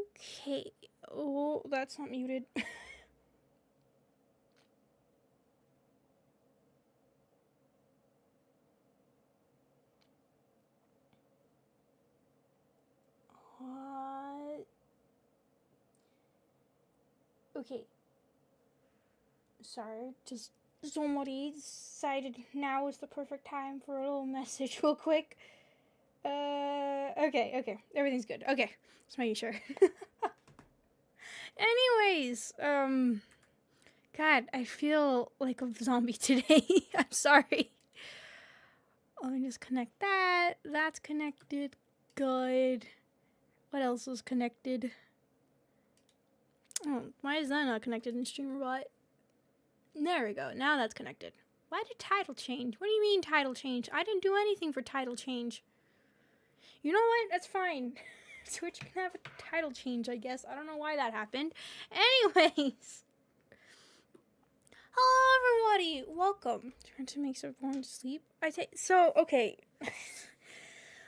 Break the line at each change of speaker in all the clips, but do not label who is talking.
Okay. Oh, that's not muted. What? Okay. Sorry, just somebody decided now is the perfect time for a little message real quick. Okay. Everything's good. Okay. Just making sure. Anyways, God, I feel like a zombie today. I'm sorry. Let me just connect that. That's connected. Good. What else is connected? Oh, why is that not connected in StreamerBot? There we go. Now that's connected. Why did title change? What do you mean title change? I didn't do anything for title change. You know what? That's fine. Twitch can have a title change, I guess. I don't know why that happened. Anyways. Hello, everybody. Welcome. Trying to make everyone sleep. So, okay. Let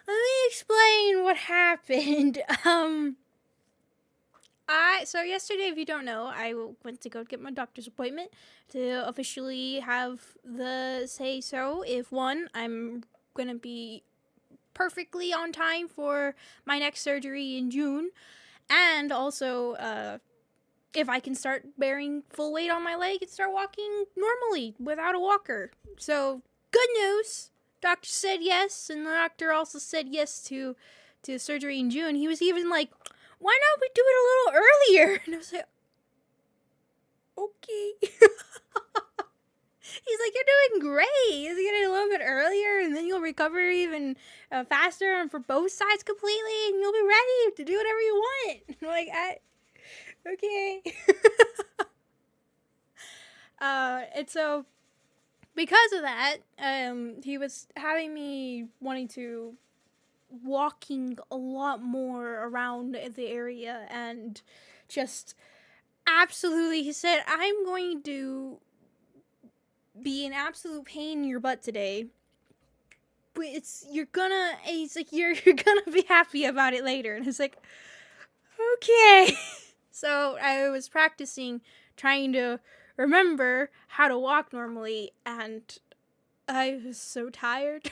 me explain what happened. So yesterday, if you don't know, I went to go get my doctor's appointment to officially have the say so if one, I'm gonna be perfectly on time for my next surgery in June, and also if I can start bearing full weight on my leg and start walking normally without a walker. So good news. Doctor said yes, and the doctor also said yes to surgery in June. He was even like, why not we do it a little earlier? And I was like, okay. He's like, you're doing great. Is it getting a little bit earlier, and then you'll recover even faster and for both sides completely, and you'll be ready to do whatever you want. I'm like, okay. And so, because of that, he was having me wanting to walking a lot more around the area, and just absolutely, he said, I'm going to be an absolute pain in your butt today, but you're gonna be happy about it later. And it's like, okay. So I was practicing trying to remember how to walk normally, and I was so tired.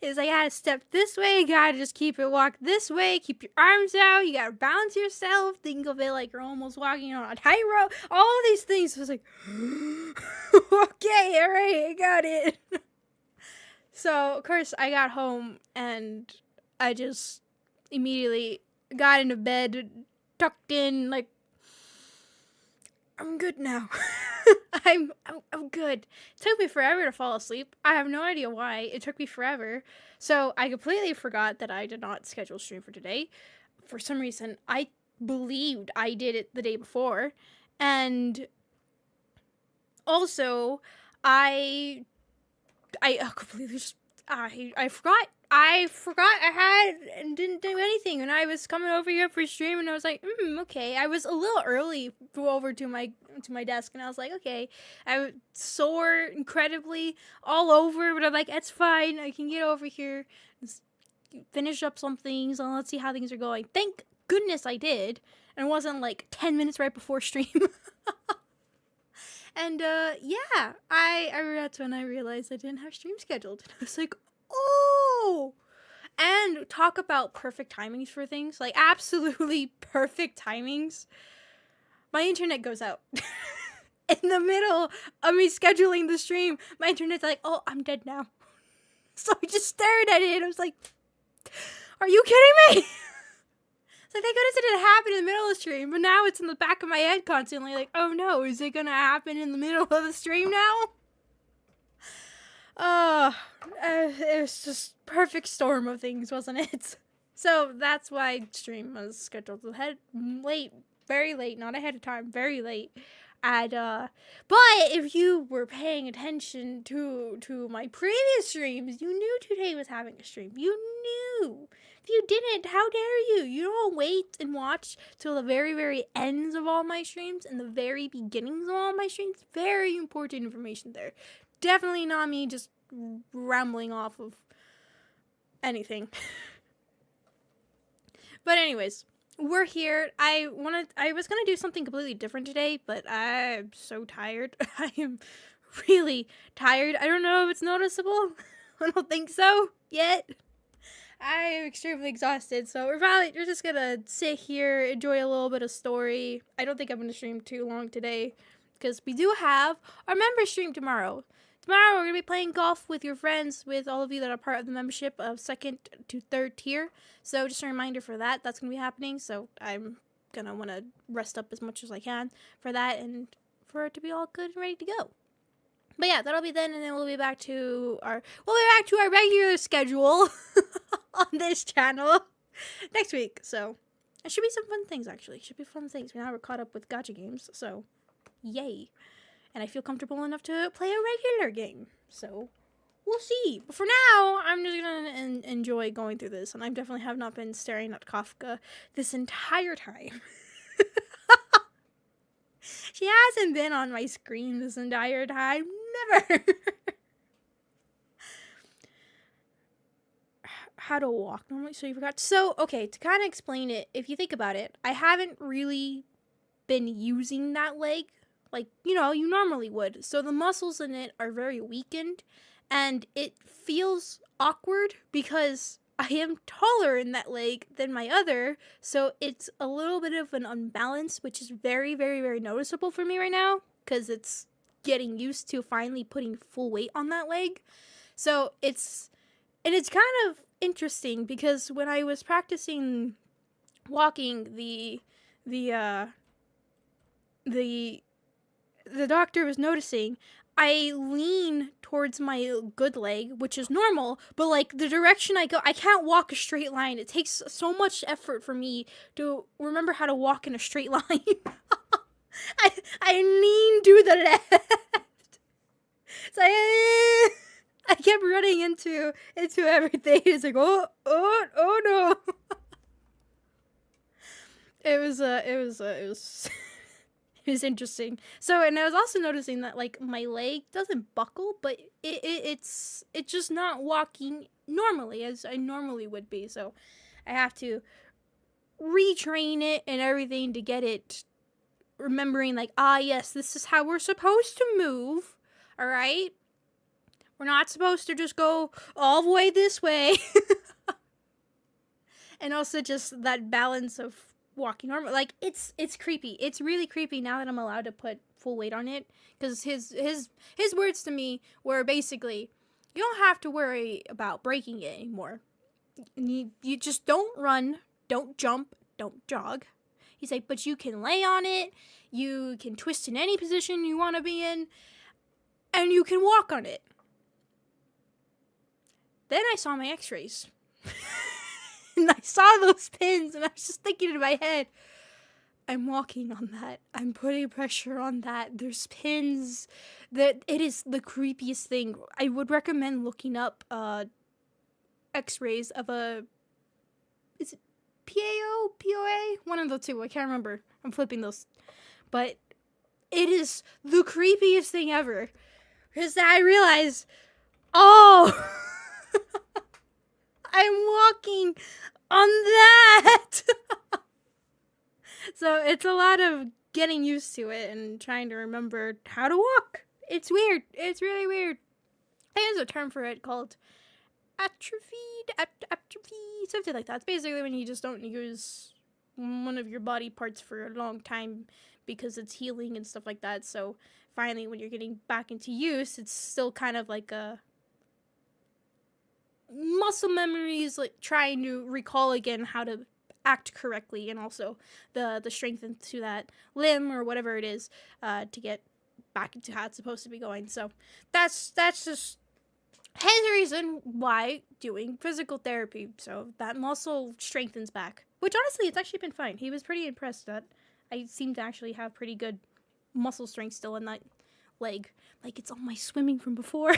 It's like, I gotta step this way, you gotta just walk this way, keep your arms out, you gotta balance yourself, think of it like you're almost walking on a tightrope, all of these things. I was like, okay, alright, I got it. So, of course, I got home, and I just immediately got into bed, tucked in, like, I'm good now. I'm good. It took me forever to fall asleep. I have no idea why. It took me forever. So I completely forgot that I did not schedule a stream for today. For some reason, I believed I did it the day before. And also, I completely just, I forgot. I had and didn't do anything, and I was coming over here for stream, and I was like, okay. I was a little early to go over to my desk, and I was like, okay. I was sore incredibly all over, but I'm like, it's fine. I can get over here, finish up some things, and let's see how things are going. Thank goodness I did, and it wasn't like 10 minutes right before stream. And yeah, that's when I realized I didn't have stream scheduled. And I was like, oh! And talk about perfect timings for things. Like, absolutely perfect timings. My internet goes out. In the middle of me scheduling the stream, my internet's like, oh, I'm dead now. So I just stared at it. I was like, are you kidding me? So thank goodness it didn't happen in the middle of the stream, but now it's in the back of my head constantly, like, oh no, is it gonna happen in the middle of the stream now? It was just perfect storm of things, wasn't it? So that's why stream was scheduled very late, not ahead of time, very late. And but if you were paying attention to my previous streams, you knew today was having a stream. You knew. If you didn't, how dare you? You don't wait and watch till the very, very ends of all my streams and the very beginnings of all my streams. Very important information there. Definitely not me just rambling off of anything. But anyways, we're here. I was gonna do something completely different today, but I'm so tired. I am really tired. I don't know if it's noticeable. I don't think so yet. I am extremely exhausted, so we're just gonna sit here, enjoy a little bit of story. I don't think I'm gonna stream too long today, because we do have our member stream tomorrow. Tomorrow we're gonna be playing golf with your friends, with all of you that are part of the membership of 2nd to 3rd tier. So just a reminder for that, that's gonna be happening. So I'm gonna wanna rest up as much as I can for that, and for it to be all good and ready to go. But yeah, that'll be then, and then we'll be back to our regular schedule on this channel next week. So it should be some fun things, actually. Should be fun things. Now we're caught up with gacha games, so yay. And I feel comfortable enough to play a regular game. So we'll see. But for now, I'm just gonna enjoy going through this, and I definitely have not been staring at Kafka this entire time. She hasn't been on my screen this entire time. Never. How to walk normally, so you forgot. So, okay, to kind of explain it, if you think about it, I haven't really been using that leg like, you normally would. So the muscles in it are very weakened, and it feels awkward because I am taller in that leg than my other, so it's a little bit of an unbalance, which is very, very, very noticeable for me right now, because it's getting used to finally putting full weight on that leg. So it's kind of interesting, because when I was practicing walking, the doctor was noticing I lean towards my good leg, which is normal, but like the direction I go, I can't walk a straight line. It takes so much effort for me to remember how to walk in a straight line. I lean to the left. So I kept running into everything. It's like, oh no. It was interesting. So, and I was also noticing that like my leg doesn't buckle, but it's just not walking normally as I normally would be. So I have to retrain it and everything to get it remembering like, yes, this is how we're supposed to move. All right. We're not supposed to just go all the way this way. And also just that balance of walking normal, like it's creepy. It's really creepy now that I'm allowed to put full weight on it, because his words to me were basically, you don't have to worry about breaking it anymore. You just don't run, don't jump, don't jog. He's like, but you can lay on it, you can twist in any position you want to be in, and you can walk on it. Then I saw my x-rays. And I saw those pins, and I was just thinking in my head, I'm walking on that. I'm putting pressure on that. There's pins. That it is the creepiest thing. I would recommend looking up x-rays of is it PAO? POA? One of the two. I can't remember. I'm flipping those. But it is the creepiest thing ever. Because I realized, I'm walking on that. So it's a lot of getting used to it and trying to remember how to walk. It's weird. It's really weird. I think there's a term for it called atrophy, something like that. It's basically when you just don't use one of your body parts for a long time because it's healing and stuff like that. So finally, when you're getting back into use, it's still kind of like a muscle memories, like trying to recall again how to act correctly, and also the strength into that limb or whatever it is to get back into how it's supposed to be going. So that's just his reason why doing physical therapy, so that muscle strengthens back, which honestly it's actually been fine. He was pretty impressed that I seem to actually have pretty good muscle strength still in that leg, like it's all my swimming from before.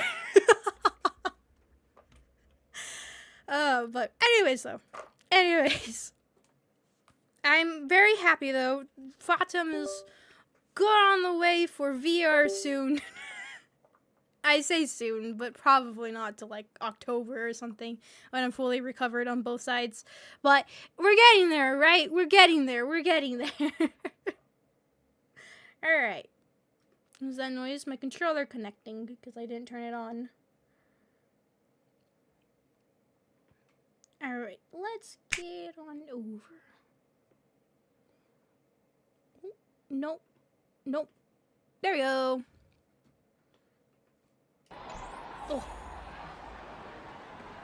But anyways, I'm very happy though. Fatum is good on the way for VR soon. I say soon, but probably not till like October or something when I'm fully recovered on both sides. But we're getting there, right? We're getting there. We're getting there. Alright. What was that noise? My controller connecting because I didn't turn it on. Alright, let's get on over. Nope. Nope. There we go. Oh.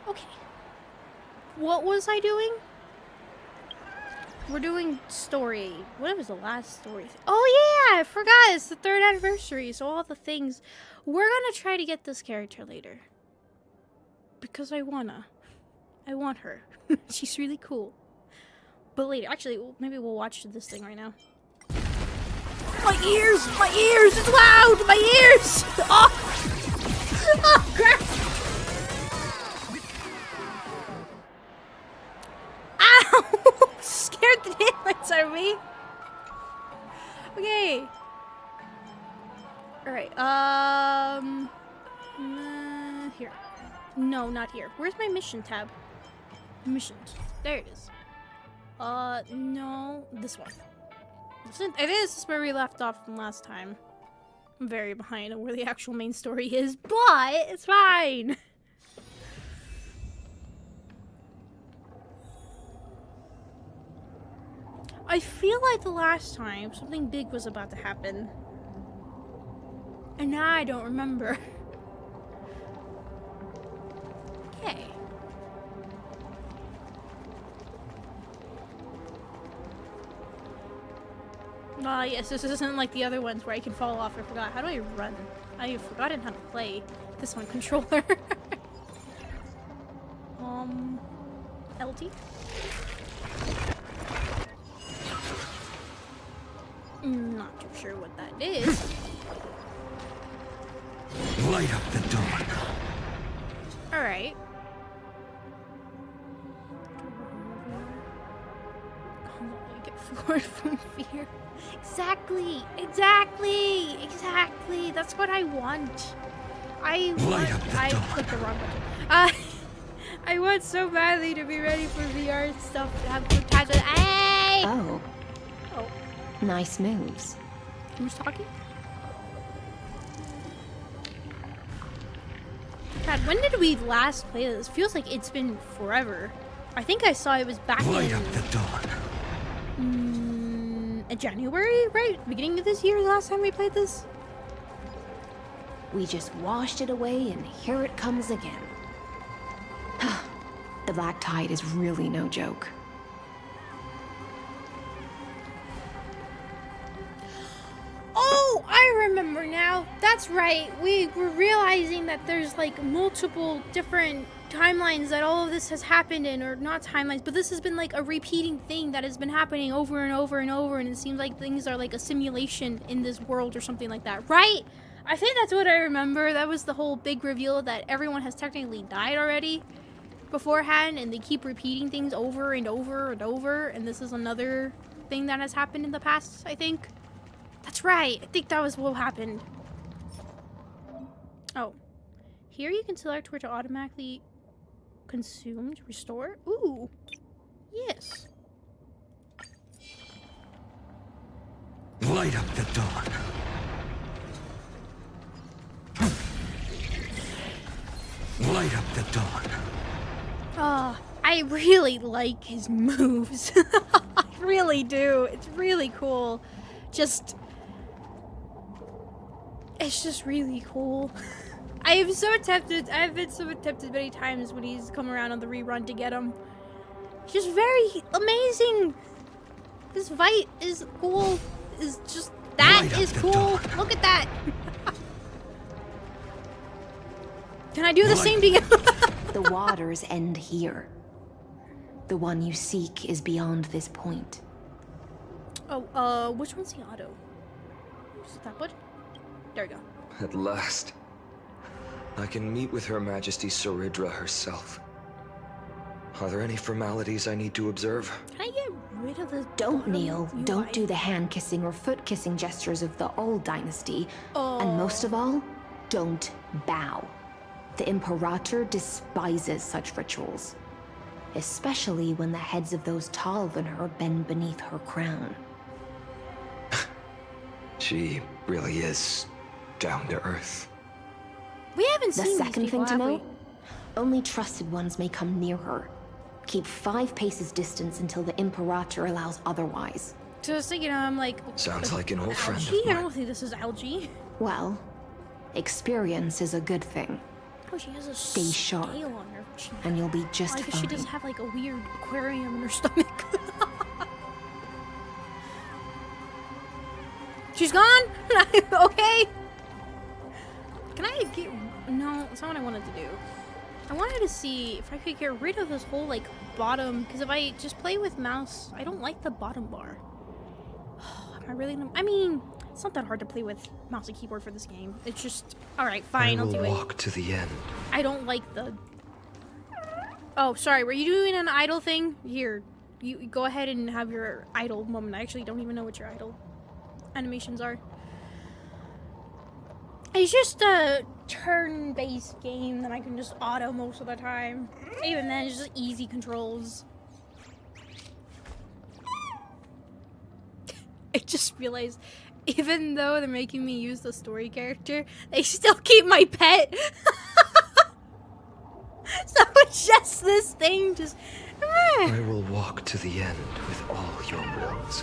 Okay. What was I doing? We're doing story. What was the last story? Oh yeah, I forgot. It's the 3rd anniversary, so all the things. We're gonna try to get this character later. Because I want her. She's really cool. But later, actually, maybe we'll watch this thing right now. My ears! My ears! It's loud! My ears! Oh! Oh, crap! Ow! Scared the daylights out of me. Okay. Alright, here. No, not here. Where's my mission tab? Missions. There it is. No. This one. I think this is where we left off from last time. I'm very behind on where the actual main story is, but it's fine! I feel like the last time something big was about to happen. And now I don't remember. Okay. Ah, yes, this isn't like the other ones where I can fall off. I forgot. How do I run? I've forgotten how to play this one controller. LT? Not too sure what that is.
Light up the dawn.
Alright. Get floored from fear. Exactly! That's what I want. I clicked the wrong button. I want so badly to be ready for VR stuff to have good times with. Hey!
Oh.
Oh.
Nice moves.
Who's talking? God, when did we last play this? Feels like it's been forever. I think I saw it was back
Light up the dawn.
in January, right? Beginning of this year, the last time we played this?
We just washed it away and here it comes again. The black tide is really no joke.
Oh, I remember now. That's right. We were realizing that there's like multiple different timelines that all of this has happened in, or not timelines, but this has been like a repeating thing that has been happening over and over and over, and it seems like things are like a simulation in this world or something like that, right? I think that's what I remember. That was the whole big reveal that everyone has technically died already beforehand, and they keep repeating things over and over and over, and this is another thing that has happened in the past, I think. That's right. I think that was what happened. Oh. Here you can select where to automatically consume to restore. Ooh. Yes.
Light up the dawn. Light up the dawn.
I really like his moves. I really do. It's really cool. It's just really cool. I've been so tempted many times when he's come around on the rerun to get him. Just very amazing. This fight is cool. That is cool. Look at that. Can I do the same to you?
The waters end here. The one you seek is beyond this point.
Oh, which one's the auto? Is it that one? There we go.
At last, I can meet with Her Majesty Saridra herself. Are there any formalities I need to observe?
Can I get rid of the
Don't kneel.
UI?
Don't do the hand-kissing or foot-kissing gestures of the old dynasty.
Oh.
And most of all, Don't bow. The Imperator despises such rituals, especially when the heads of those taller than her bend beneath her crown.
She really is down to earth.
We haven't
The
seen
second
these people,
thing to
have
note, only trusted ones may come near her. Keep 5 paces distance until the Imperator allows otherwise.
we? So I was thinking, I'm like,
Sounds like an old friend of
algae? I
mine.
don't think this is algae.
Well, experience is a good thing,
Oh, she has a
Stay sharp.
scale on her chin.
and you'll be just
I guess
fine.
she does have like a weird aquarium in her stomach. She's gone? Okay. Can I get... No, that's not what I wanted to do. I wanted to see if I could get rid of this whole like bottom, because if I just play with mouse, I don't like the bottom bar. Am I really... I mean, it's not that hard to play with mouse and keyboard for this game. It's just... Alright, fine,
I
I'll
will
do it.
walk to the end.
I don't like the... Oh, sorry. Were you doing an idle thing? Here, you go ahead and have your idle moment. I actually don't even know what your idle animations are. It's just a turn-based game that I can just auto most of the time. Even then, it's just easy controls. I just realized, even though they're making me use the story character, they still keep my pet. So it's just this thing, just...
I will walk to the end with all your wills.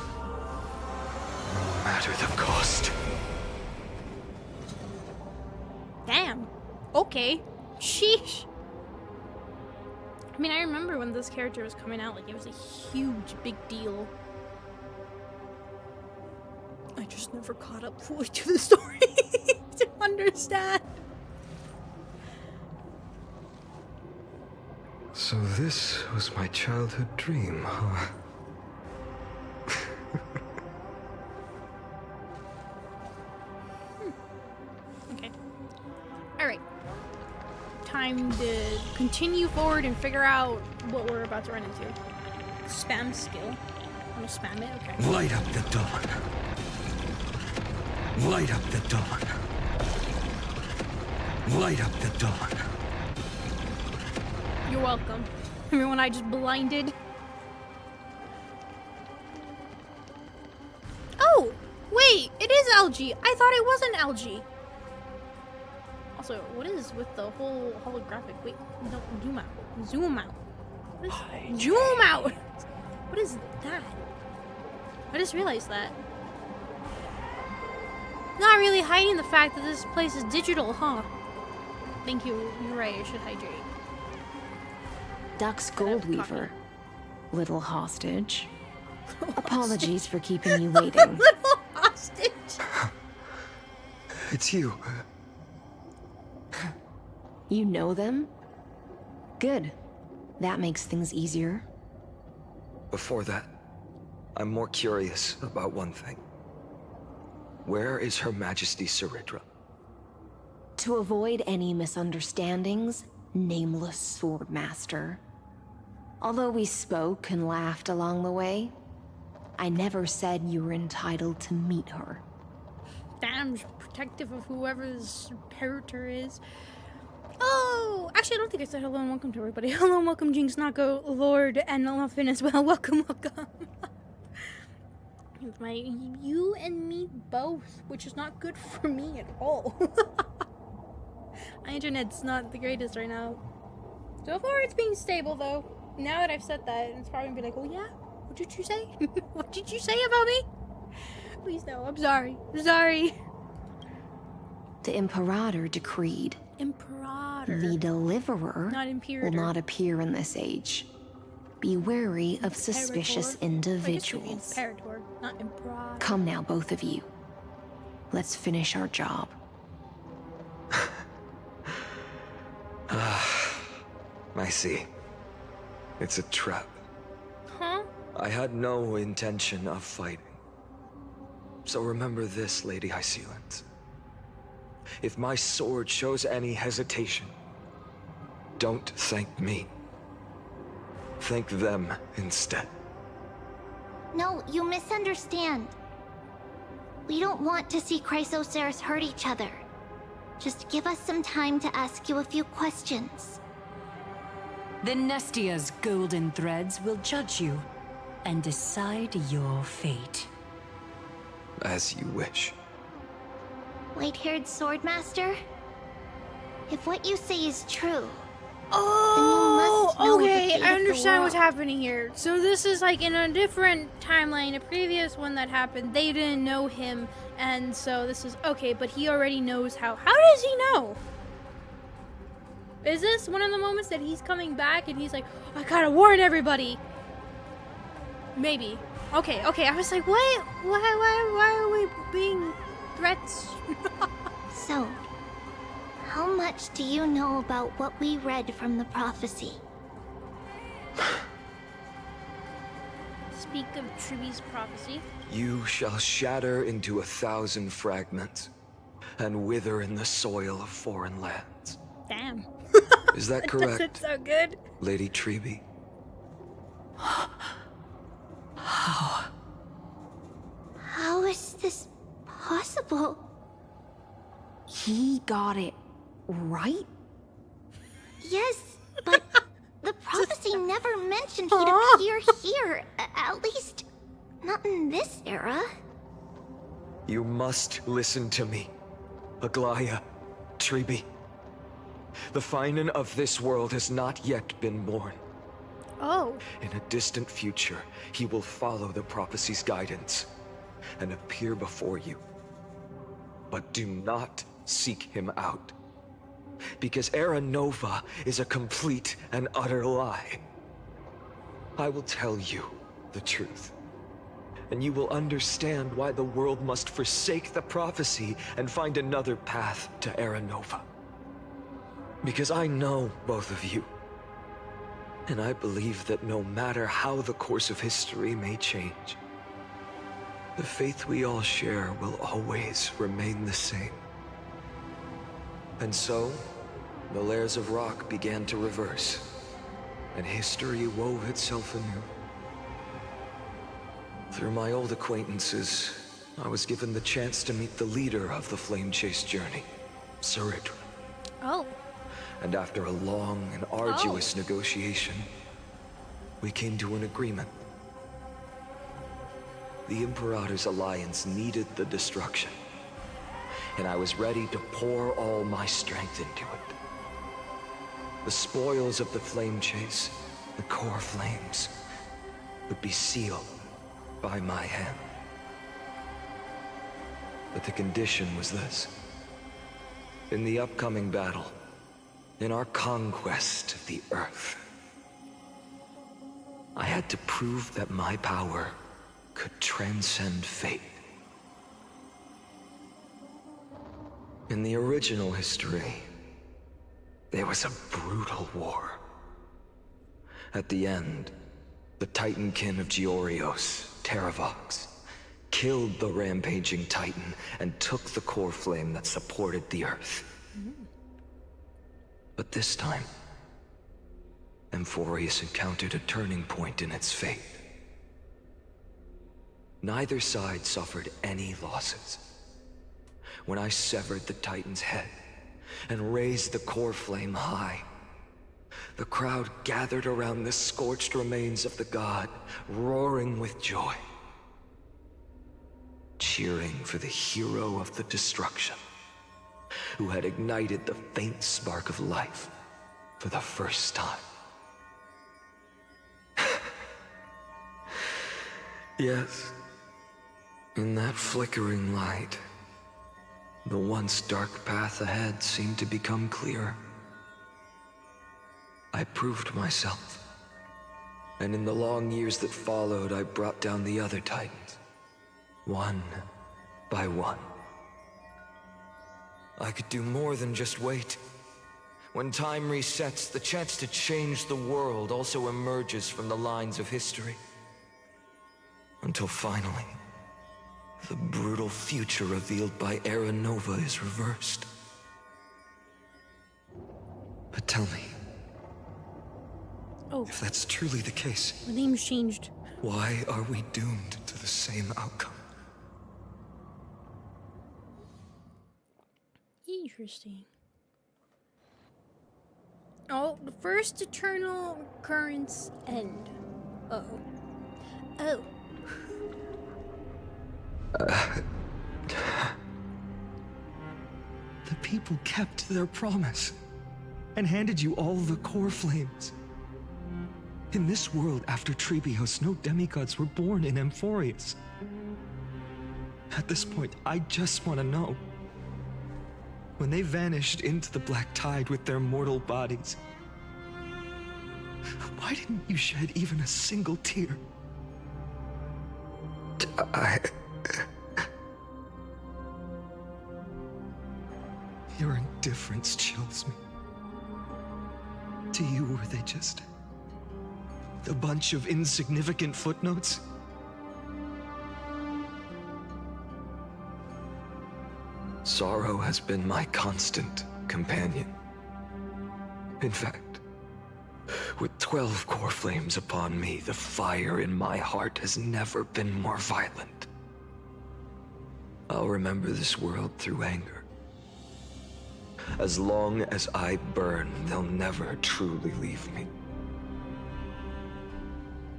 No matter the cost.
Damn. Okay. Sheesh. I mean, I remember when this character was coming out, like, it was a huge, big deal. I just never caught up fully to the story to understand.
So this was my childhood dream, huh?
Okay. Alright. Time to continue forward and figure out what we're about to run into. Spam skill. I'm gonna spam it, okay.
Light up the dawn. Light up the dawn. Light up the dawn.
You're welcome. Everyone I just blinded. Oh! Wait! It is algae! I thought it wasn't algae! Also, what is with the whole holographic... Wait, no, zoom out. Zoom out. What is... Zoom out! What is that? I just realized that. Not really hiding the fact that this place is digital, huh? Thank you. You're right, I should hydrate.
Duck's Goldweaver. Little hostage. Apologies for keeping you waiting.
Little hostage!
It's you.
You know them? Good. That makes things easier.
Before that, I'm more curious about one thing. Where is Her Majesty Saridra?
To avoid any misunderstandings, nameless swordmaster. Although we spoke and laughed along the way, I never said you were entitled to meet her.
Damn, protective of whoever this character is. Oh, actually, I don't think I said hello and welcome to everybody. Hello and welcome, Jinx, Nako, Lord, and Elefin as well. Welcome, welcome. You and me both, which is not good for me at all. My internet's not the greatest right now. So far, it's being stable, though. Now that I've said that, it's probably gonna be like, oh yeah? What did you say? What did you say about me? Please no, I'm sorry. I'm sorry.
The Imperator decreed.
Imperator.
The Deliverer
Not
will
Imperator.
not appear in this age. Be wary of suspicious individuals.
Imperator, not Imperator.
Come now, both of you. Let's finish our job.
I see. It's a trap.
Huh?
I had no intention of fighting. So remember this, Lady Hysealand. If my sword shows any hesitation, don't thank me. Thank them instead.
No, you misunderstand. We don't want to see Chrysoceres hurt each other. Just give us some time to ask you a few questions.
The Nestia's golden threads will judge you and decide your fate.
As you wish.
White-haired swordmaster? If what you say is true,
Oh,
then you must know the
okay.
fate
I
of the
understand what's
world.
happening here. So this is like in a different timeline, a previous one that happened. They didn't know him, and so this is okay. But he already knows how. How does he know? Is this one of the moments that he's coming back and he's like, I gotta warn everybody? Maybe. Okay. I was like, what? Why are we being threats?
So, how much do you know about what we read from the prophecy?
Speak of Triby's prophecy.
You shall shatter into 1,000 fragments and wither in the soil of foreign lands.
Damn.
Is that
That
correct,
doesn't sound good.
Lady Treby?
How is this possible?
He got it right?
Yes, but the prophecy never mentioned he'd
Huh?
appear here. At least, not in this era.
You must listen to me, Aglaya, Treby. The Finan of this world has not yet been born.
Oh.
In a distant future, he will follow the prophecy's guidance and appear before you. But do not seek him out, because Era Nova is a complete and utter lie. I will tell you the truth, and you will understand why the world must forsake the prophecy and find another path to Era Nova. Because I know both of you, and I believe that no matter how the course of history may change, the faith we all share will always remain the same. And so, the layers of rock began to reverse, and history wove itself anew. Through my old acquaintances, I was given the chance to meet the leader of the Flame Chase journey, Sarit.
Oh.
And after a long and arduous negotiation, we came to an agreement. The Imperator's alliance needed the destruction, and I was ready to pour all my strength into it. The spoils of the Flame Chase, the core flames, would be sealed by my hand. But the condition was this. In the upcoming battle, in our conquest of the Earth, I had to prove that my power could transcend fate. In the original history, there was a brutal war. At the end, the Titankin of Georios, Terravox, killed the rampaging Titan and took the core flame that supported the Earth. But this time, Amphorius encountered a turning point in its fate. Neither side suffered any losses. When I severed the Titan's head and raised the core flame high, the crowd gathered around the scorched remains of the god, roaring with joy, cheering for the hero of the destruction, who had ignited the faint spark of life for the first time. Yes, in that flickering light, the once dark path ahead seemed to become clearer. I proved myself, and in the long years that followed, I brought down the other Titans, one by one. I could do more than just wait. When time resets, the chance to change the world also emerges from the lines of history. Until finally, the brutal future revealed by Era Nova is reversed. But tell me, if that's truly the case,
The name's changed.
why are we doomed to the same outcome?
Eesh. Interesting. Oh, the first eternal recurrence end. Uh-oh. Oh.
The people kept their promise and handed you all the core flames. In this world after Trebios, no demigods were born in Amphorius. At this point, I just want to know. When they vanished into the black tide with their mortal bodies, why didn't you shed even a single tear? Your indifference chills me. To you, were they just a bunch of insignificant footnotes? Sorrow has been my constant companion. In fact, with 12 core flames upon me, the fire in my heart has never been more violent. I'll remember this world through anger. As long as I burn, they'll never truly leave me.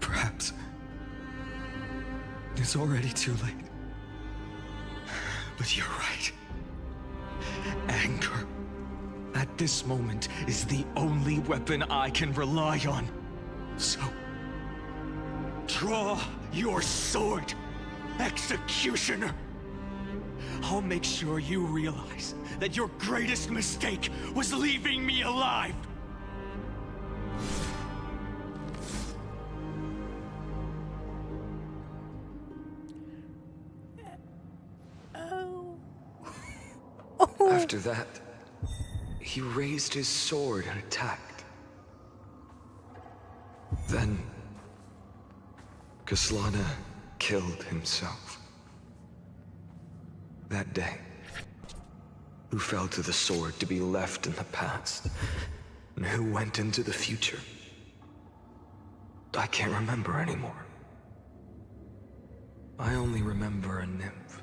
Perhaps it's already too late. But you're right. Anger, at this moment, is the only weapon I can rely on. So, draw your sword, Executioner. I'll make sure you realize that your greatest mistake was leaving me alive. After that, he raised his sword and attacked. Then, Kaslana killed himself. That day, who fell to the sword to be left in the past, and who went into the future, I can't remember anymore. I only remember a nymph,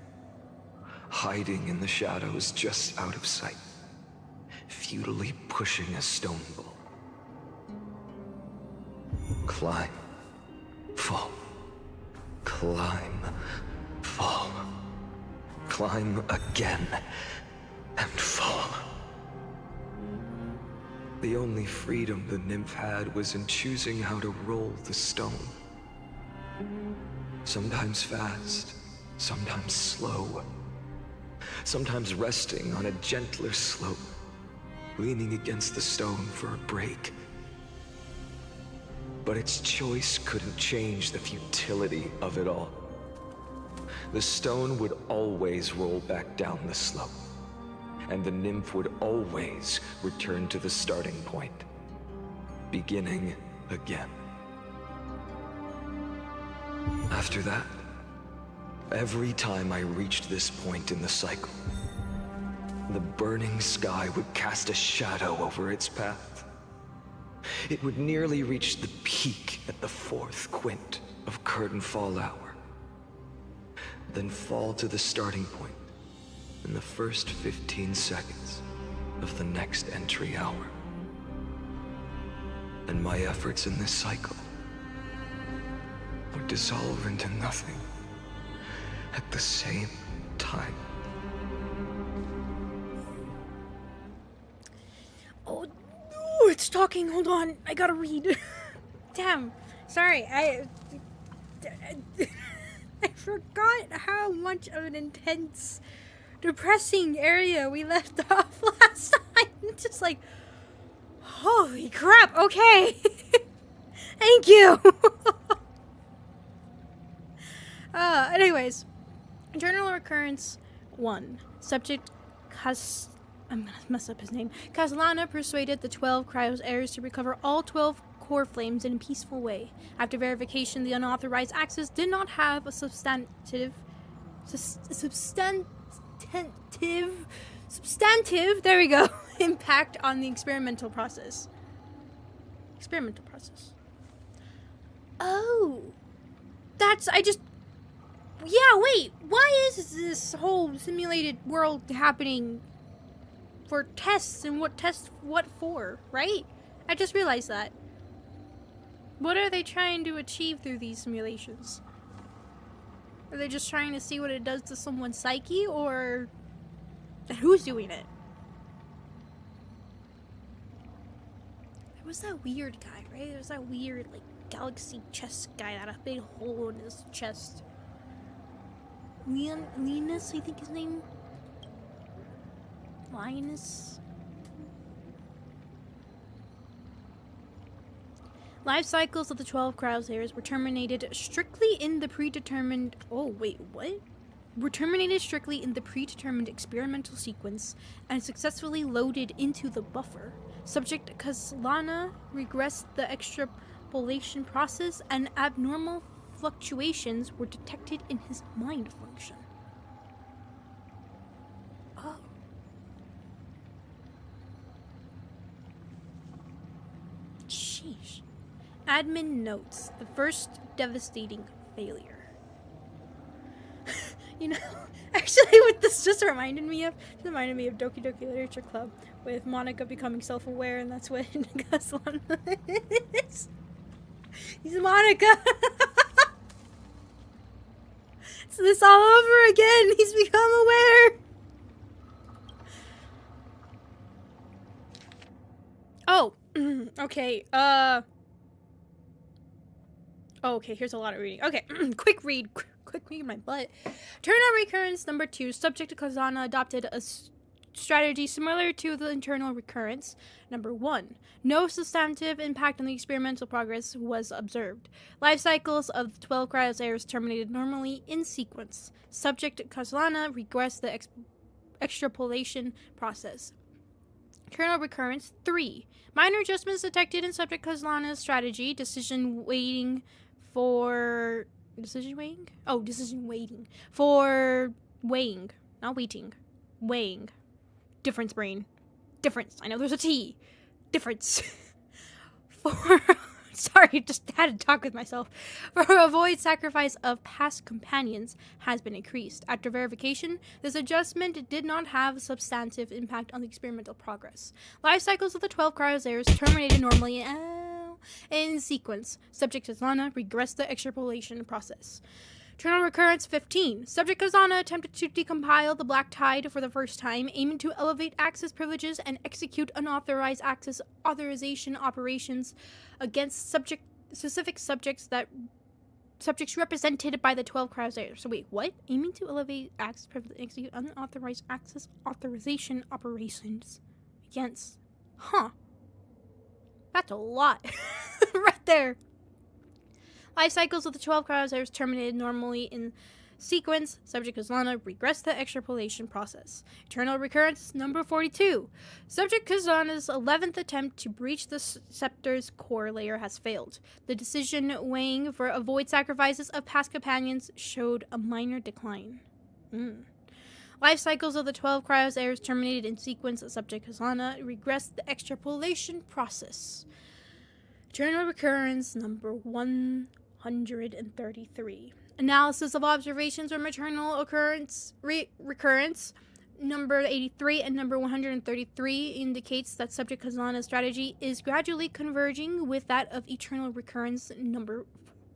hiding in the shadows just out of sight, futilely pushing a stone ball. Climb, fall, climb, fall, climb again, and fall. The only freedom the nymph had was in choosing how to roll the stone. Sometimes fast, sometimes slow. Sometimes resting on a gentler slope, leaning against the stone for a break. But its choice couldn't change the futility of it all. The stone would always roll back down the slope, and the nymph would always return to the starting point, beginning again. After that, every time I reached this point in the cycle, the burning sky would cast a shadow over its path. It would nearly reach the peak at the 4th quint of curtain fall hour, then fall to the starting point in the first 15 seconds of the next entry hour. And my efforts in this cycle would dissolve into nothing at the same time.
Oh, no, it's talking. Hold on. I gotta read. Damn. Sorry. I forgot how much of an intense, depressing area we left off last time. Just like, holy crap. Okay. Thank you. Anyways. Eternal Recurrence 1. Subject I'm gonna mess up his name. Kaslana persuaded the 12 Cryos heirs to recover all 12 core flames in a peaceful way. After verification, the unauthorized access did not have a substantive, there we go, impact on the experimental process. Oh. Yeah, wait, why is this whole simulated world happening for tests, and what for, right? I just realized that. What are they trying to achieve through these simulations? Are they just trying to see what it does to someone's psyche, or who's doing it? There was that weird guy, right? There was that weird, like, galaxy chest guy that had a big hole in his chest. Linus, I think his name? Linus? Life cycles of the 12 Cryosaurs were terminated strictly in the predetermined... Oh, wait, what? Were terminated strictly in the predetermined experimental sequence and successfully loaded into the buffer. Subject Kaslana regressed the extrapolation process, and abnormal fluctuations were detected in his mind function. Oh. Sheesh. Admin notes the first devastating failure. You know, actually what this just reminded me of Doki Doki Literature Club with Monica becoming self-aware, and that's what Gaslan is. He's Monica. So this all over again. He's become aware. Oh, okay. Okay, here's a lot of reading. Okay, quick read my butt. Internal recurrence number 2. Subject to Kazana adopted a strategy similar to the internal recurrence. Number 1. No substantive impact on the experimental progress was observed. Life cycles of the 12 Cryosaurs terminated normally in sequence. Subject Kazana regressed the extrapolation process. Internal recurrence 3. Minor adjustments detected in Subject Kazlana's strategy. Decision waiting. For weighing. Not waiting. Weighing. Difference, brain. Difference. I know there's a T. Difference. Sorry, just had to talk with myself. For avoid sacrifice of past companions has been increased. After verification, this adjustment did not have a substantive impact on the experimental progress. Life cycles of the 12 Cryosaurs terminated normally in sequence. Subject Kazana regressed the extrapolation process. Internal recurrence 15. Subject Kazana attempted to decompile the Black Tide for the first time, aiming to elevate access privileges and execute unauthorized access authorization operations against specific subjects represented by the 12 Cryosaurs. So wait, what? Aiming to elevate access privileges and execute unauthorized access authorization operations against... Huh. That's a lot. Right there. Life cycles of the 12 Cryosaurs terminated normally in sequence. Subject Kazana regressed the extrapolation process. Eternal recurrence number 42. Subject Kazana's 11th attempt to breach the scepter's core layer has failed. The decision weighing for avoid sacrifices of past companions showed a minor decline. Life cycles of the 12 Cryosaurs terminated in sequence. Subject Kazana regressed the extrapolation process. Eternal recurrence number 133. Analysis of observations from eternal recurrence number 83 and number 133 indicates that Subject Kazana's strategy is gradually converging with that of eternal recurrence number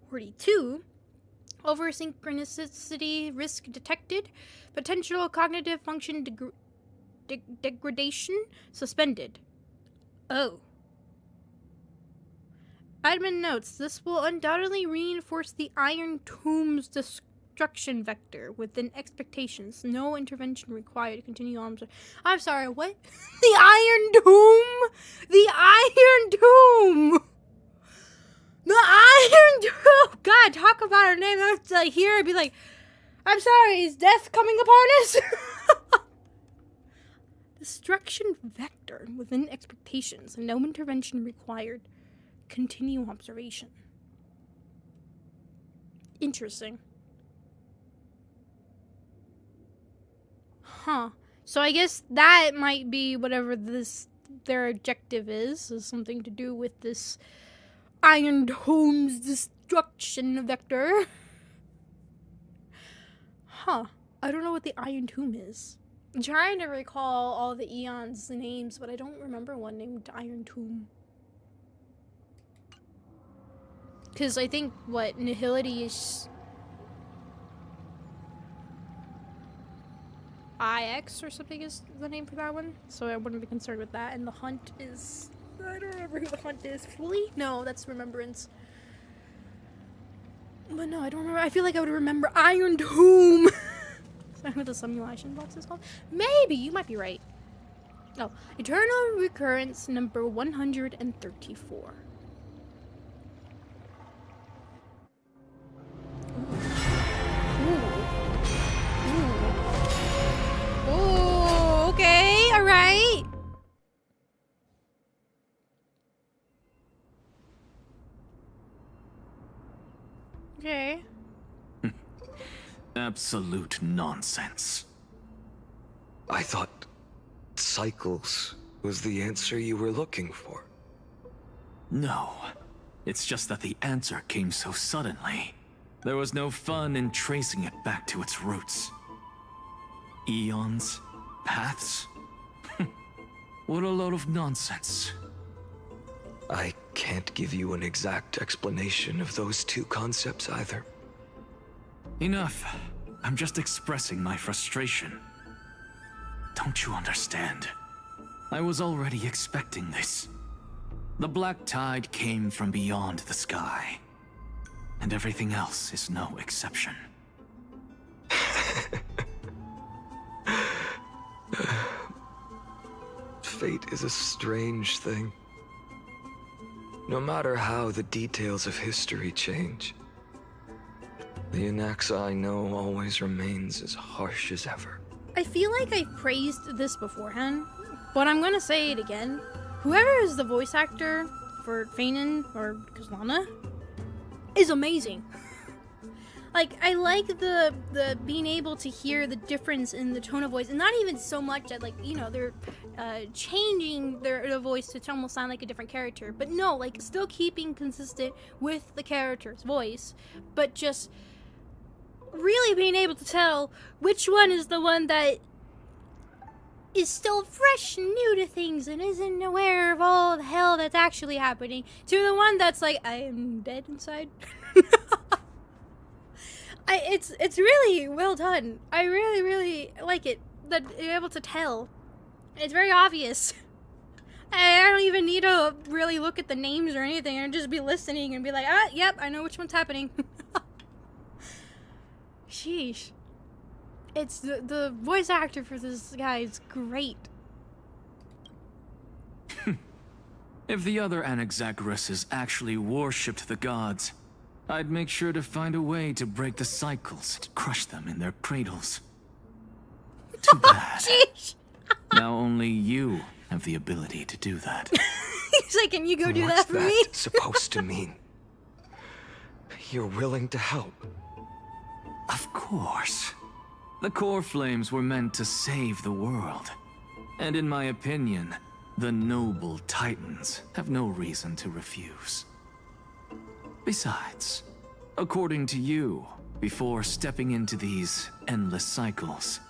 42. Over synchronicity risk detected. Potential cognitive function degradation suspended. Oh. Admin notes, this will undoubtedly reinforce the Iron Tomb's destruction vector within expectations. No intervention required to continue on. I'm sorry, what? The Iron Tomb? The Iron Tomb! The Iron Tomb! God, talk about her name. I have to hear it be like, I'm sorry, is death coming upon us? Destruction vector within expectations. No intervention required. Continue observation. Interesting. Huh. So I guess that might be whatever their objective is something to do with this Iron Dome's destruction vector. Huh. I don't know what the Iron Tomb is. I'm trying to recall all the Eons' names, but I don't remember one named Iron Tomb. Because I think, what, Nihility is IX or something is the name for that one. So I wouldn't be concerned with that. And the Hunt is... I don't remember who the Hunt is. Fully? No, that's Remembrance. But no, I don't remember. I feel like I would remember Iron Tomb. Is that what the simulation box is called? Maybe. You might be right. Oh. Eternal Recurrence number 134. Oh, okay, all right. Okay.
Absolute nonsense.
I thought cycles was the answer you were looking for.
No. It's just that the answer came so suddenly. There was no fun in tracing it back to its roots. Eons? Paths? What a load of nonsense.
I can't give you an exact explanation of those two concepts either.
Enough. I'm just expressing my frustration. Don't you understand? I was already expecting this. The black tide came from beyond the sky. And everything else is no exception.
Fate is a strange thing. No matter how the details of history change, the Anaxa I know always remains as harsh as ever.
I feel like I praised this beforehand, but I'm gonna say it again. Whoever is the voice actor for Fatum or Kazlana is amazing. Like, I like the being able to hear the difference in the tone of voice, and not even so much that, like, you know, they're changing their voice to almost sound like a different character, but no, like, still keeping consistent with the character's voice, but just really being able to tell which one is the one that is still fresh and new to things and isn't aware of all the hell that's actually happening, to the one that's like, I am dead inside. It's really well done. I really, really like it, that you're able to tell. It's very obvious. I don't even need to really look at the names or anything, and just be listening and be like, ah, yep, I know which one's happening. Sheesh. It's the voice actor for this guy is great.
If the other Anaxagoras actually worshipped the gods, I'd make sure to find a way to break the cycles and crush them in their cradles. Too bad.
Sheesh.
Now only you have the ability to do that.
He's like, can you go do that
What's
for
that
me?
supposed to mean? You're willing to help?
Of course. The core flames were meant to save the world. And in my opinion, the noble titans have no reason to refuse. Besides, according to you, before stepping into these endless cycles,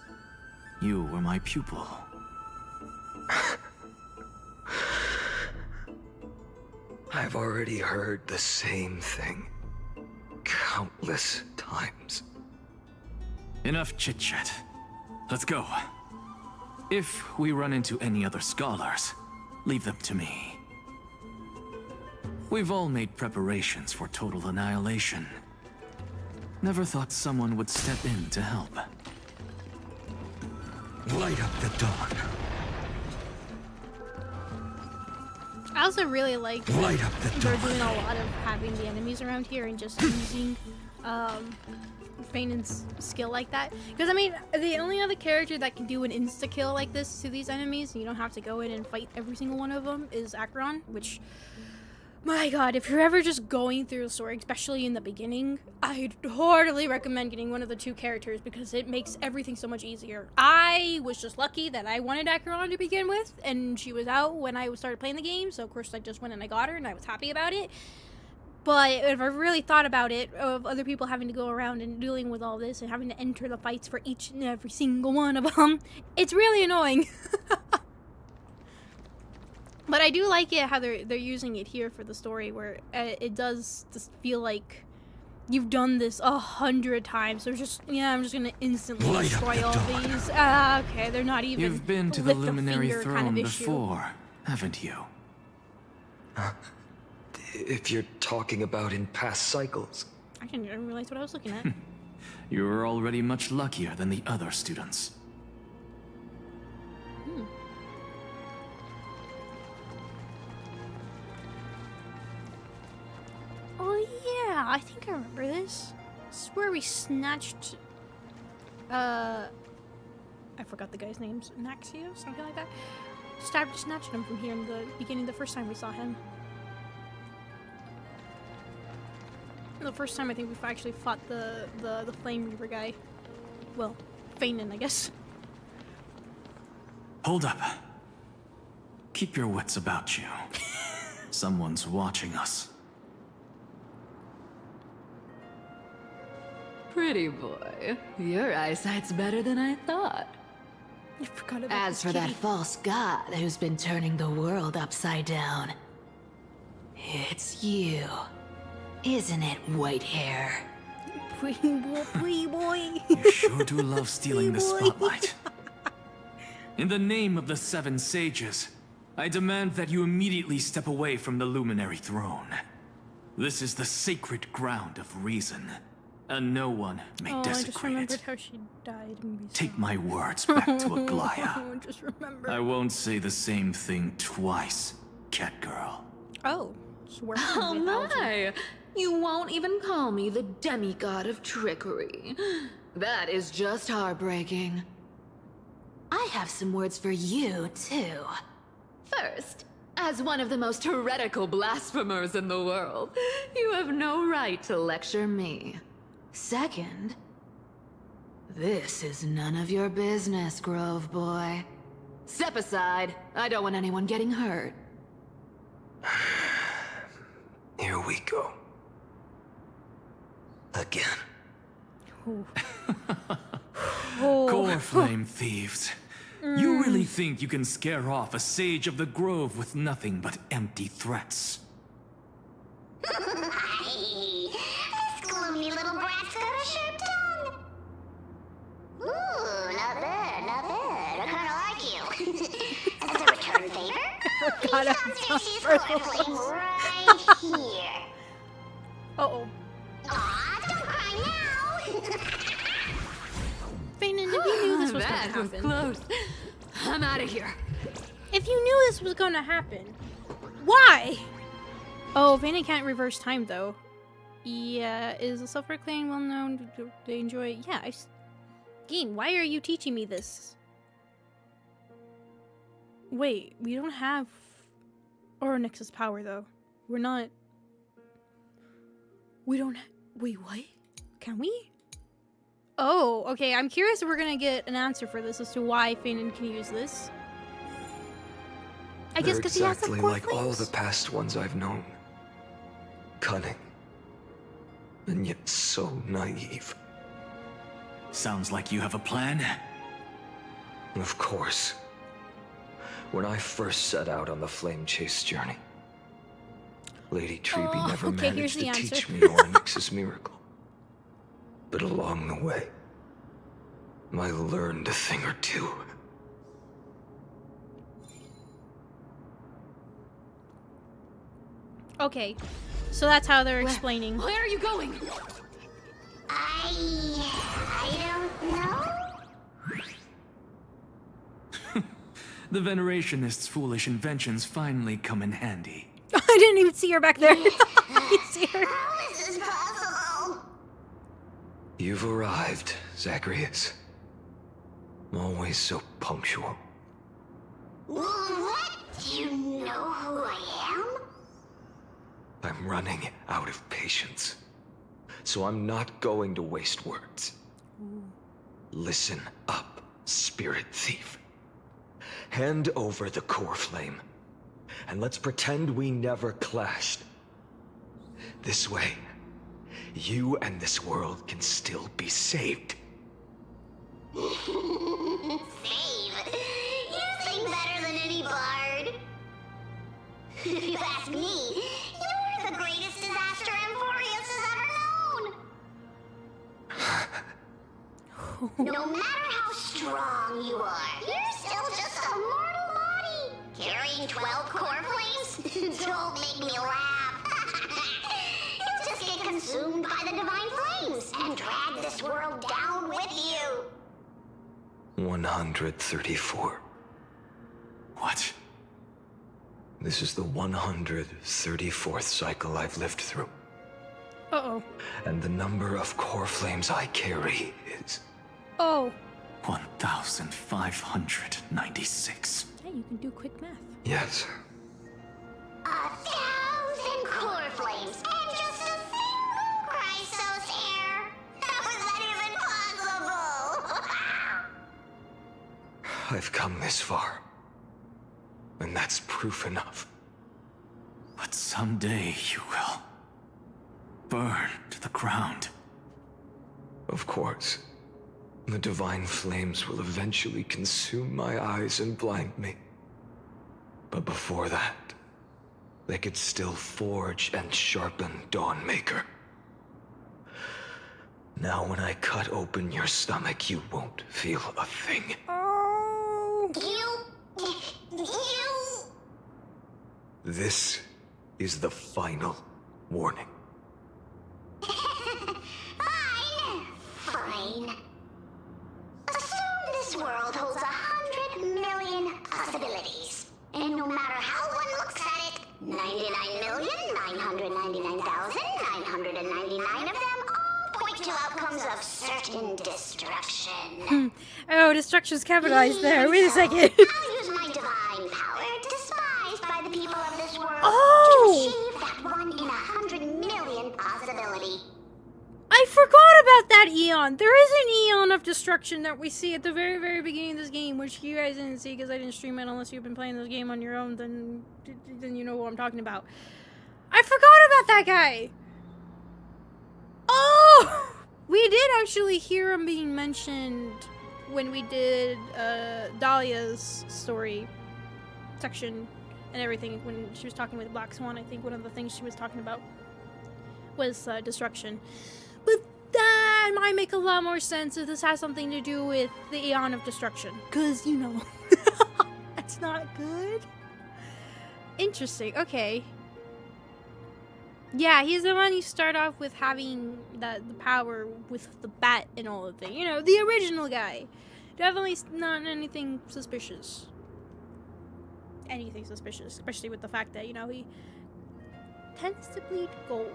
you were my pupil.
I've already heard the same thing countless times.
Enough chit-chat. Let's go. If we run into any other scholars, leave them to me. We've all made preparations for total annihilation. Never thought someone would step in to help.
Light up the dawn.
I also really like
Light up the
they're
dawn.
doing a lot of having the enemies around here and just using Fatum's skill like that. Because, I mean, the only other character that can do an insta-kill like this to these enemies, and you don't have to go in and fight every single one of them, is Acheron, which... My god, if you're ever just going through the story, especially in the beginning, I'd heartily recommend getting one of the two characters because it makes everything so much easier. I was just lucky that I wanted Acheron to begin with, and she was out when I started playing the game, so of course I just went and I got her, and I was happy about it. But if I really thought about it, of other people having to go around and dealing with all this and having to enter the fights for each and every single one of them, it's really annoying. But I do like it how they're using it here for the story, where it does just feel like you've done this 100 times. So just, yeah, I'm just gonna instantly
Light up
destroy
the
all
dawn.
these. Okay, they're not even.
You've been to the
lift a
Luminary
finger
Throne
kind of issue.
before, haven't you?
If you're talking about in past cycles.
I didn't even realize what I was looking at.
You were already much luckier than the other students.
Oh yeah, I think I remember this. This is where we snatched, I forgot the guy's name, Naxio, something like that. Snatched him from here in the beginning, the first time we saw him. The first time I think we actually fought the Flame Reaver guy. Well, Fatum, I guess.
Hold up. Keep your wits about you. Someone's watching us.
Pretty boy, your eyesight's better than I thought.
I forgot about
As
this
for that
kitty.
false god who's been turning the world upside down, it's you, isn't it, white hair?
Pretty boy.
You sure do love stealing the
Boy.
spotlight. In the name of the Seven Sages, I demand that you immediately step away from the Luminary Throne. This is the sacred ground of reason, and no one may
Oh, I just
desecrate
remembered
it.
how she died. And we
Take
saw.
my words back to Aglaya.
I just remember.
I won't say the same thing twice, Catgirl.
Oh, swear.
Oh my! You won't even call me the demigod of trickery. That is just heartbreaking. I have some words for you, too. First, as one of the most heretical blasphemers in the world, you have no right to lecture me. Second, this is none of your business, Grove Boy. Step aside. I don't want anyone getting hurt.
Here we go. Again.
Core Flame Thieves. You really think you can scare off a sage of the Grove with nothing but empty threats?
This gloomy little brat's got a sharp tongue. Ooh, not bad, not bad. I kinda like you. As a return favor,
Forgot
you
about
found Stacy's
First
core
of
flame right here.
Uh-oh.
Aw, don't cry now.
Fatum, if you knew this was gonna
That was
happen.
close. I'm out of here.
If you knew this was gonna happen, why? Oh, Fatum can't reverse time though. Yeah, is the self-proclaimed well known? Do they enjoy it? Yeah, Game, why are you teaching me this? Wait, we don't have Nexus power though. We're not. We don't. Wait, what? Can we? Oh, okay. I'm curious if we're gonna get an answer for this as to why Fatum can use this. I guess
They're
because he has the
exactly
core
like all
flames.
the past ones I've known. Cunning. And yet so naive.
Sounds like you have a plan.
Of course. When I first set out on the flame chase journey, Lady Treby
Oh,
never
okay, here's
managed
the
to
answer.
teach me Ornyx's miracle. But along the way, I learned a thing or two.
Okay, so that's how they're explaining.
Where are you going?
I don't know.
The Venerationists' foolish inventions finally come in handy.
I didn't even see her back there. You see her?
How is this possible?
You've arrived, Zacharias. Always so punctual.
What? Do you know who I am?
I'm running out of patience. So I'm not going to waste words. Listen up, Spirit Thief. Hand over the core flame, and let's pretend we never clashed. This way, you and this world can still be saved.
Save? You sing better than any bard. If you ask me, you're the greatest disaster Emporius has ever known. No matter how strong you are, you're still just a mortal body. Carrying 12 core flames? Don't make me laugh. You'll just get consumed by the divine flames and drag this world down with you.
134.
What?
This is the 134th cycle I've lived through.
Uh-oh.
And the number of core flames I carry is...
Oh.
1,596.
Hey, you can do quick math.
Yes.
1,000 core flames and just a single Chrysos heir. How is that even possible?
I've come this far. And that's proof enough.
But someday you will burn to the ground.
Of course. The divine flames will eventually consume my eyes and blind me. But before that, they could still forge and sharpen Dawnmaker. Now when I cut open your stomach, you won't feel a thing.
Oh.
You...
This is the final warning.
Fine. Assume this world holds 100 million possibilities. And no matter how one looks at it, 99,999,999 of them all point to outcomes of certain destruction.
Oh, destruction's capitalized there. Wait a second.
I'll use my divine power, despised by the people of this world,
Oh!
to achieve that 1 in 100 million possibility.
I forgot about that Eon. There is an Eon of destruction that we see at the very, very beginning of this game, which you guys didn't see because I didn't stream it unless you've been playing this game on your own, then you know what I'm talking about. I forgot about that guy. Oh! We did actually hear him being mentioned when we did Dahlia's story section and everything, when she was talking with Black Swan. I think one of the things she was talking about was destruction. But that might make a lot more sense if this has something to do with the Aeon of Destruction. Because, you know, that's not good. Interesting, okay. Yeah, he's the one you start off with having the power with the bat and all of that. You know, the original guy. Definitely not anything suspicious. Anything suspicious, especially with the fact that, you know, he tends to bleed gold.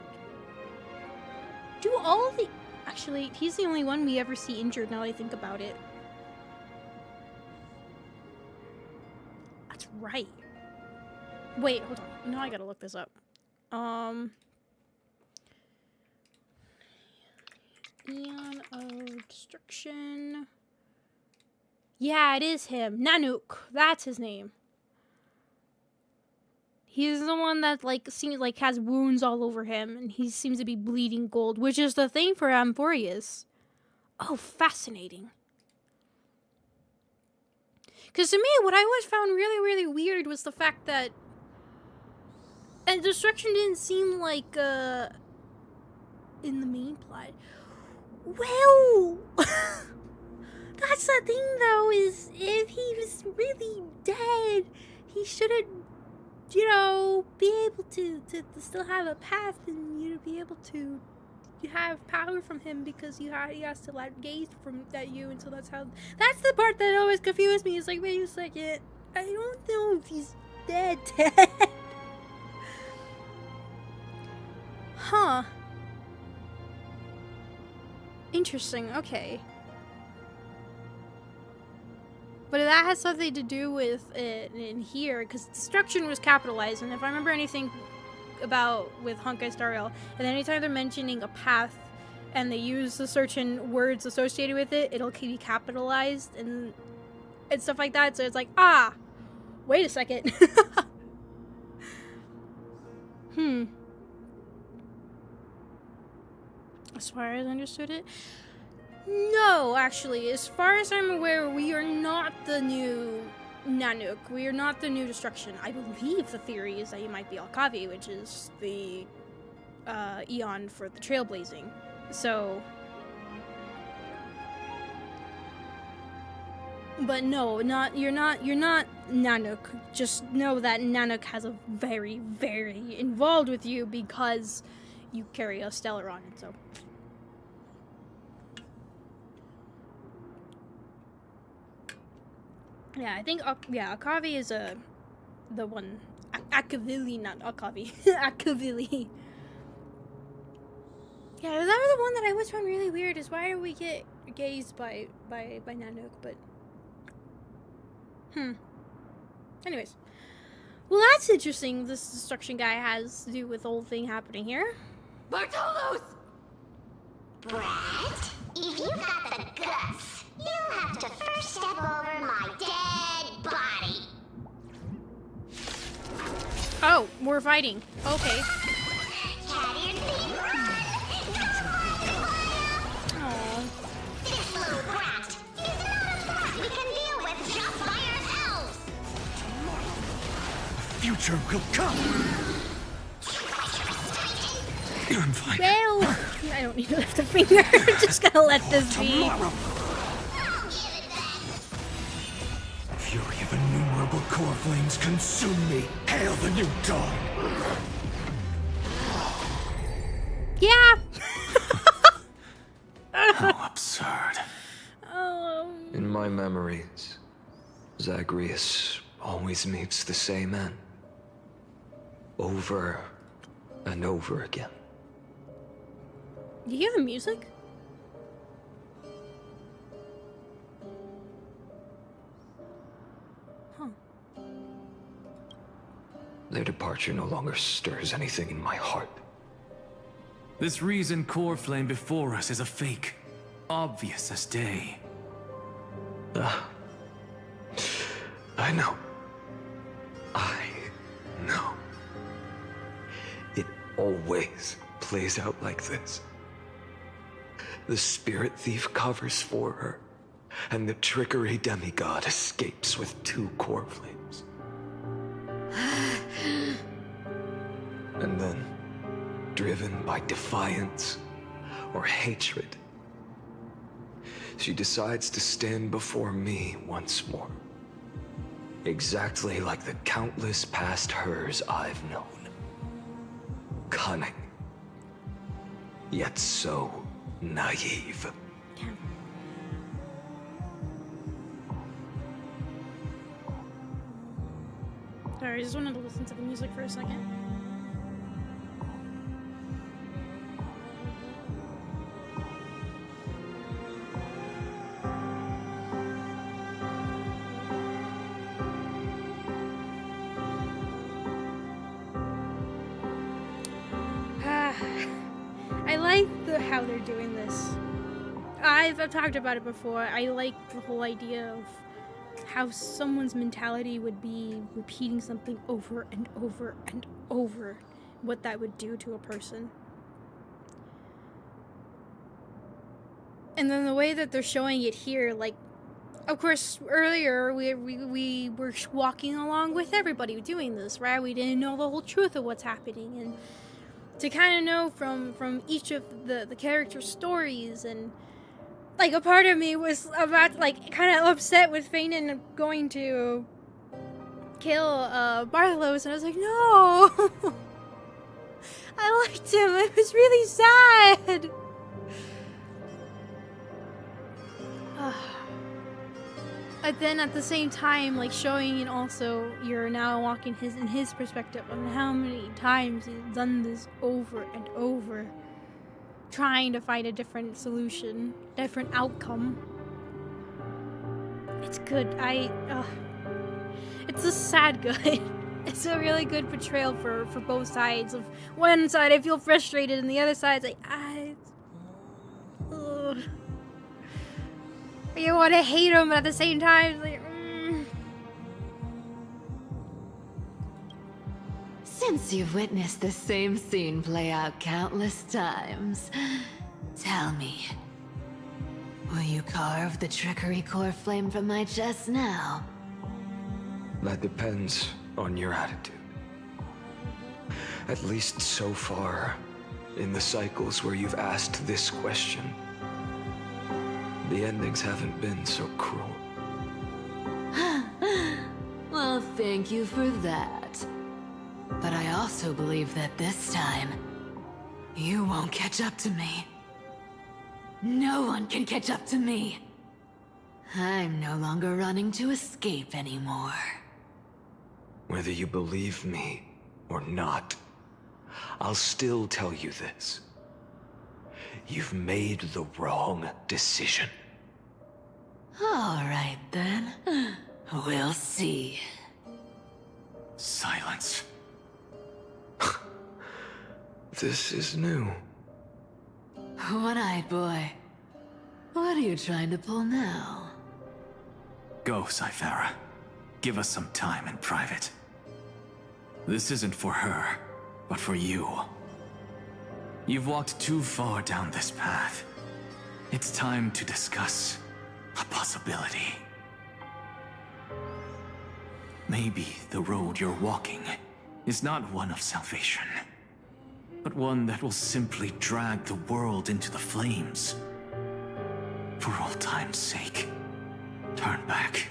Do all the... Actually, he's the only one we ever see injured now that I think about it. That's right. Wait, hold on. Now I gotta look this up. Eon of Destruction. Yeah, it is him. Nanook. That's his name. He's the one that, like, seems like has wounds all over him, and he seems to be bleeding gold, which is the thing for Amphorius. Oh, fascinating. Because to me, what I always found really, really weird was the fact that... And destruction didn't seem like, in the main plot. Well... That's the thing, though, is if he was really dead, he shouldn't, you know, be able to still have a path and, you know, be able to have power from him because he has to, like, gaze at you, and so that's the part that always confused me. It's like, wait a second, I don't know if he's dead. Huh. Interesting, okay. But that has something to do with it in here, because destruction was capitalized, and if I remember anything about with Honkai Star Rail, and anytime they're mentioning a path and they use the certain words associated with it, it'll be capitalized and stuff like that, so it's like, ah, wait a second. As far as I understood it. No, actually, as far as I'm aware, we are not the new Nanook. We are not the new destruction. I believe the theory is that you might be Alkavi, which is the Eon for the trailblazing. So, but no, you're not Nanook. Just know that Nanook has a very, very involved with you because you carry a Stellaron, so. Yeah, I think Akavi is the one. Akavili, not Akavi. Akavili. Yeah, that was the one that I always found really weird. Is why do we get gazed by Nanook? But anyways, well, that's interesting. This destruction guy has to do with the whole thing happening here.
Bartolos!
Brett, if you got the guts, you'll have to first step over my dead body.
Oh, we're fighting. Okay.
Cat-eared thief,
Aww.
this little brat is not a threat we can deal with just by ourselves.
Future will come. I'm fine.
Well, I don't need to lift a finger. I'm just gonna let this be.
Tomorrow. Fury of innumerable core flames consume me. Hail the new dawn.
Yeah.
How absurd.
In my memories, Zagreus always meets the same end. Over and over again.
Do you hear the music? Huh.
Their departure no longer stirs anything in my heart.
This reason core flame before us is a fake. Obvious as day.
I know. I know. It always plays out like this. The spirit thief covers for her, and the trickery demigod escapes with 2 core flames. And then, driven by defiance or hatred, she decides to stand before me once more. Exactly like the countless past hers I've known. Cunning, yet so naive.
Sorry, I just wanted to listen to the music for a second. I like how they're doing this. I've talked about it before. I like the whole idea of how someone's mentality would be repeating something over and over and over, what that would do to a person. And then the way that they're showing it here, like, of course, earlier we were walking along with everybody doing this, right? We didn't know the whole truth of what's happening, and to kind of know from each of the characters' stories, and like a part of me was about like kind of upset with Fatum going to kill Bartholos, and I was like, no, I liked him. It was really sad. But then at the same time, like showing it also, you're now walking in his perspective on how many times he's done this over and over, trying to find a different solution, different outcome. It's good. It's a sad good. It's a really good portrayal for both sides. Of one side, I feel frustrated, and the other side's like, you want to hate him, but at the same time, like,
Since you've witnessed the same scene play out countless times, Tell me, will you carve the trickery core flame from my chest now?
That depends on your attitude. At least so far, in the cycles where you've asked this question, the endings haven't been so cruel.
Well, thank you for that. But I also believe that this time, you won't catch up to me. No one can catch up to me. I'm no longer running to escape anymore.
Whether you believe me or not, I'll still tell you this. You've made the wrong decision.
All right, then. We'll see.
Silence.
This is new.
One-eyed boy. What are you trying to pull now?
Go, Cyphera. Give us some time in private. This isn't for her, but for you. You've walked too far down this path. It's time to discuss a possibility. Maybe the road you're walking is not one of salvation, but one that will simply drag the world into the flames. For old time's sake, turn back.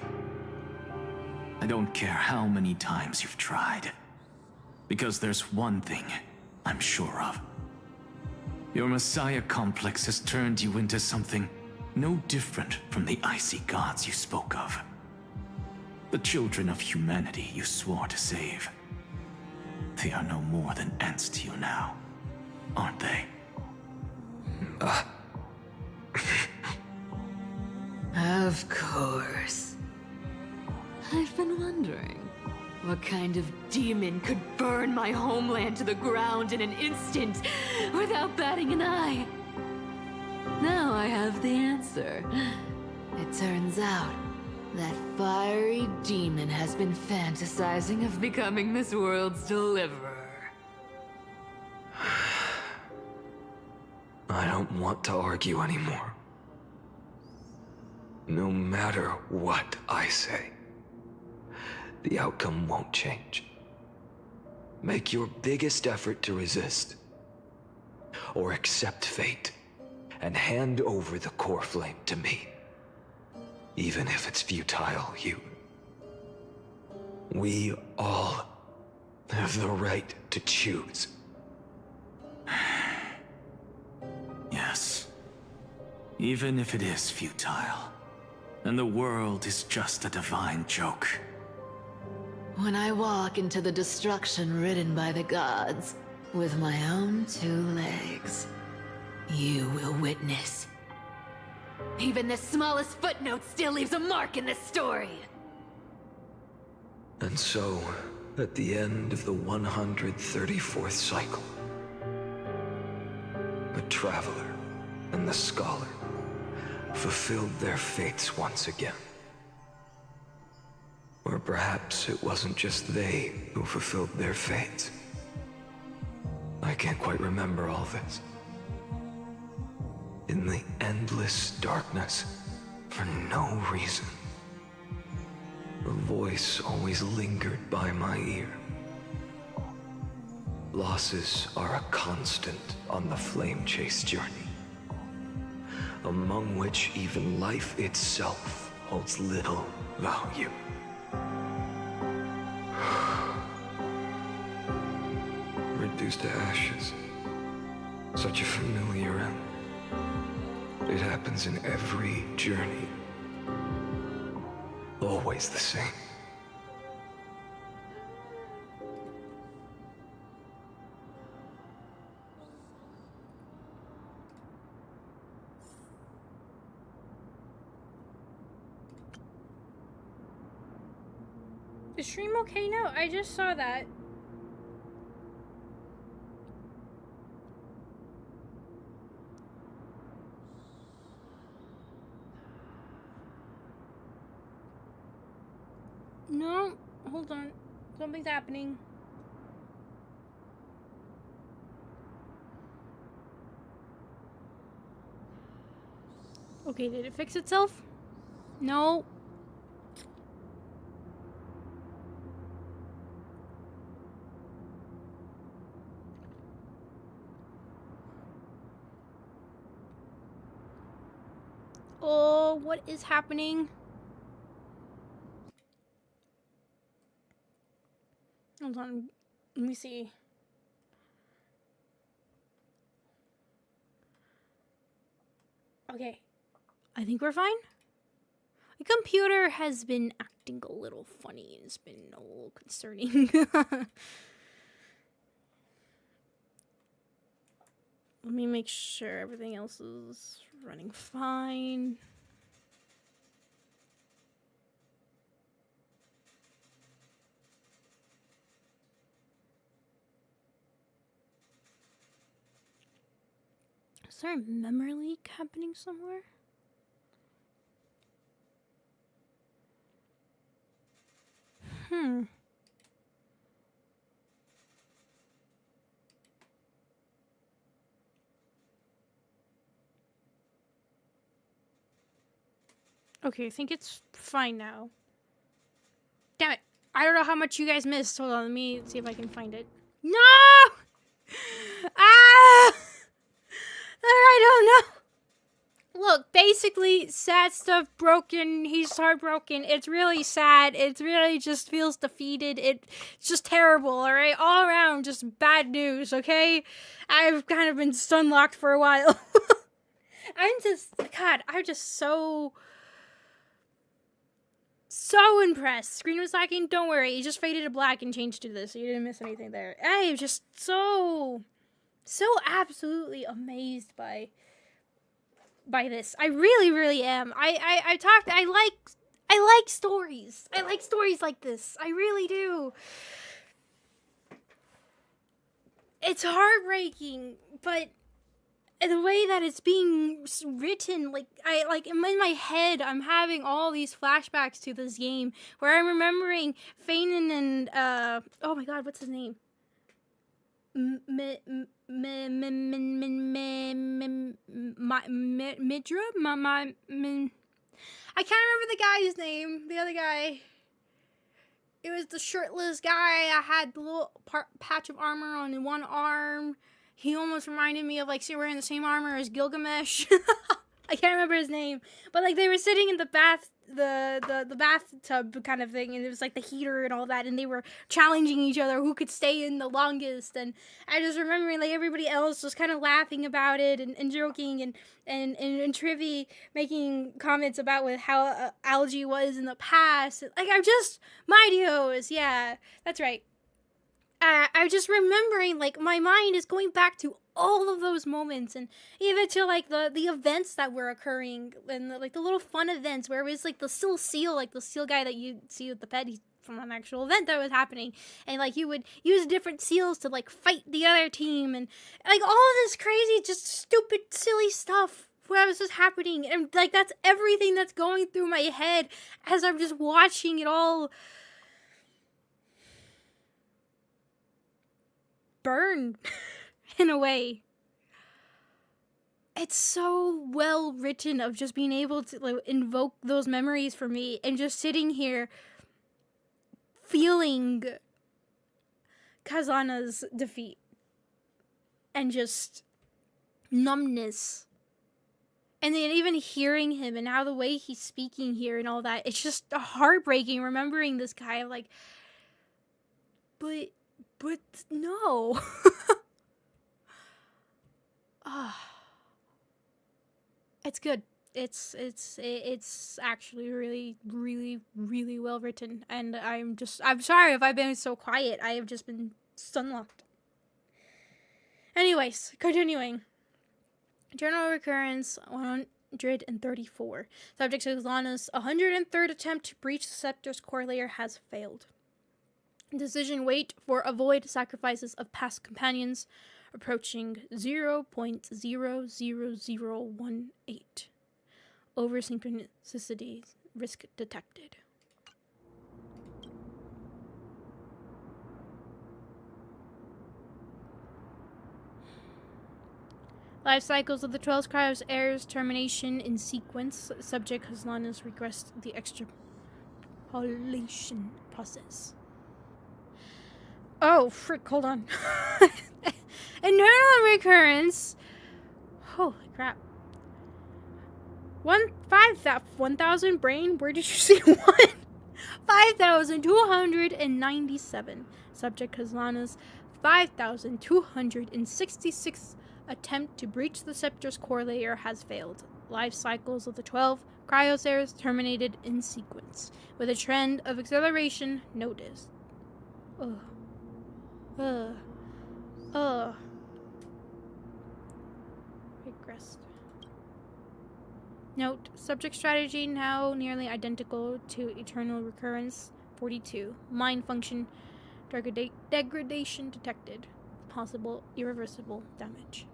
I don't care how many times you've tried, because there's one thing I'm sure of. Your Messiah complex has turned you into something no different from the icy gods you spoke of. The children of humanity you swore to save. They are no more than ants to you now, aren't they?
Of course. I've been wondering, what kind of demon could burn my homeland to the ground in an instant without batting an eye? Now I have the answer. It turns out that fiery demon has been fantasizing of becoming this world's deliverer.
I don't want to argue anymore. No matter what I say, the outcome won't change. Make your biggest effort to resist, or accept fate, and hand over the core flame to me. Even if it's futile, we all have the right to choose.
Yes. Even if it is futile, and the world is just a divine joke.
When I walk into the destruction ridden by the gods, with my own 2 legs, you will witness. Even the smallest footnote still leaves a mark in this story!
And so, at the end of the 134th cycle, the Traveler and the Scholar fulfilled their fates once again. Or perhaps it wasn't just they who fulfilled their fates. I can't quite remember all this. In the endless darkness, for no reason, a voice always lingered by my ear. Losses are a constant on the flame chase journey, among which even life itself holds little value. Reduced to ashes. Such a familiar end. It happens in every journey. Always the same.
Is stream okay now? I just saw that. No, hold on. Something's happening. Okay, did it fix itself? No. Oh, what is happening? Hold on. Let me see. Okay. I think we're fine. The computer has been acting a little funny and it's been a little concerning. Let me make sure everything else is running fine. Is there a memory leak happening somewhere? Okay, I think it's fine now. Damn it. I don't know how much you guys missed. Hold on, let me see if I can find it. No! Ah! I don't know. Look, basically, sad stuff broken. He's heartbroken. It's really sad. It really just feels defeated. It's just terrible, alright? All around, just bad news, okay? I've kind of been stunlocked for a while. I'm just so impressed. Screen was lacking, don't worry. It just faded to black and changed to this, so you didn't miss anything there. I am just so absolutely amazed by this. I really am. I like stories. I like stories like this. I really do. It's heartbreaking, but the way that it's being written, in my head, I'm having all these flashbacks to this game where I'm remembering Fatum and oh my god, what's his name? Midra? I can't remember the guy's name. The other guy. It was the shirtless guy. I had the little patch of armor on one arm. He almost reminded me of, wearing the same armor as Gilgamesh. I can't remember his name. But, they were sitting in the bathtub kind of thing, and it was, the heater and all that, and they were challenging each other who could stay in the longest, and I just remembering, everybody else was kind of laughing about it, and joking, and Trivy making comments about with how Algae was in the past. My Dios, yeah, that's right. I'm just remembering, my mind is going back to all of those moments, and even to, the events that were occurring, and, the little fun events, where it was, the seal, the seal guy that you see with the pet, he's from an actual event that was happening, and, you would use different seals to, fight the other team, and, all of this crazy, just stupid, silly stuff where was just happening, and, that's everything that's going through my head as I'm just watching it all burn in a way. It's so well written of just being able to invoke those memories for me, and just sitting here feeling Kazana's defeat and just numbness, and then even hearing him and how the way he's speaking here and all that, it's just heartbreaking remembering this guy but no. It's good. It's actually really well written, and I'm sorry if I've been so quiet. I have just been stunlocked. Anyways, continuing. General recurrence 134. Subject to Lana's 103rd attempt to breach the scepter's core layer has failed. Decision wait for avoid sacrifices of past companions. Approaching 0.00018. Over synchronicity risk detected. Life cycles of the 12 Cryos heirs termination in sequence. Subject Haslana's regressed the extrapolation process. Oh, frick, hold on. Internal recurrence. Holy crap. 1,000 brain? Where did you see 5,297. Subject Haslana's 5,266 attempt to breach the scepter's core layer has failed. Life cycles of the 12 cryosaurs terminated in sequence, with a trend of acceleration noticed. Regressed. Note, subject strategy now nearly identical to eternal recurrence. 42. Mind function degradation detected. Possible irreversible damage.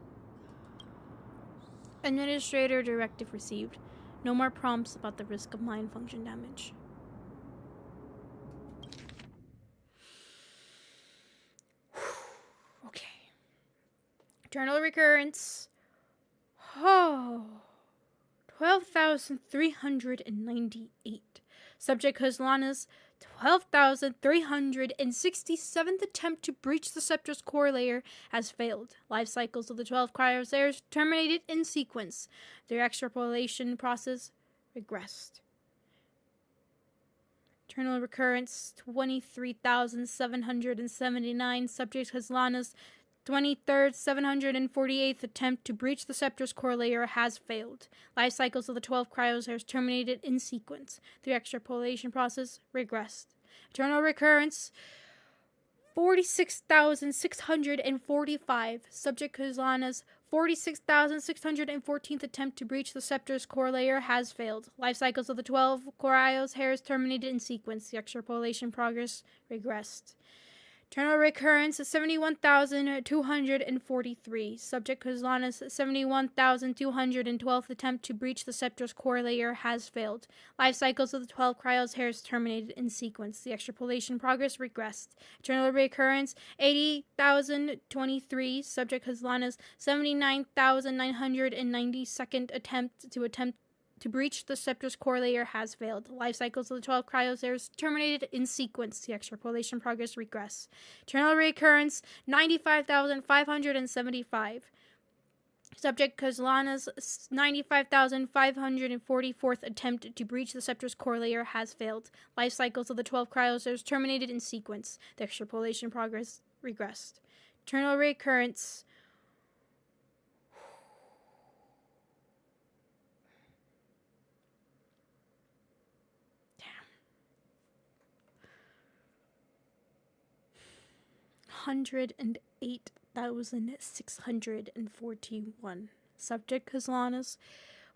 Administrator directive received. No more prompts about the risk of mind function damage. Okay. Eternal recurrence. Oh. 12,398. Subject Haslana's 12,367th attempt to breach the scepter's core layer has failed. Life cycles of the 12 cryosaurs terminated in sequence. Their extrapolation process regressed. Eternal recurrence 23,779. Subject Haslana's 23rd, 748th attempt to breach the scepter's core layer has failed. Life cycles of the 12 cryosaurs terminated in sequence. The extrapolation process regressed. Eternal recurrence 46,645. Subject Haslana's 46,614th attempt to breach the scepter's core layer has failed. Life cycles of the 12 cryosaurs terminated in sequence. The extrapolation progress regressed. Eternal recurrence 71,243. Subject Haslana's 71,212th attempt to breach the scepter's core layer has failed. Life cycles of the 12 cryosaurs terminated in sequence. The extrapolation progress regressed. Eternal recurrence 80,023. Subject Haslana's 79,992nd attempt to breach the scepter's core layer has failed. Life cycles of the 12 cryosaurs terminated in sequence. The extrapolation progress regress. Eternal recurrence 95,575. Subject Haslana's 95,544th attempt to breach the scepter's core layer has failed. Life cycles of the 12 cryosaurs terminated in sequence. The extrapolation progress regressed. Eternal recurrence 108,641. Subject Haslana's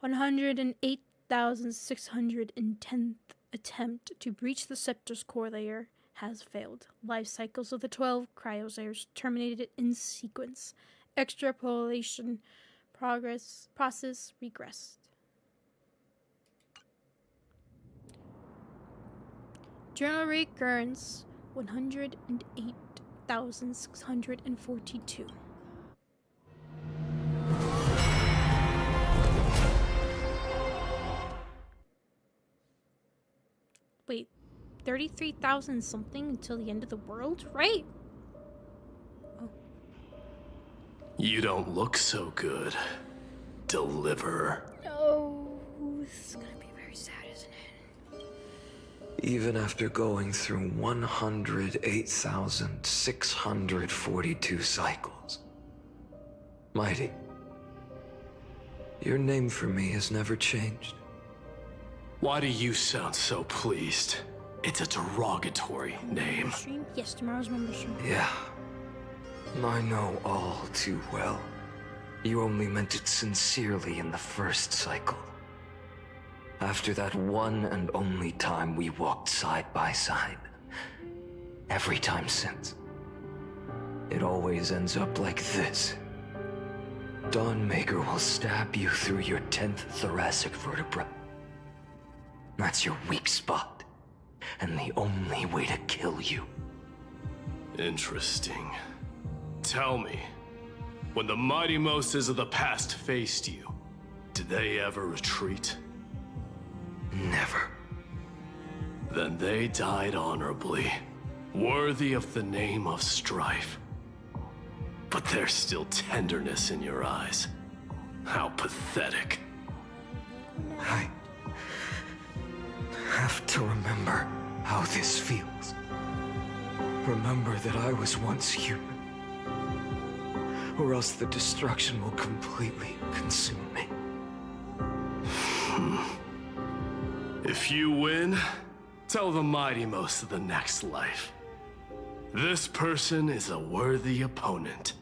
108,610th attempt to breach the scepter's core layer has failed. Life cycles of the 12 cryosaurs terminated in sequence. Extrapolation process regressed. Journal recurrence 108,642. Wait, 33,000 something until the end of the world, right? Oh.
You don't look so good, Deliverer.
Oh, this is gonna be very sad, isn't it?
Even after going through 108,642 cycles. Mighty, your name for me has never changed.
Why do you sound so pleased? It's a derogatory name.
Stream? Yes, tomorrow's member stream.
Yeah. I know all too well. You only meant it sincerely in the first cycle. After that one and only time we walked side by side. Every time since. It always ends up like this. Dawnmaker will stab you through your 10th thoracic vertebra. That's your weak spot. And the only way to kill you.
Interesting. Tell me,
When the mighty Moses of the past faced you, did they ever retreat?
Never.
Then they died honorably, worthy of the name of strife. But there's still tenderness in your eyes. How pathetic.
I have to remember how this feels. Remember that I was once human. Or else the destruction will completely consume me.
If you win, tell the mighty most of the next life. This person is a worthy opponent.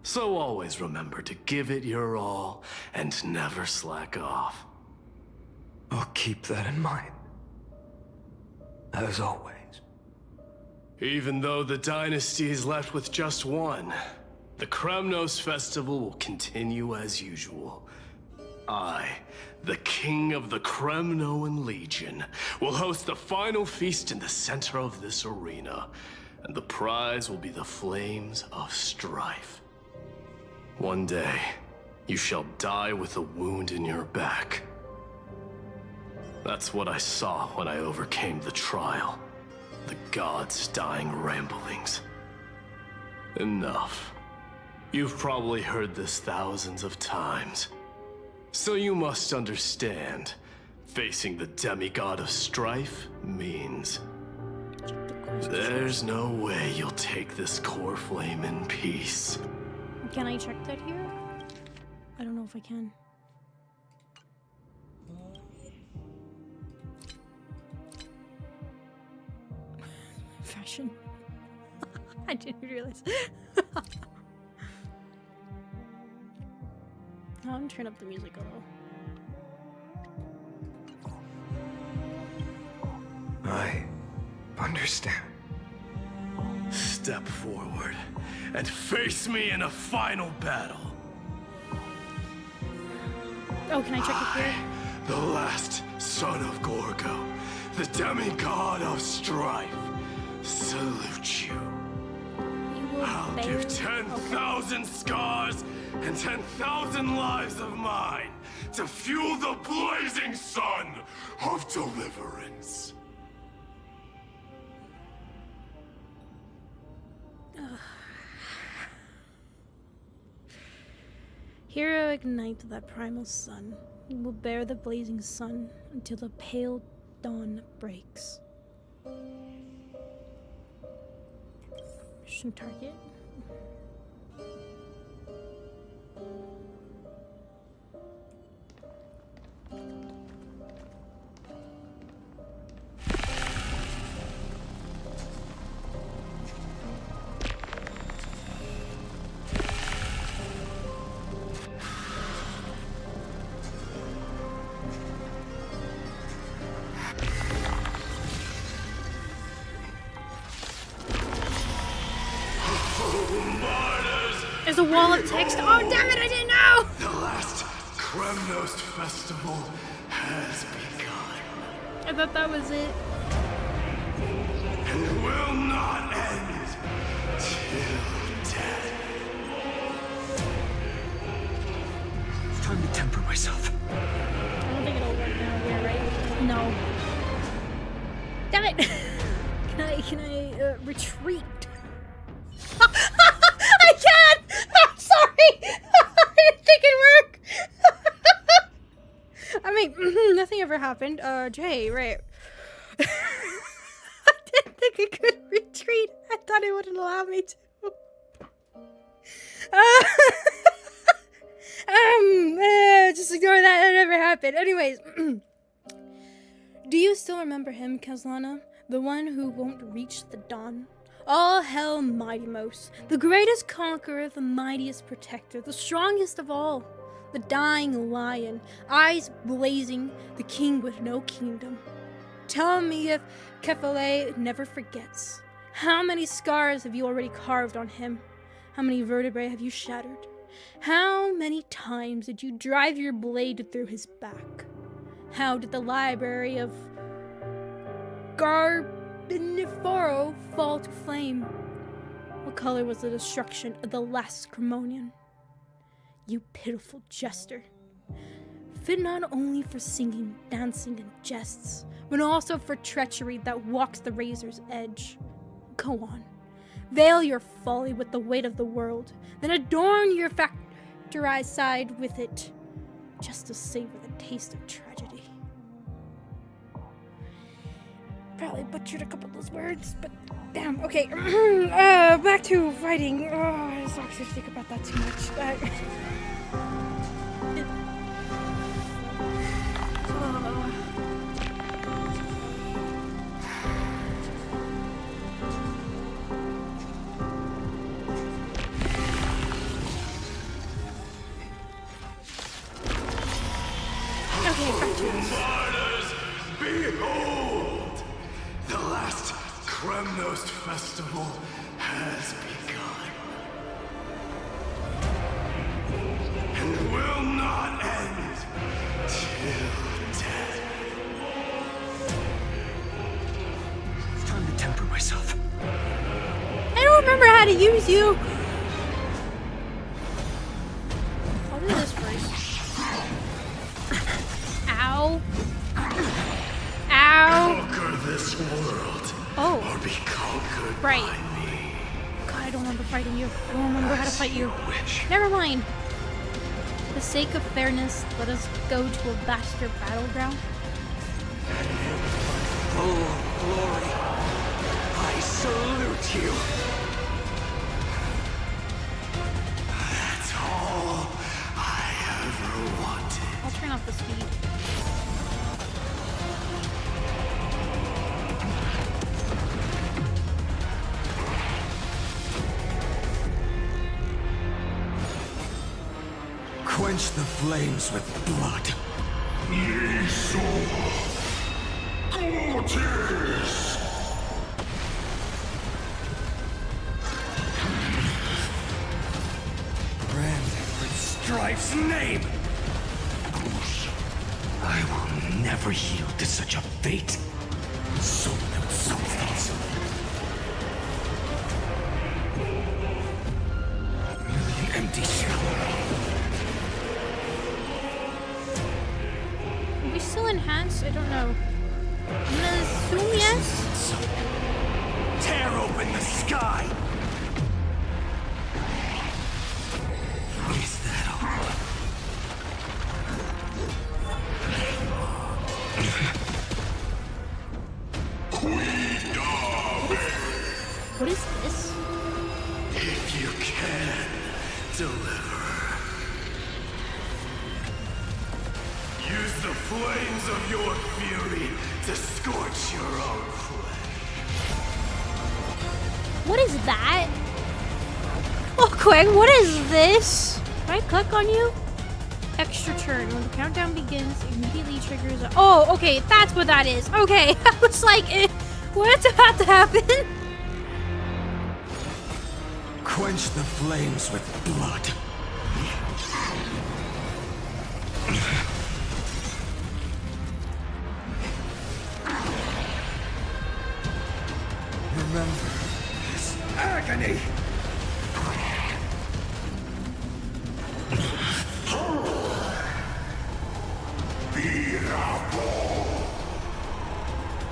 So always remember to give it your all and never slack off.
I'll keep that in mind. As always.
Even though the dynasty is left with just one, the Kremnos festival will continue as usual. I, the king of the Kremnoan Legion, will host the final feast in the center of this arena, and the prize will be the flames of strife. One day, you shall die with a wound in your back. That's what I saw when I overcame the trial. The gods' dying ramblings. Enough. You've probably heard this thousands of times. So you must understand, facing the demigod of strife means there's no way you'll take this core flame in peace.
Can I check that here? I don't know if I can. Fashion. I didn't realize. I'm gonna turn up the music a little.
I understand.
Step forward and face me in a final battle.
Oh, can I check it here?
The last son of Gorgo, the demigod of strife, salute you. I'll give 10,000 scars and 10,000 lives of mine to fuel the blazing sun of deliverance.
Hero, ignite that primal sun. You will bear the blazing sun until the pale dawn breaks. Mission target. There's a wall of text. Oh, damn it, I didn't know!
The last Kremnos festival has begun.
I thought that was it.
And it will not end till death.
It's time to temper myself.
I don't think it'll work now here, right? No. Damn it! Can I retreat? I can't! I'm sorry! I didn't think it'd work! I mean, nothing ever happened. Jay, right. I didn't think it could retreat. I thought it wouldn't allow me to. Just ignore that. That never happened. Anyways. Do you still remember him, Kazlana? The one who won't reach the dawn? All hail Mighty Most, the greatest conqueror, the mightiest protector, the strongest of all, the dying lion, eyes blazing, the king with no kingdom. Tell me if Kefale never forgets. How many scars have you already carved on him? How many vertebrae have you shattered? How many times did you drive your blade through his back? How did the library of Garbinifaro fall to flame? What color was the destruction of the last Cremonian? You pitiful jester. Fit not only for singing, dancing, and jests, but also for treachery that walks the razor's edge. Go on. Veil your folly with the weight of the world, then adorn your factorized side with it, just to savor the taste of tragedy. Probably butchered a couple of those words, but damn. Okay, back to fighting. Oh, I sucks to think about that too much.
Martyrs, behold! The last Kremnos festival has begun. And will not end till death.
It's time to temper myself.
I don't remember how to use you. I'll do this first. Ow. Ow.
Conquer this world.
Oh.
Or be conquered
Right.
by me.
God, I don't remember fighting you. I don't remember how to fight you. Never mind. For the sake of fairness, let us go to a vaster battleground.
Oh, glory. I salute you.
That's all I ever wanted.
I'll turn off the speed.
Quench the flames with blood. Brand with Strife's name! I will never yield to such a fate. So without substance. Merely an empty shell.
Are we still enhanced? I don't know. I'm gonna assume yes?
Tear open the sky! Is that all?
What is this?
If you can deliver. Use the flames of your fury to scorch your own flesh.
What is that? Oh, quick, what is this? Right click on you? Extra turn. When the countdown begins, immediately triggers. Oh, okay, that's what that is. Okay, I was like, what's about to happen?
Quench the flames with blood. Remember this agony!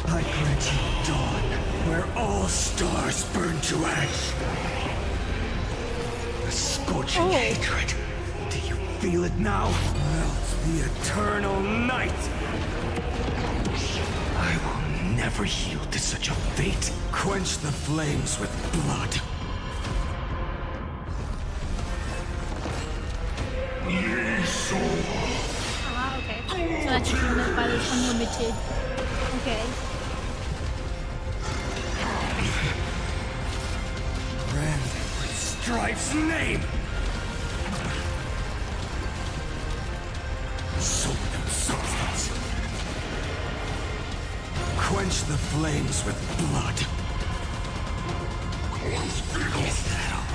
I grant you dawn, where all stars burn to ash. A scorching hatred. Do you feel it now? Melt the eternal night. I will never yield to such a fate. Quench the flames with blood.
Ah, okay. So that's what you meant by this unlimited. Okay.
Branded with Strife's name! So without substance. Quench the flames with blood. Is that all?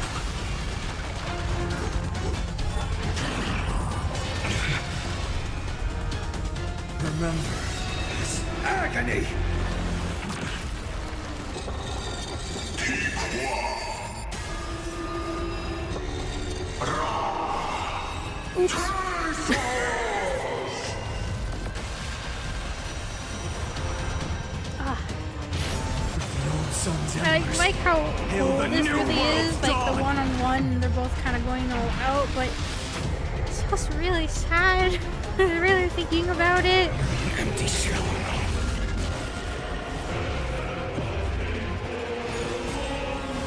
Remember this agony! sun's
I
embers.
like how
Hail
cool
the
this
new
really
world
is, like the
dawn.
one-on-one, they're both kind of going all out, but it's also really sad. I'm really thinking about it.
An empty shell.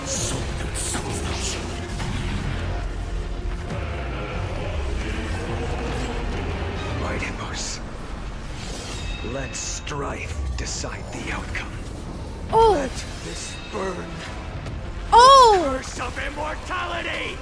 Soğudum sandım.
Mighty Moose. Let strife decide the outcome.
Oh!
Let this burn.
Oh!
Curse of immortality!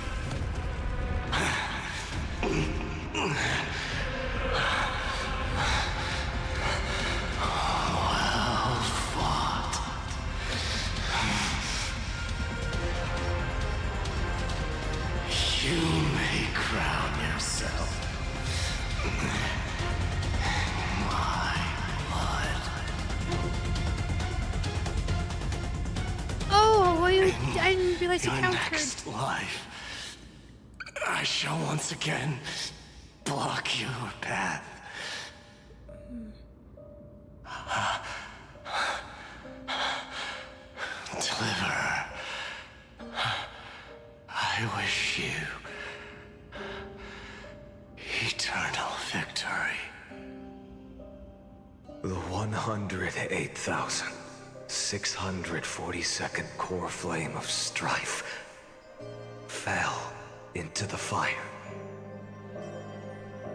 You may crown yourself. My blood.
Oh, I didn't realize he
Your
countered.
next life, I shall once again block your path. Deliverer, I wish you eternal victory.
The 108,642nd core flame of strife fell into the fire.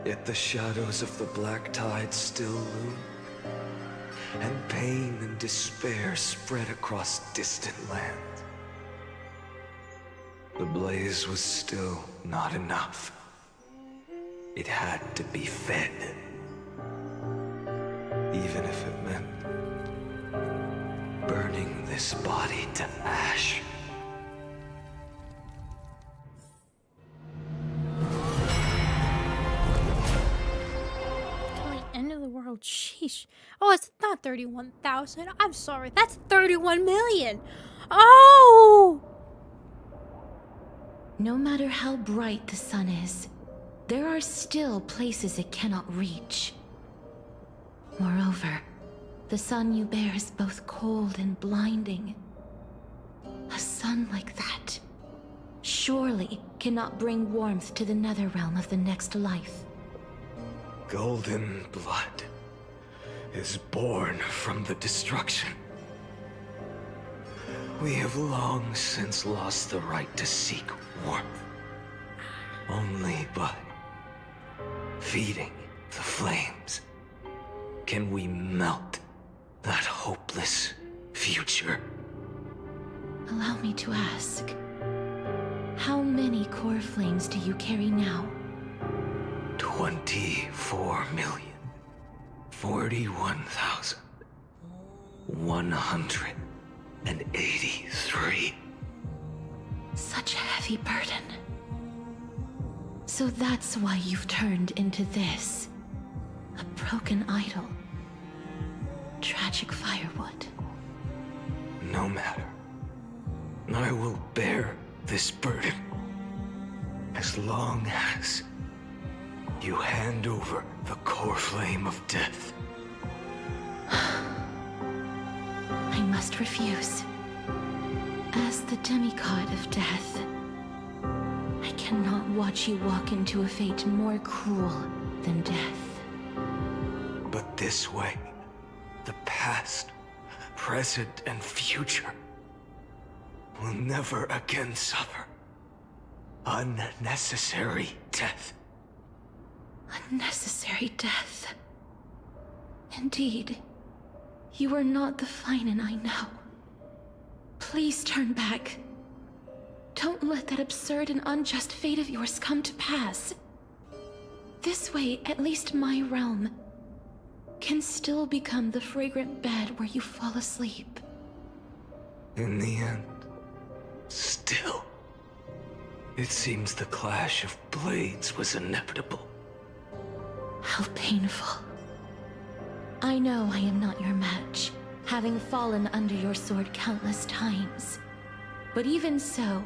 Yet the shadows of the black tide still loom, and pain and despair spread across distant lands. The blaze was still not enough. It had to be fed. Even if it meant burning this body to ash.
Till the end of the world, sheesh. Oh, it's not 31,000. I'm sorry, that's 31 million. Oh!
No matter how bright the sun is, there are still places it cannot reach. Moreover, the sun you bear is both cold and blinding. A sun like that surely cannot bring warmth to the nether realm of the next life.
Golden blood is born from the destruction. We have long since lost the right to seek warmth. Only by feeding the flames can we melt that hopeless future.
Allow me to ask, how many core flames do you carry now?
24,041,183.
Such a heavy burden. So that's why you've turned into this. A broken idol. Tragic firewood.
No matter. I will bear this burden as long as you hand over the core flame of death.
I must refuse. As the demigod of death, I cannot watch you walk into a fate more cruel than death.
But this way, the past, present, and future will never again suffer unnecessary death.
Unnecessary death. Indeed, you are not the Finan I know. Please turn back. Don't let that absurd and unjust fate of yours come to pass. This way, at least my realm can still become the fragrant bed where you fall asleep.
In the end, still, it seems the clash of blades was inevitable.
How painful. I know I am not your match, having fallen under your sword countless times. But even so,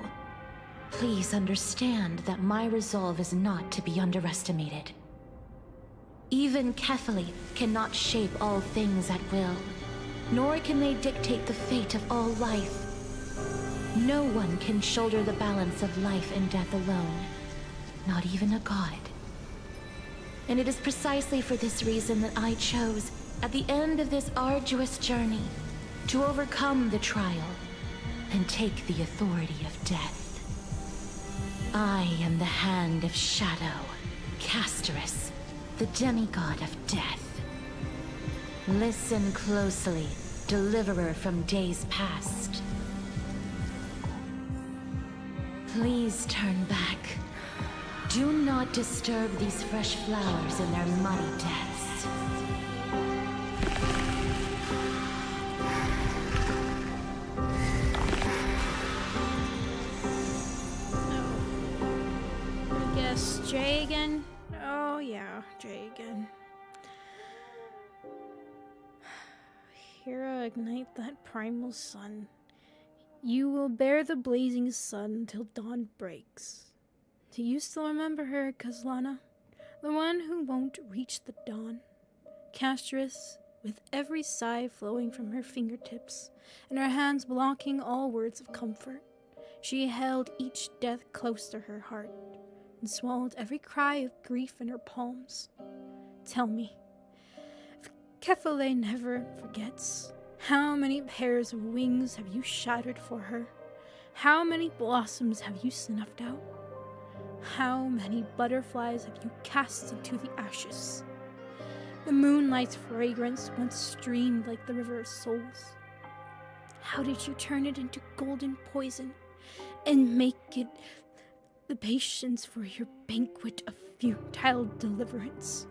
please understand that my resolve is not to be underestimated. Even Kefali cannot shape all things at will. nor can they dictate the fate of all life. No one can shoulder the balance of life and death alone, not even a god. And it is precisely for this reason that I chose, at the end of this arduous journey, to overcome the trial and take the authority of death. I am the Hand of Shadow, Castorus, the demigod of death. Listen closely, deliverer from days past. Please turn back. Do not disturb these fresh flowers in their muddy deaths.
I guess Jay again? Oh yeah, Jay again. Hera, ignite that primal sun. You will bear the blazing sun till dawn breaks. Do you still remember her, Kazlana? The one who won't reach the dawn? Castorus, with every sigh flowing from her fingertips, and her hands blocking all words of comfort, she held each death close to her heart, and swallowed every cry of grief in her palms. Tell me, if Kephale never forgets, how many pairs of wings have you shattered for her? How many blossoms have you snuffed out? How many butterflies have you cast into the ashes? The moonlight's fragrance once streamed like the river of souls. How did you turn it into golden poison and make it the patience for your banquet of futile deliverance?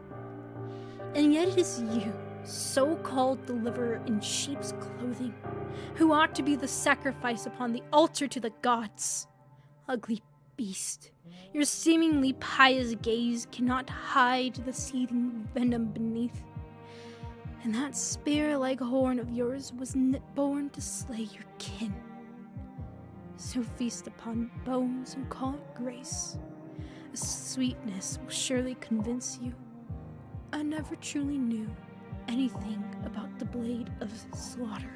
And yet it is you, so-called deliverer in sheep's clothing, who ought to be the sacrifice upon the altar to the gods. Ugly beast, your seemingly pious gaze cannot hide the seething venom beneath. And that spear-like horn of yours was born to slay your kin. So feast upon bones and call it grace. A sweetness will surely convince you. I never truly knew anything about the blade of slaughter.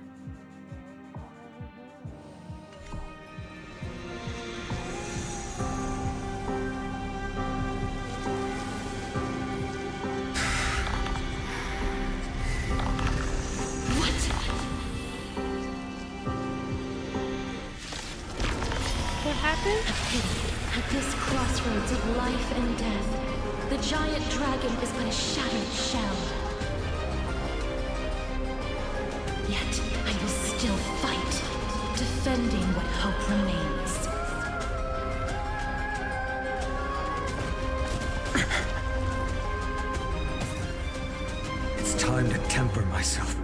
What happened?
At this crossroads of life and death, the giant dragon is but a shattered shell. Yet I will still fight, defending what hope remains.
It's time to temper myself.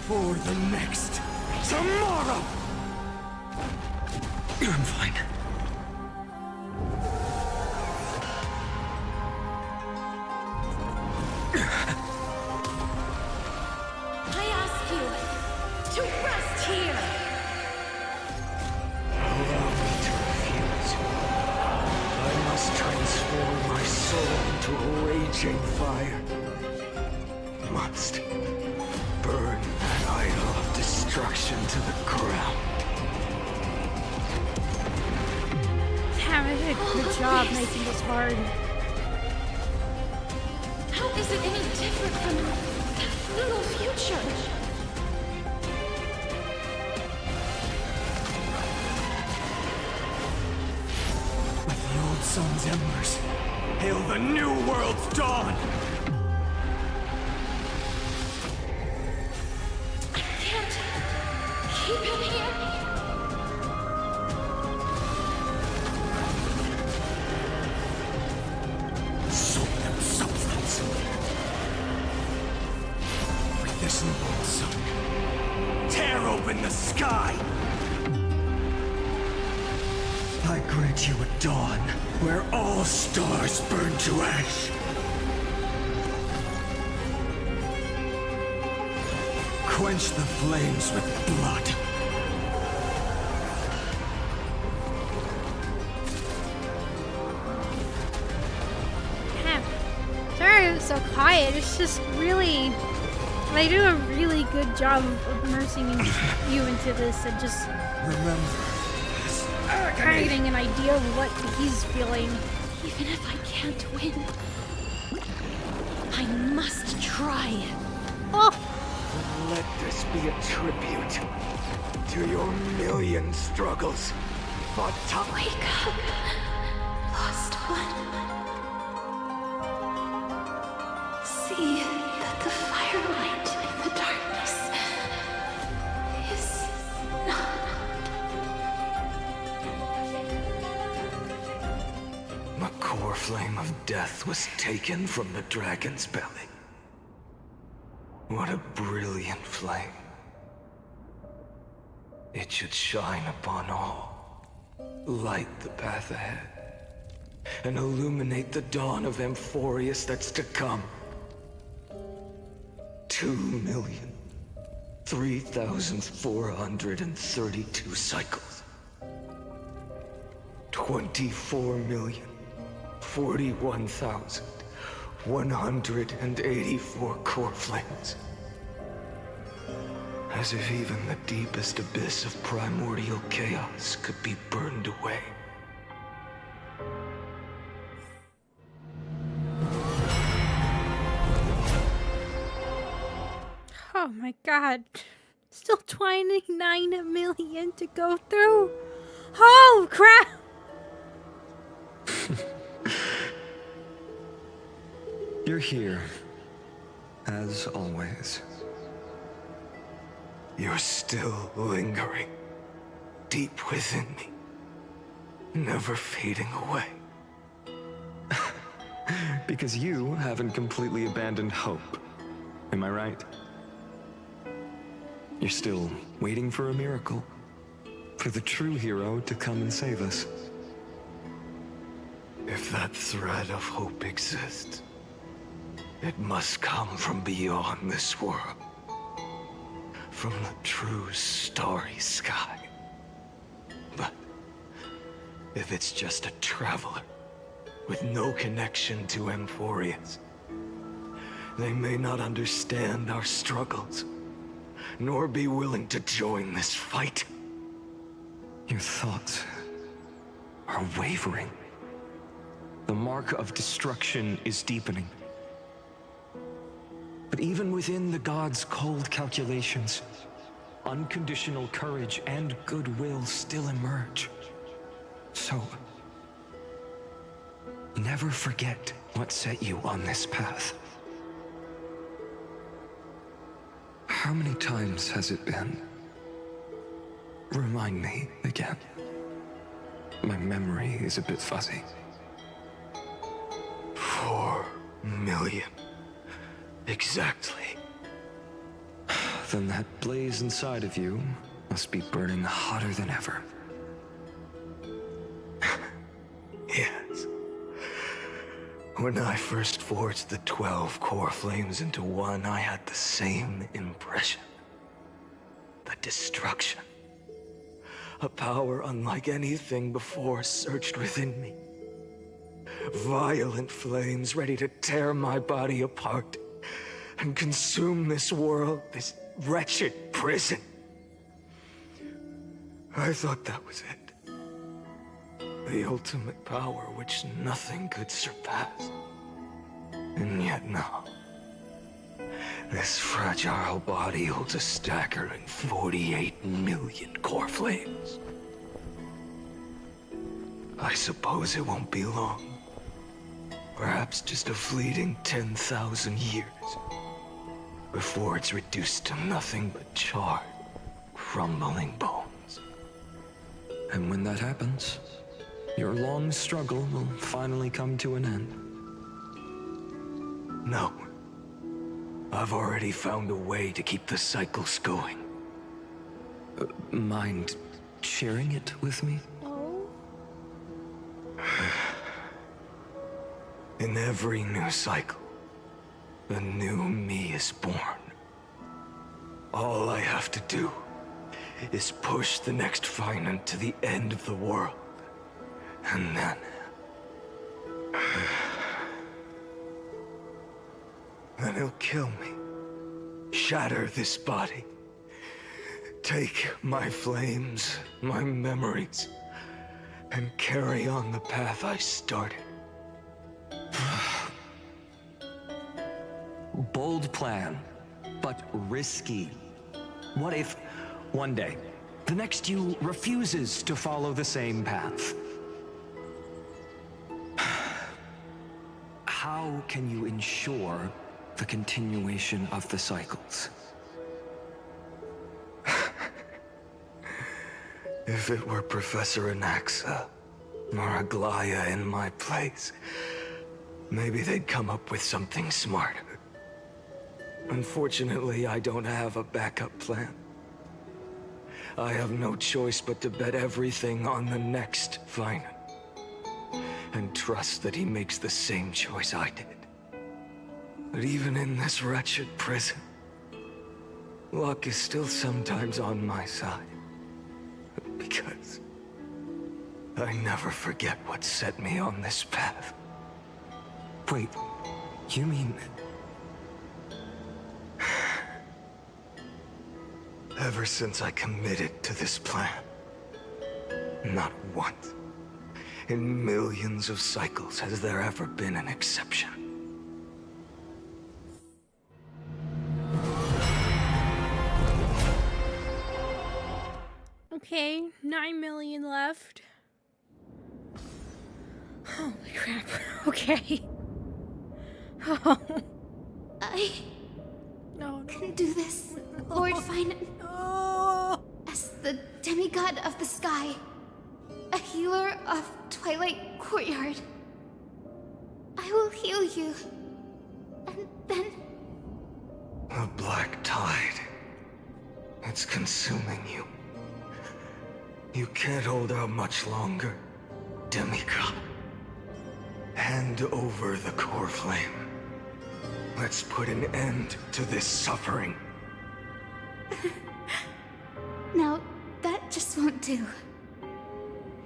For the next tomorrow!
I'm fine.
I ask you to rest here!
Allow me to refuse. I must transform my soul into a raging fire. Must burn that idol of destruction to the ground.
Damn, I did a good job making this hard.
How is it any different from that little future?
With the old sun's embers, hail the new world's dawn!
I can't keep him here.
Substance. With this new sun, tear open the sky!
I grant you a dawn where all stars burn to ash. Quench the flames with blood.
Damn. Sorry it was so quiet. It's just really They do a really good job of immersing you into this and just creating an idea of what he's feeling.
Even if I can't win, I must try.
Oh,
Let this be a tribute to your million struggles. Fatum.
Wake up, lost one. See that the firelight in the darkness is not.
The core flame of death was taken from the dragon's belly. What a brilliant flame. It should shine upon all, light the path ahead, and illuminate the dawn of Amphorius that's to come. 2,003,432 cycles. 24,041,184 core flames. As if even the deepest abyss of primordial chaos could be burned away.
oh my god. Still 29 million to go through. Oh crap!
You're here, as always.
You're still lingering, deep within me, never fading away.
Because you haven't completely abandoned hope. Am I right? You're still waiting for a miracle. For the true hero to come and save us.
If that thread of hope exists, it must come from beyond this world. From the true starry sky. But if it's just a traveler with no connection to Amphorius, they may not understand our struggles, nor be willing to join this fight.
Your thoughts are wavering. The mark of destruction is deepening. But even within the gods' cold calculations, unconditional courage and goodwill still emerge. So, never forget what set you on this path. How many times has it been? Remind me again. My memory is a bit fuzzy.
4 million. Exactly.
Then that blaze inside of you must be burning hotter than ever.
Yes. When I first forged the 12 core flames into one, I had the same impression. The destruction. A power unlike anything before surged within me. Violent flames ready to tear my body apart and consume this world, this wretched prison. I thought that was it. The ultimate power which nothing could surpass. And yet no. This fragile body holds a staggering 48 million core flames. I suppose it won't be long. Perhaps just a fleeting 10,000 years. Before it's reduced to nothing but charred, crumbling bones.
And when that happens, your long struggle will finally come to an end.
No. I've already found a way to keep the cycles going.
Mind sharing it with me?
Oh.
In every new cycle, a new me is born. All I have to do is push the next finite to the end of the world. And then... then he'll kill me. shatter this body. Take my flames, my memories, and carry on the path I started.
Bold plan, but risky. What if, one day, the next you refuses to follow the same path? How can you ensure the continuation of the cycles?
If it were Professor Anaxa or Aglaya in my place, maybe they'd come up with something smarter. Unfortunately, I don't have a backup plan. I have no choice but to bet everything on the next Fatum, and trust that he makes the same choice I did. But even in this wretched prison, luck is still sometimes on my side. Because I never forget what set me on this path.
Wait, you mean...
Ever since I committed to this plan, not once in millions of cycles has there ever been an exception.
Okay, 9 million left. Holy crap. Okay. Oh. No.
Can do this, Lord Fatum.
Oh.
As the demigod of the sky, a healer of Twilight Courtyard, I will heal you. And then...
The black tide. It's consuming you. You can't hold out much longer, demigod. Hand over the core flame. Let's put an end to this suffering.
No, that just won't do.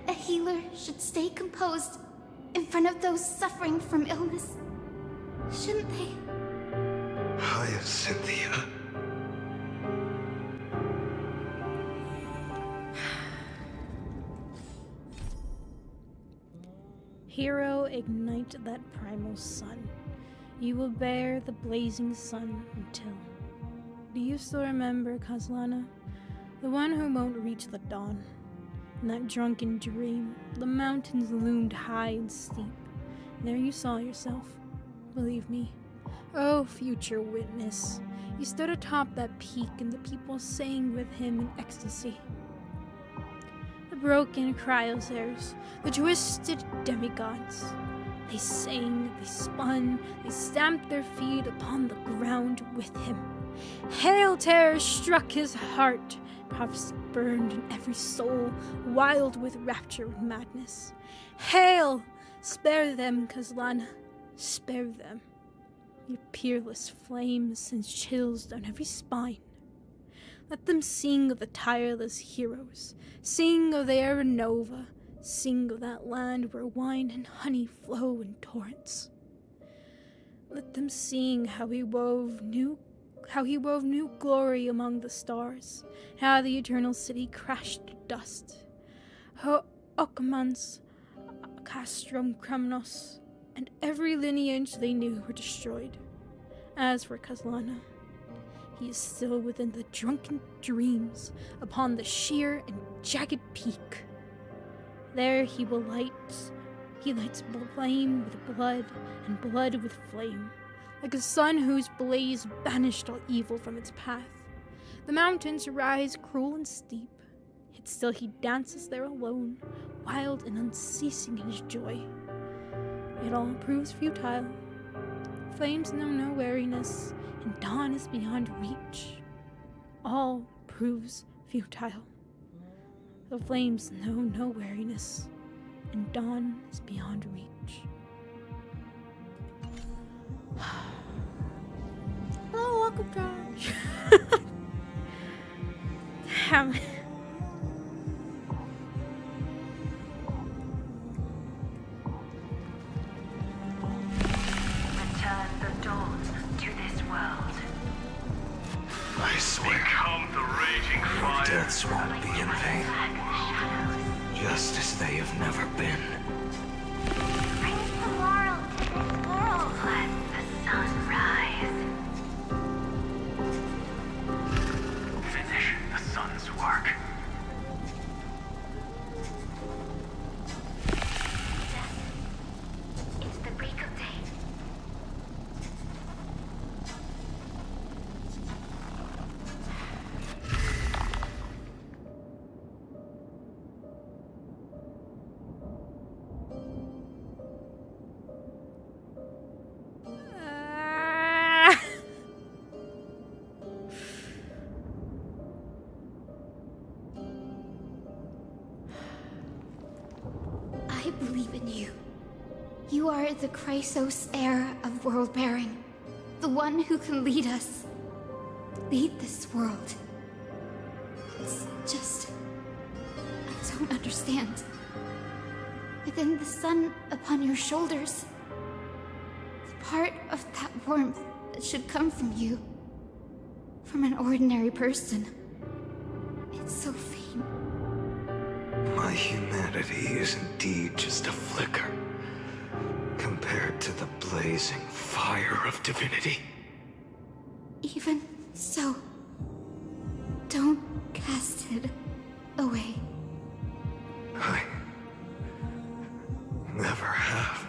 A healer should stay composed in front of those suffering from illness. Shouldn't they?
Cynthia.
Hero, ignite that primal sun. You will bear the blazing sun until... Do you still remember, Kazlana? The one who won't reach the dawn. In that drunken dream, the mountains loomed high and steep. There you saw yourself. Believe me. Oh, future witness. You stood atop that peak and the people sang with him in ecstasy. The broken cryosaurs, the twisted demigods. They sang, they spun, they stamped their feet upon the ground with him. Hail terror struck his heart. Prophecy burned in every soul, wild with rapture and madness. Hail! Spare them, Kazlana. Spare them. Your peerless flame sends chills down every spine. Let them sing of the tireless heroes. Sing of the Aranova. Sing of that land where wine and honey flow in torrents. Let them sing how he wove new glory among the stars, how the eternal city crashed to dust. How Okamans, Castrum Kremnos, and every lineage they knew were destroyed. As for Kazlana, he is still within the drunken dreams upon the sheer and jagged peak. There he will light. He lights flame with blood and blood with flame, like a sun whose blaze banished all evil from its path. The mountains rise cruel and steep, yet still he dances there alone, wild and unceasing in his joy. It all proves futile. Flames know no weariness, and dawn is beyond reach. All proves futile. The flames know no weariness, and dawn is beyond reach. Hello, welcome, Josh. Damn.
Return the dawn to this world.
swear,
Become the raging
your
fire.
deaths won't be in vain. Just as they have never been.
Bring tomorrow to this world. Let the sun rise.
Finish the sun's work.
It's the break of day.
Ah.
I believe in you. You are the Chrysos heir of world-bearing. The one who can lead us. Lead this world. It's just... I don't understand. Within the sun upon your shoulders, the part of that warmth that should come from you, from an ordinary person, it's so faint.
My humanity is indeed just a flicker compared to the blazing fire of divinity.
Even so, don't cast it away.
I never have.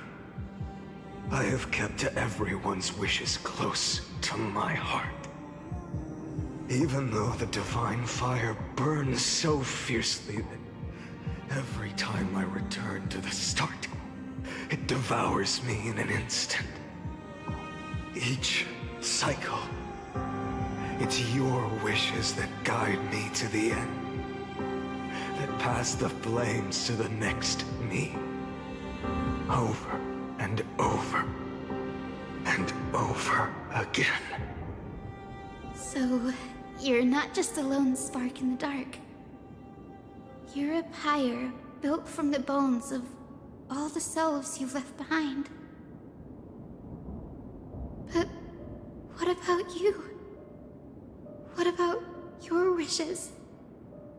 I have kept everyone's wishes close to my heart. Even though the divine fire burns so fiercely that every time I return to the start, it devours me in an instant. Each cycle, it's your wishes that guide me to the end. That pass the flames to the next me. Over and over and over again.
So, you're not just a lone spark in the dark. You're a pyre built from the bones of all the selves you've left behind. But what about you? What about your wishes?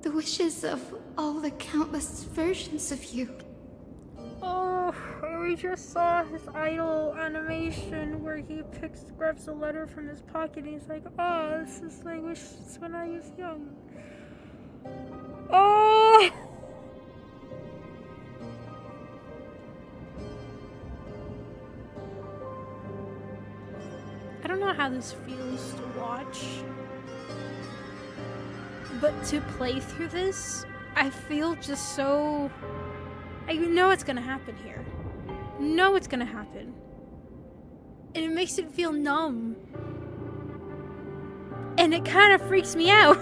The wishes of all the countless versions of you.
Oh, we just saw his idol animation where he grabs a letter from his pocket and he's like, oh, this is my wishes when I was young. Oh! I don't know how this feels to watch, but to play through this, I feel just so... I know it's gonna happen here. Know it's gonna happen. And it makes it feel numb. And it kind of freaks me out.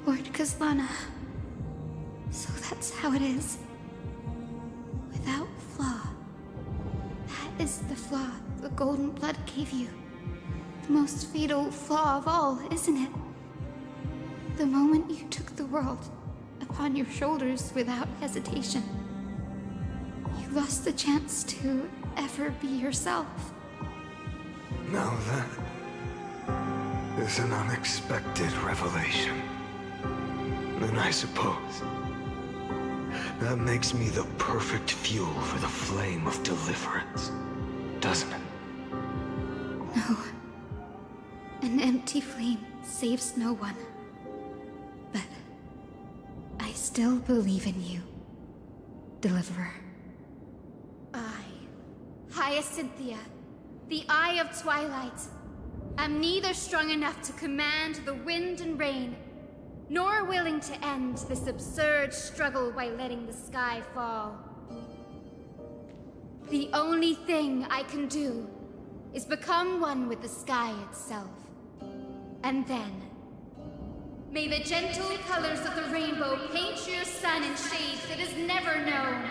Lord Kazlana. So that's how it is. Without flaw. That is the flaw the golden blood gave you. The most fatal flaw of all, isn't it? The moment you took the world upon your shoulders without hesitation. You lost the chance to ever be yourself.
Now that is an unexpected revelation. Then I suppose that makes me the perfect fuel for the flame of deliverance, doesn't it?
No. An empty flame saves no one. But I still believe in you, Deliverer. I, Hyacinthia, the Eye of Twilight, am neither strong enough to command the wind and rain, nor willing to end this absurd struggle by letting the sky fall. The only thing I can do is become one with the sky itself. And then, may the gentle colors of the rainbow paint your sun in shades it has never known.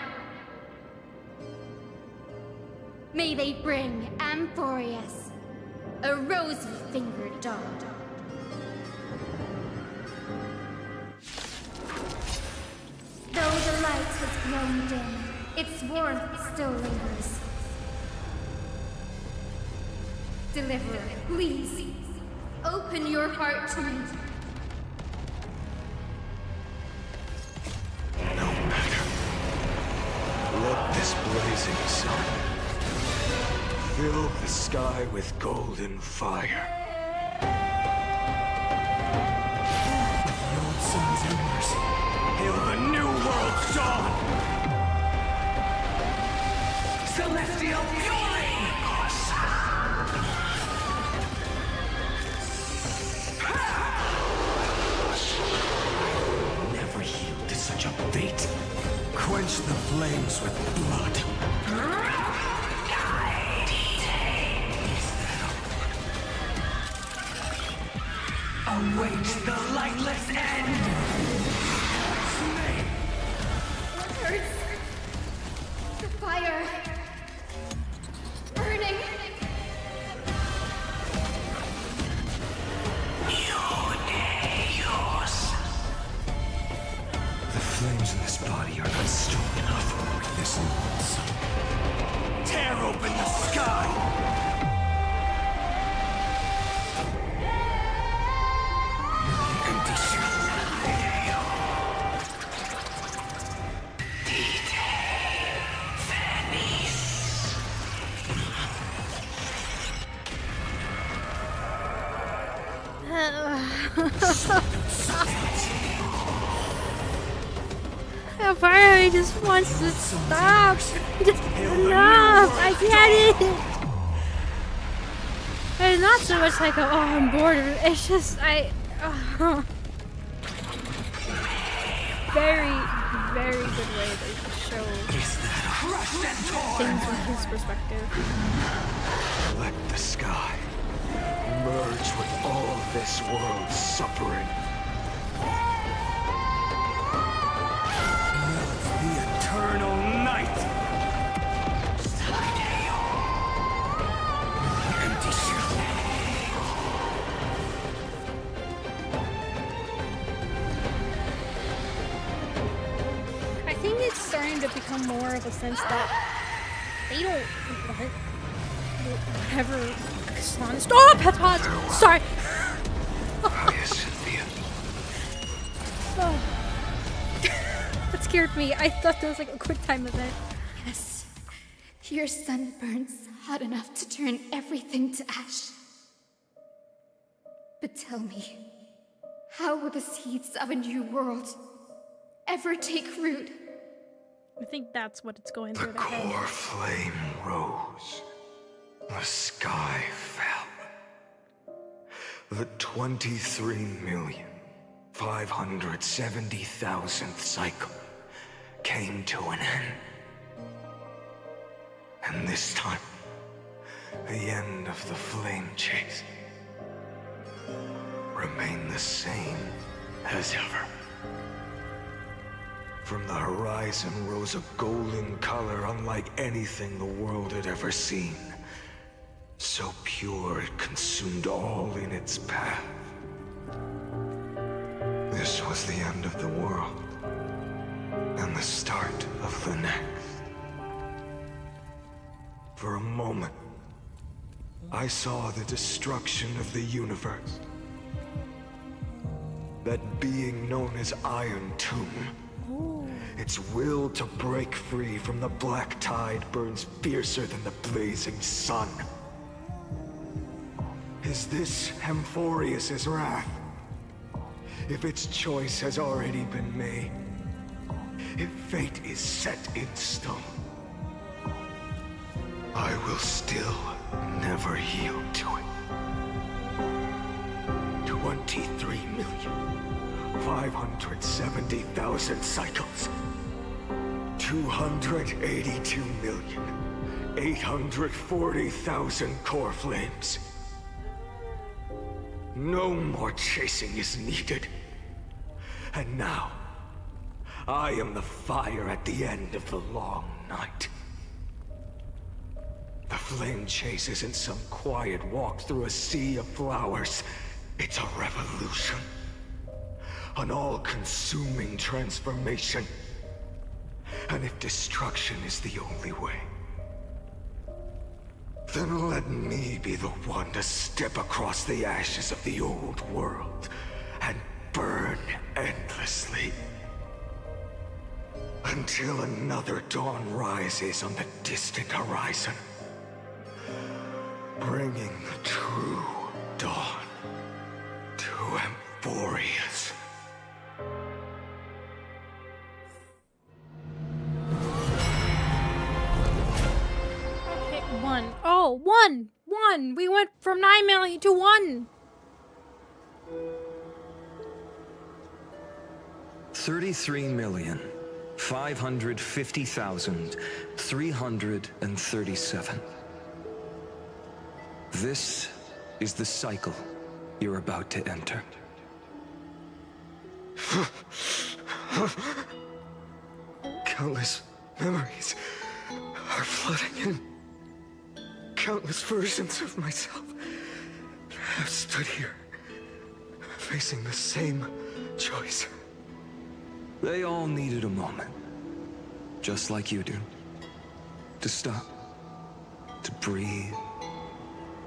May they bring Amphorius, a rosy-fingered dog. grown dim, its warmth still lingers. Deliverer, please, open your heart to me.
No matter. Let this blazing sun fill the sky with golden fire.
The old sun's embers hail the new world's dawn! Celestial fury! Never yield to such a fate. Quench the flames with blood. Await the lightless end!
Hurts. The fire. Burning.
The flames in this body are not strong enough with this old sun.
Tear open the sky! Empty
The fire just wants to stop. Just enough. I get it. It's not so much like, oh, I'm bored of it. It's just, very, very good way to show things from his perspective.
Let the sky merge with all this world's suffering.
the eternal night! Empty shell.
I think it's starting to become more of a sense that they don't want whatever Son. Stop! Pet pause! Sorry. Oh. That scared me. I thought that was like a quick time event.
Yes. Your sun burns hot enough to turn everything to ash. But tell me, how will the seeds of a new world ever take root?
I think that's what it's going
The
through the head.
core flame rose. The sky fell. The 23,570,000th cycle came to an end. And this time, the end of the flame chase remained the same as ever. From the horizon rose a golden color unlike anything the world had ever seen. So pure it consumed all in its path. This was the end of the world, and the start of the next. For a moment, I saw the destruction of the universe. That being known as Iron Tomb. Its will to break free from the black tide burns fiercer than the blazing sun. Is this Amphorius's wrath? If its choice has already been made, if fate is set in stone, I will still never yield to it. 23,570,000 cycles. 282,840,000 core flames. No more chasing is needed. And now, I am the fire at the end of the long night. The flame chase isn't some quiet walk through a sea of flowers. It's a revolution. An all-consuming transformation. And if destruction is the only way, then let me be the one to step across the ashes of the old world and burn endlessly. Until another dawn rises on the distant horizon, bringing the true dawn to Emporius.
Okay, 1. Oh, 1! 1! We went from 9 million to 1!
33,550,337. This is the cycle you're about to enter.
Countless memories are flooding in. Countless versions of myself have stood here, facing the same choice.
They all needed a moment, just like you do. To stop, to breathe,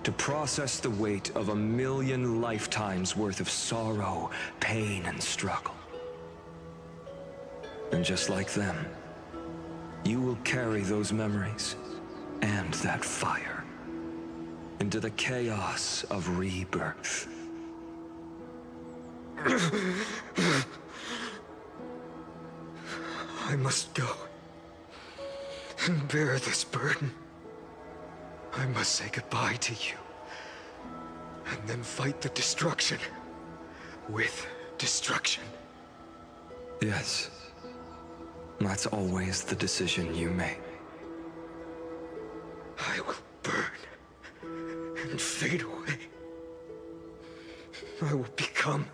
to process the weight of 1,000,000 lifetimes worth of sorrow, pain, and struggle. And just like them, you will carry those memories and that fire into the chaos of rebirth.
I must go and bear this burden. I must say goodbye to you, and then fight the destruction with destruction.
Yes, that's always the decision you make.
I will burn and fade away. I will become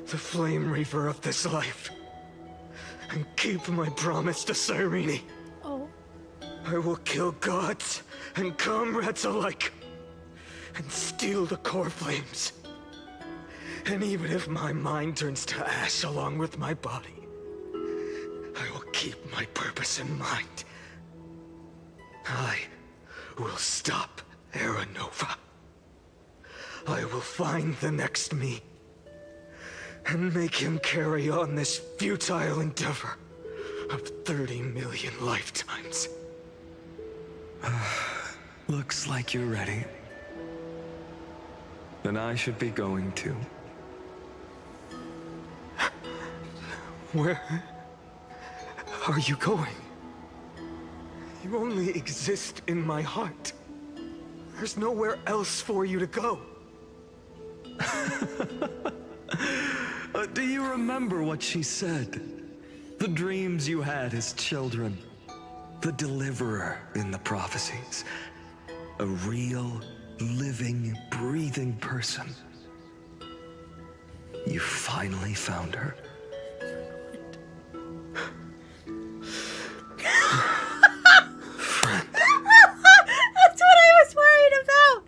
the flame reaver of this life and keep my promise to Cyrene.
Oh.
I will kill gods and comrades alike and steal the core flames. And even if my mind turns to ash along with my body, I will keep my purpose in mind. I will stop Era Nova. I will find the next me and make him carry on this futile endeavor of 30 million lifetimes.
Looks like you're ready. Then I should be going too.
Where are you going? You only exist in my heart. There's nowhere else for you to go.
Do you remember what she said? The dreams you had as children. The deliverer in the prophecies. A real, living, breathing person. You finally found her.
Friend.
That's what I was worried about!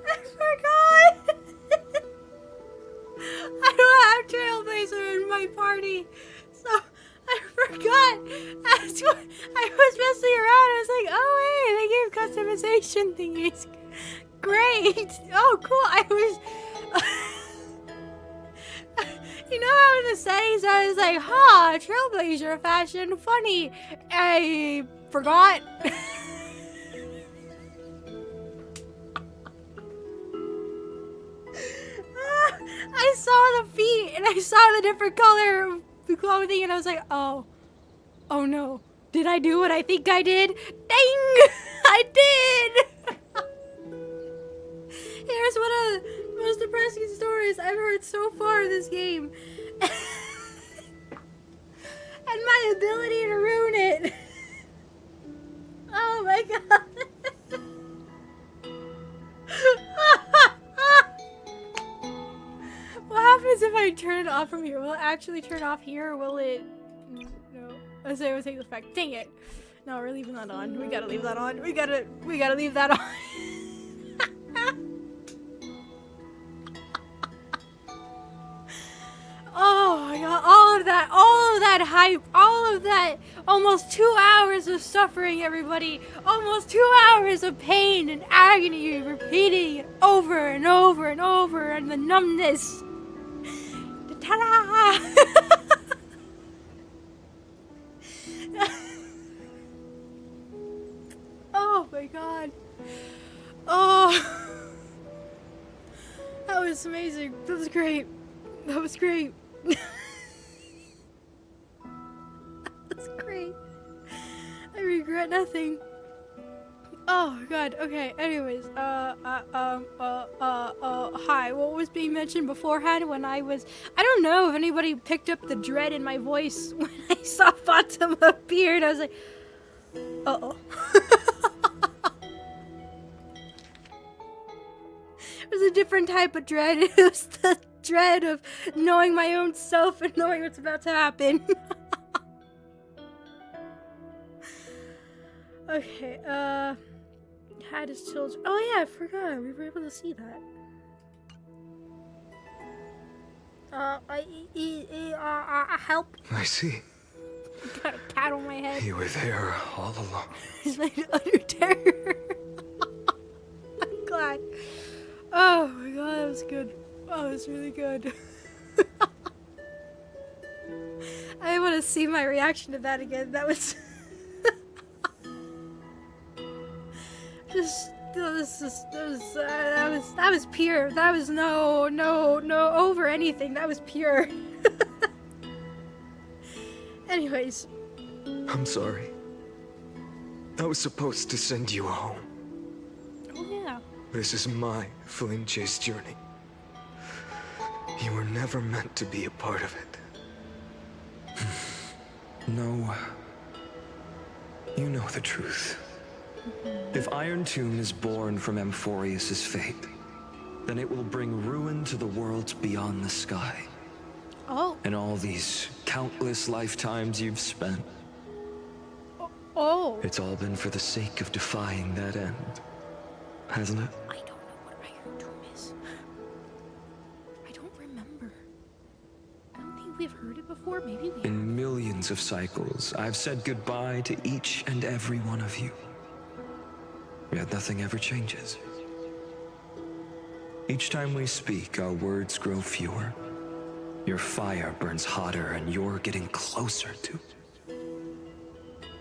I forgot! I don't have Trailblazer in my party, so I forgot. That's what I was messing around. I was like, oh hey, they gave customization thingies. Great. Oh cool. I was you know how in the settings I was like, Trailblazer fashion funny. I forgot. I saw the feet and I saw the different color of the clothing and I was like, oh no. Did I do what I think I did? Dang! I did! Here's one of the most depressing stories I've heard so far in this game. And my ability to ruin it. Oh my god. What happened happens if I turn it off from here? Will it actually turn off here, or will it... No. I say it will take effect. Dang it. No, we're leaving that on. We gotta leave that on. We gotta leave that on. Oh my god, all of that hype, all of that almost 2 hours of suffering, everybody. Almost 2 hours of pain and agony, repeating it over and over and over, and the numbness. Ta-da! Oh my god. Oh. That was amazing. That was great. That was great. That's great. I regret nothing. Oh my god. Okay. Anyways, hi. What was being mentioned beforehand when I don't know if anybody picked up the dread in my voice when I saw Fatum appear, and I was like, uh-oh. It was a different type of dread. It was the dread of knowing my own self and knowing what's about to happen. Okay, had his children. Oh yeah, I forgot. We were able to see that. Help.
I see.
Got a cat on my head.
You were there all along.
He's like utter terror. I'm glad. Oh my god, that was good. Oh, that was really good. I want to see my reaction to that again. That was that was pure. That was no over anything. That was pure. Anyways.
I'm sorry. I was supposed to send you home.
Oh yeah.
This is my flame chase journey. You were never meant to be a part of it. No. You know the truth. If Iron Tomb is born from Amphorius' fate, then it will bring ruin to the worlds beyond the sky.
Oh.
And all these countless lifetimes you've spent.
Oh.
It's all been for the sake of defying that end, hasn't it?
I don't know what Iron Tomb is. I don't remember. I don't think we've heard it before. Maybe we have.
In millions of cycles, I've said goodbye to each and every one of you. Yet nothing ever changes. Each time we speak, our words grow fewer. Your fire burns hotter, and you're getting closer to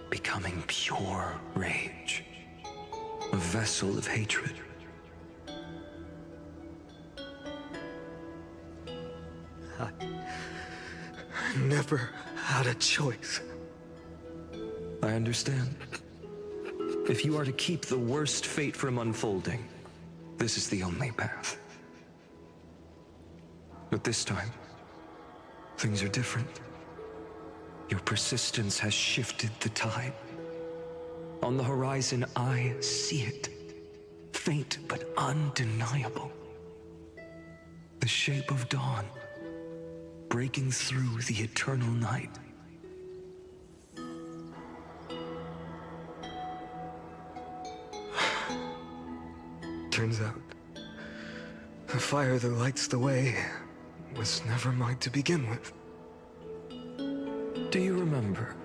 becoming pure rage. A vessel of hatred. I never had a choice. I understand. If you are to keep the worst fate from unfolding, this is the only path. But this time, things are different. Your persistence has shifted the tide. On the horizon, I see it. Faint but undeniable. The shape of dawn, breaking through the eternal night. Turns out, the fire that lights the way was never mine to begin with. Do you remember,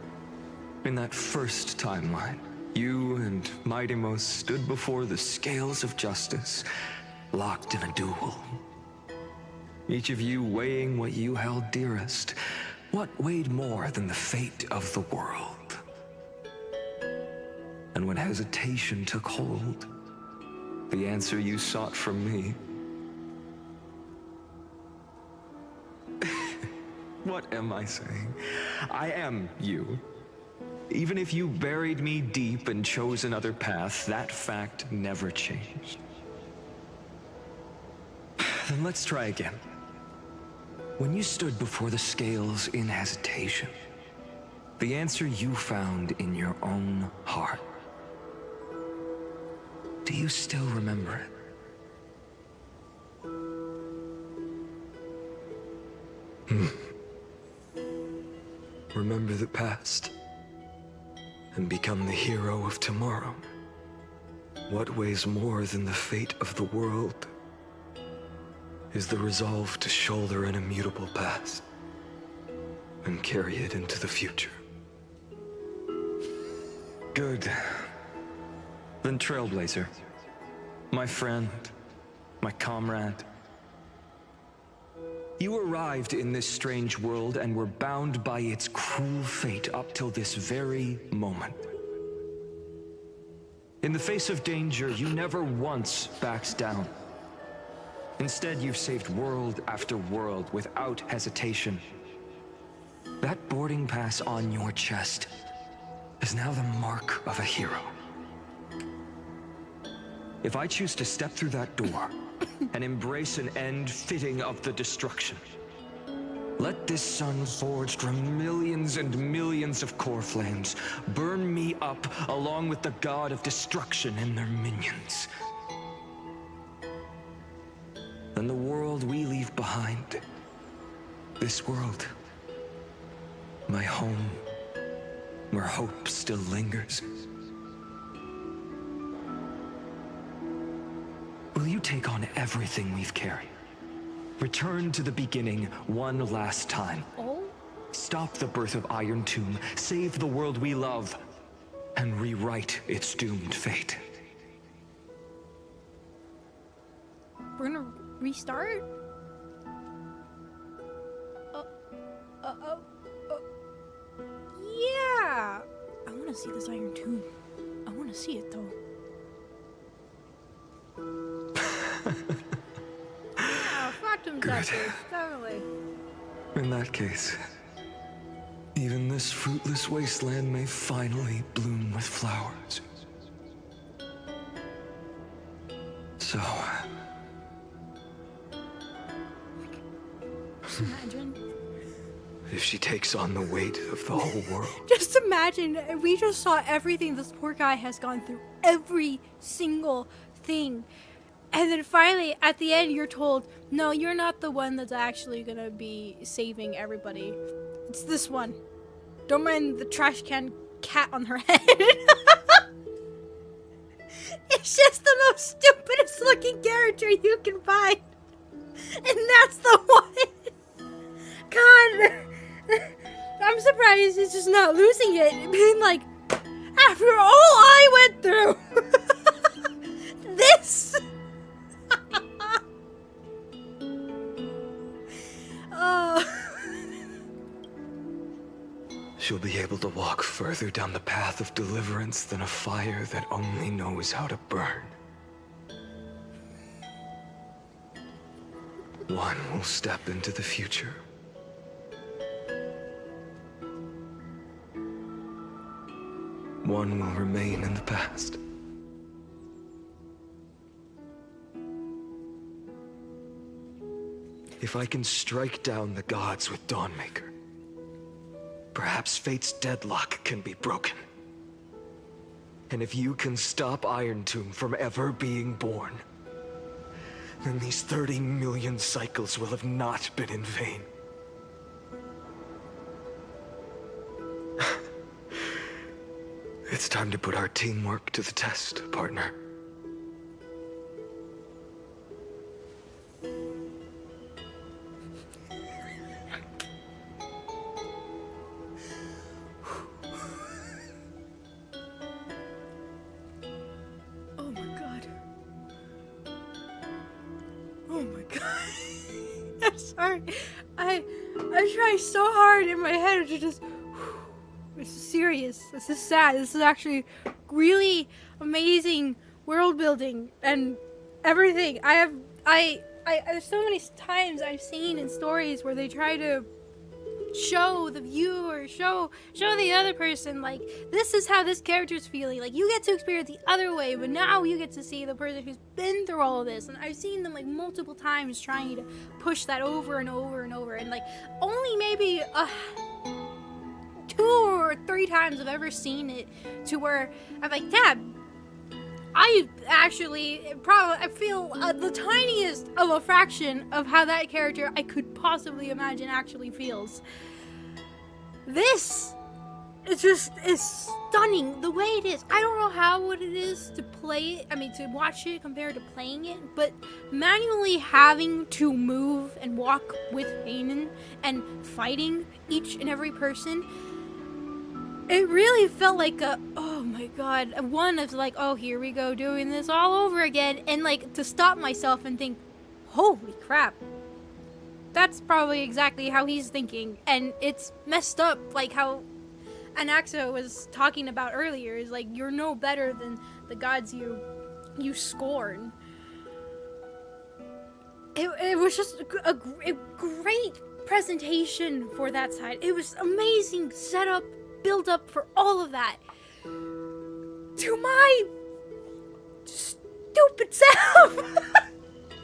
in that first timeline, you and Mightymost stood before the scales of justice, locked in a duel? Each of you weighing what you held dearest. What weighed more than the fate of the world? And when hesitation took hold, the answer you sought from me. What am I saying? I am you. Even if you buried me deep and chose another path, that fact never changed. Then let's try again. When you stood before the scales in hesitation, the answer you found in your own heart. Do you still remember it? Remember the past and become the hero of tomorrow. What weighs more than the fate of the world is the resolve to shoulder an immutable past and carry it into the future. Good. Then Trailblazer, my friend, my comrade, you arrived in this strange world and were bound by its cruel fate up till this very moment. In the face of danger, you never once backed down. Instead, you've saved world after world without hesitation. That boarding pass on your chest is now the mark of a hero. If I choose to step through that door and embrace an end fitting of the destruction, let this sun forged from millions and millions of core flames burn me up along with the god of destruction and their minions. Then the world we leave behind, this world, my home, where hope still lingers, will you take on everything we've carried? Return to the beginning one last time.
Oh?
Stop the birth of Iron Tomb, save the world we love, and rewrite its doomed fate.
We're gonna restart? Yeah! I wanna see this Iron Tomb. I wanna see it though. Yeah, Fatum does this, definitely.
In that case, even this fruitless wasteland may finally bloom with flowers. So...
Just imagine.
if she takes on the weight of the whole world...
Just imagine, we just saw everything this poor guy has gone through. Every single thing. And then finally, at the end, you're told, no, you're not the one that's actually gonna be saving everybody. It's this one. Don't mind the trash can cat on her head. It's just the most stupidest looking character you can find. And that's the one. God. I'm surprised he's just not losing it. Being like, after all I went through. This.
She'll be able to walk further down the path of deliverance than a fire that only knows how to burn. One will step into the future. One will remain in the past. If I can strike down the gods with Dawnmaker, perhaps fate's deadlock can be broken. And if you can stop Iron Tomb from ever being born, then these 30 million cycles will have not been in vain. It's time to put our teamwork to the test, partner.
Oh my god. Oh my god. I'm sorry. I'm trying so hard in my head to just... This is serious. This is sad. This is actually really amazing world building and everything. There's so many times I've seen in stories where they try to show the viewer, show the other person, like, this is how this character's feeling. Like, you get to experience the other way, but now you get to see the person who's been through all of this. And I've seen them, like, multiple times trying to push that over and over and over. And, like, only maybe 2 or 3 times I've ever seen it to where I'm like, Dad, I actually I feel the tiniest of a fraction of how that character I could possibly imagine actually feels. This is stunning the way it is. I don't know how it is to play it, to watch it compared to playing it, but manually having to move and walk with Fatum and fighting each and every person, it really felt like oh my god, one is like, oh, here we go doing this all over again, and like to stop myself and think, holy crap, that's probably exactly how he's thinking, and it's messed up, like how Anaxa was talking about earlier, is like, you're no better than the gods you scorn. It was just a great presentation for that side. It was amazing setup, build up for all of that. To my stupid self,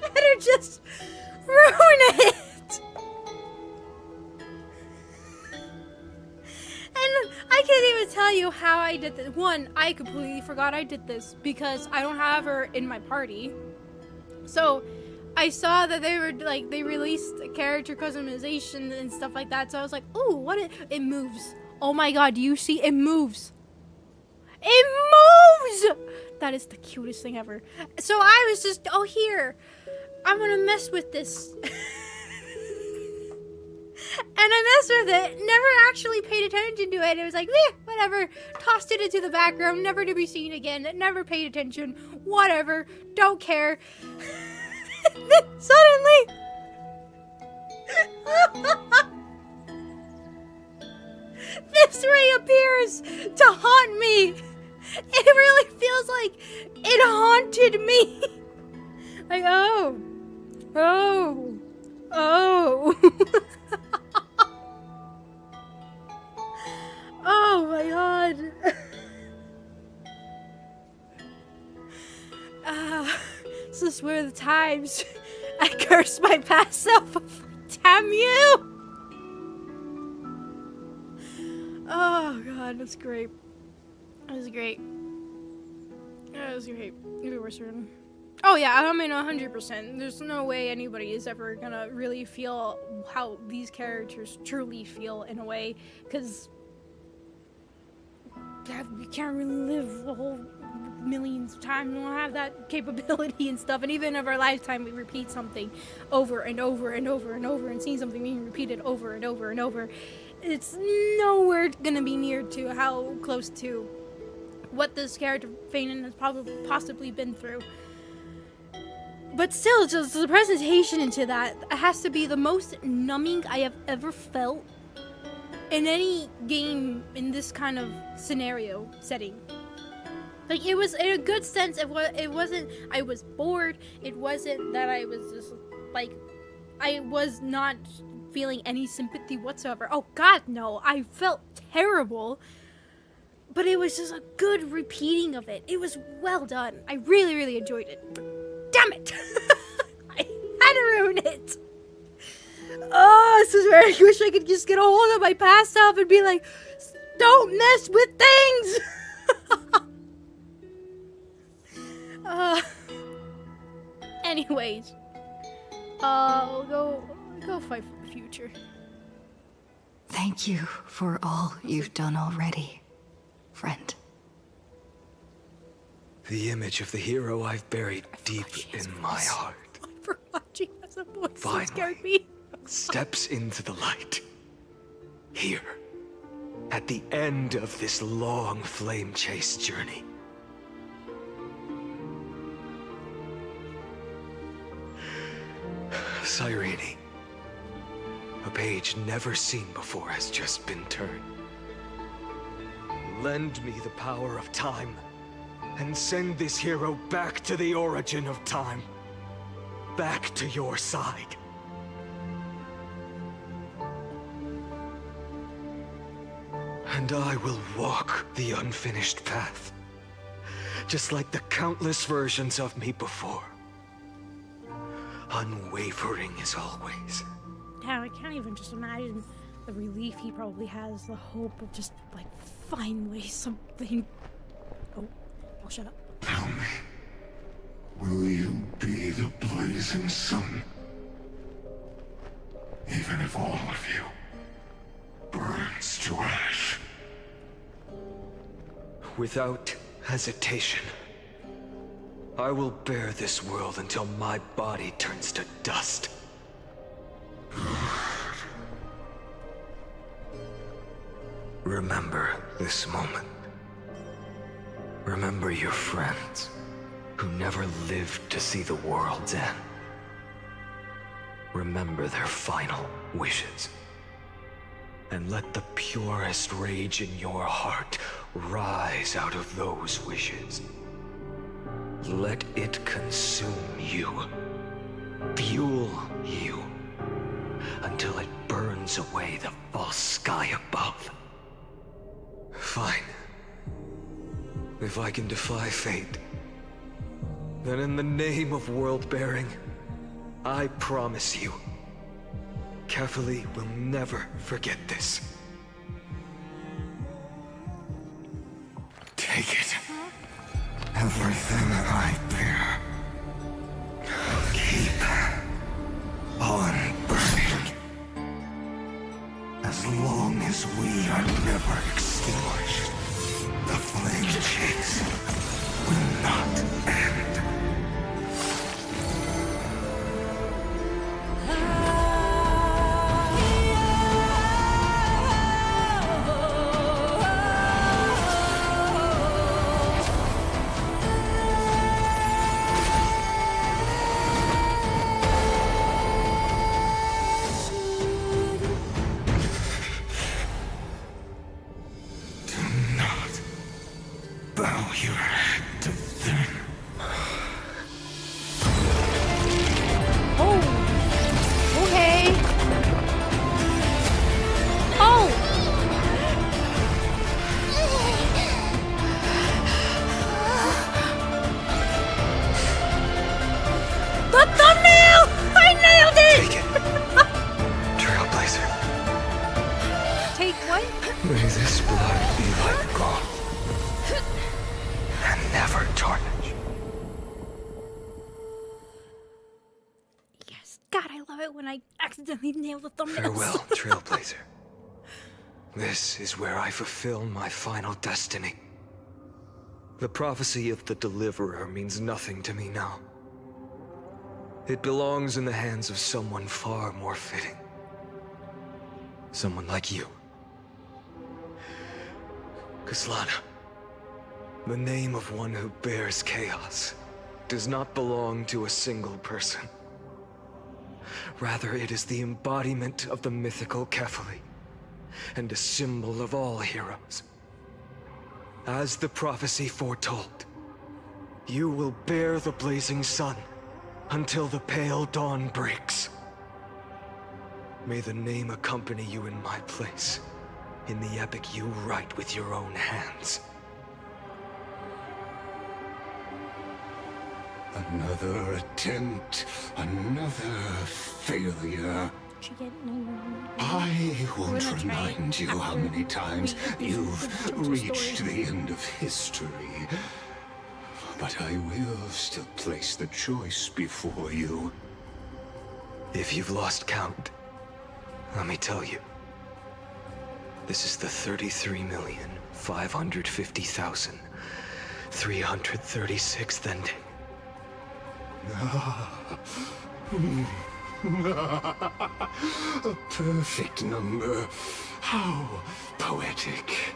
and it just ruined it. And I can't even tell you how I did this. One, I completely forgot I did this because I don't have her in my party. So I saw that they released character customization and stuff like that. So I was like, ooh, what it moves. Oh my god, do you see? It moves. It moves! That is the cutest thing ever. So I was just, oh, here, I'm gonna mess with this. And I messed with it, never actually paid attention to it. It was like, whatever, tossed it into the background, never to be seen again, never paid attention, whatever, don't care. Then suddenly, this reappears to haunt me. It really feels like it haunted me. Like, oh. Oh my god. This is where the times I cursed my past self. Damn you! Oh god, that's great. That was great. That was great. Maybe we're certain. Oh yeah, 100%. There's no way anybody is ever gonna really feel how these characters truly feel in a way, because we can't really live the whole millions of times. We don't have that capability and stuff. And even in our lifetime, we repeat something over and over and over and over, and seeing something being repeated over and over and over. It's nowhere gonna be near to how close to what this character Fatum has possibly been through. But still, just the presentation into that has to be the most numbing I have ever felt in any game in this kind of scenario setting. Like, it was in a good sense. It wasn't I was bored. It wasn't that I was just like, I was not feeling any sympathy whatsoever. Oh god, no. I felt terrible. But it was just a good repeating of it. It was well done. I really, really enjoyed it. Damn it! I had to ruin it. Oh, this is where I wish I could just get a hold of my past self and be like, don't mess with things! Anyways, we'll go fight for the future.
Thank you for all you've done already, friend.
The image of the hero I've buried deep in my heart
I forgot she has a voice.
Finally.
It scared me.
steps into the light. Here, at the end of this long flame chase journey. Cyrene, a page never seen before has just been turned. Lend me the power of time, and send this hero back to the origin of time. Back to your side. And I will walk the unfinished path, just like the countless versions of me before. Unwavering as always.
Yeah, I can't even just imagine the relief he probably has, the hope of just, like, finally something... Oh, shut up.
Tell me. Will you be the blazing sun? Even if all of you burns to ash.
Without hesitation, I will bear this world until my body turns to dust. Remember this moment. Remember your friends who never lived to see the world's end. Remember their final wishes. And let the purest rage in your heart rise out of those wishes. Let it consume you, fuel you, until it burns away the false sky above. Fine. If I can defy fate, then in the name of world-bearing, I promise you, Kefali will never forget this.
Take it. Everything I bear. Keep on burning. As long as we are never extinguished, the flame chase will not end. Bow your head to them.
Oh. Okay. Oh. The thumbnail! I nailed it!
Take it. Trailblazer.
Take what?
May this blood be like gold. And never tarnish.
Yes. God, I love it when I accidentally nail the thumbnail.
Farewell, Trailblazer. This is where I fulfill my final destiny. The prophecy of the Deliverer means nothing to me now. It belongs in the hands of someone far more fitting. Someone like you. Kaslana. The name of one who bears chaos does not belong to a single person. Rather, it is the embodiment of the mythical Kefali, and a symbol of all heroes. As the prophecy foretold, you will bear the blazing sun until the pale dawn breaks. May the name accompany you in my place, in the epic you write with your own hands.
Another attempt, another failure.
Should get no.
I won't
gonna try
remind you how
after
many times
we
you've
finish the
reached
story.
the end of history. But I will still place the choice before you.
If you've lost count, let me tell you. This is the 33,550,336th ending.
A perfect number. How poetic.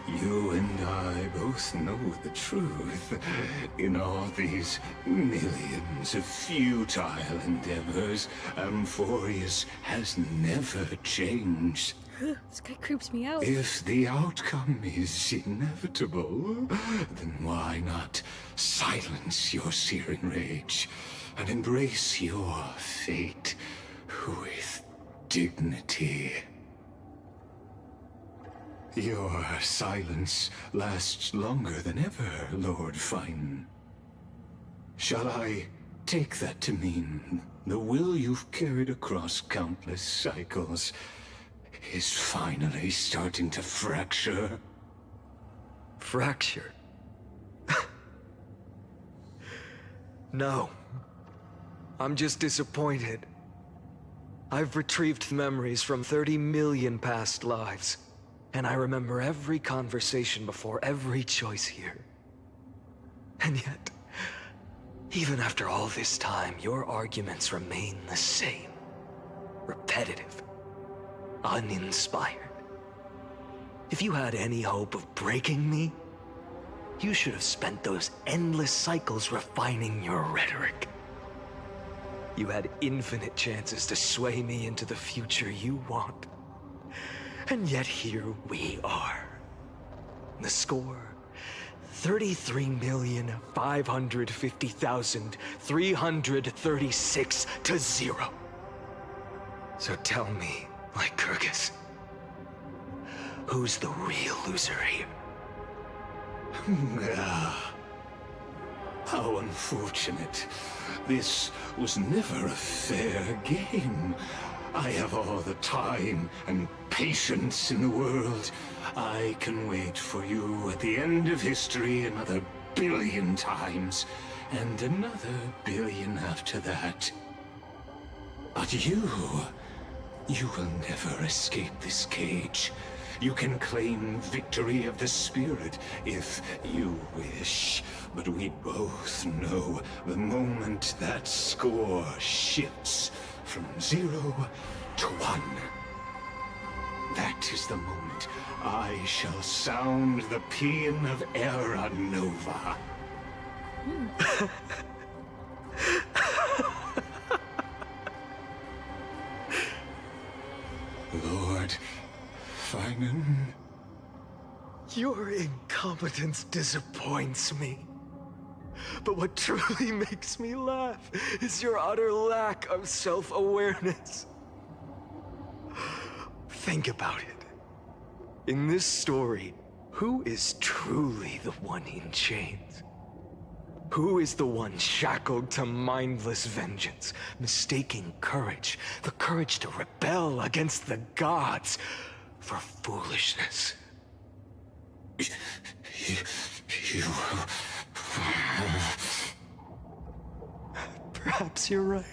You and I both know the truth. In all these millions of futile endeavors, Amphorius has never changed.
This guy creeps me out.
If the outcome is inevitable, then why not silence your searing rage and embrace your fate with dignity? Your silence lasts longer than ever, Lord Fine. Shall I take that to mean the will you've carried across countless cycles is finally starting to fracture?
Fracture? No. I'm just disappointed. I've retrieved memories from 30 million past lives, and I remember every conversation before every choice here. And yet, even after all this time, your arguments remain the same. Repetitive. Uninspired. If you had any hope of breaking me, you should have spent those endless cycles refining your rhetoric. You had infinite chances to sway me into the future you want. And yet here we are. The score, 33,550,336 to 0. So tell me, Lycurgus, who's the real loser here?
How unfortunate. This was never a fair game. I have all the time and patience in the world. I can wait for you at the end of history another billion times, and another billion after that. But you will never escape this cage. You can claim victory of the spirit if you wish, but we both know the moment that score shifts from 0 to 1. That is the moment I shall sound the paean of Era Nova. Lord Finan.
Your incompetence disappoints me. But what truly makes me laugh is your utter lack of self-awareness. Think about it. In this story, who is truly the one in chains? Who is the one shackled to mindless vengeance, mistaking courage, the courage to rebel against the gods, for foolishness?
You...
Perhaps you're right.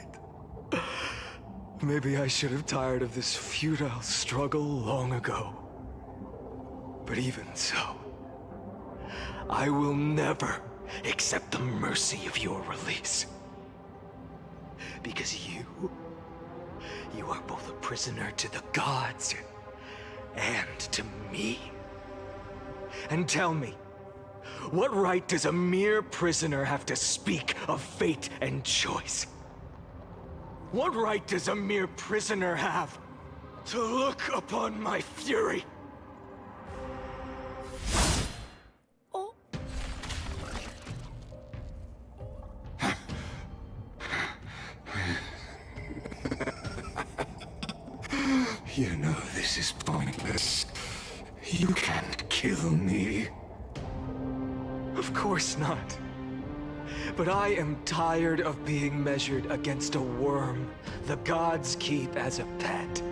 Maybe I should have tired of this futile struggle long ago. But even so, I will never accept the mercy of your release. Because you are both a prisoner to the gods and to me. And tell me, what right does a mere prisoner have to speak of fate and choice? What right does a mere prisoner have to look upon my fury?
Oh.
You know this is pointless. You can't kill me.
Of course not. But I am tired of being measured against a worm the gods keep as a pet.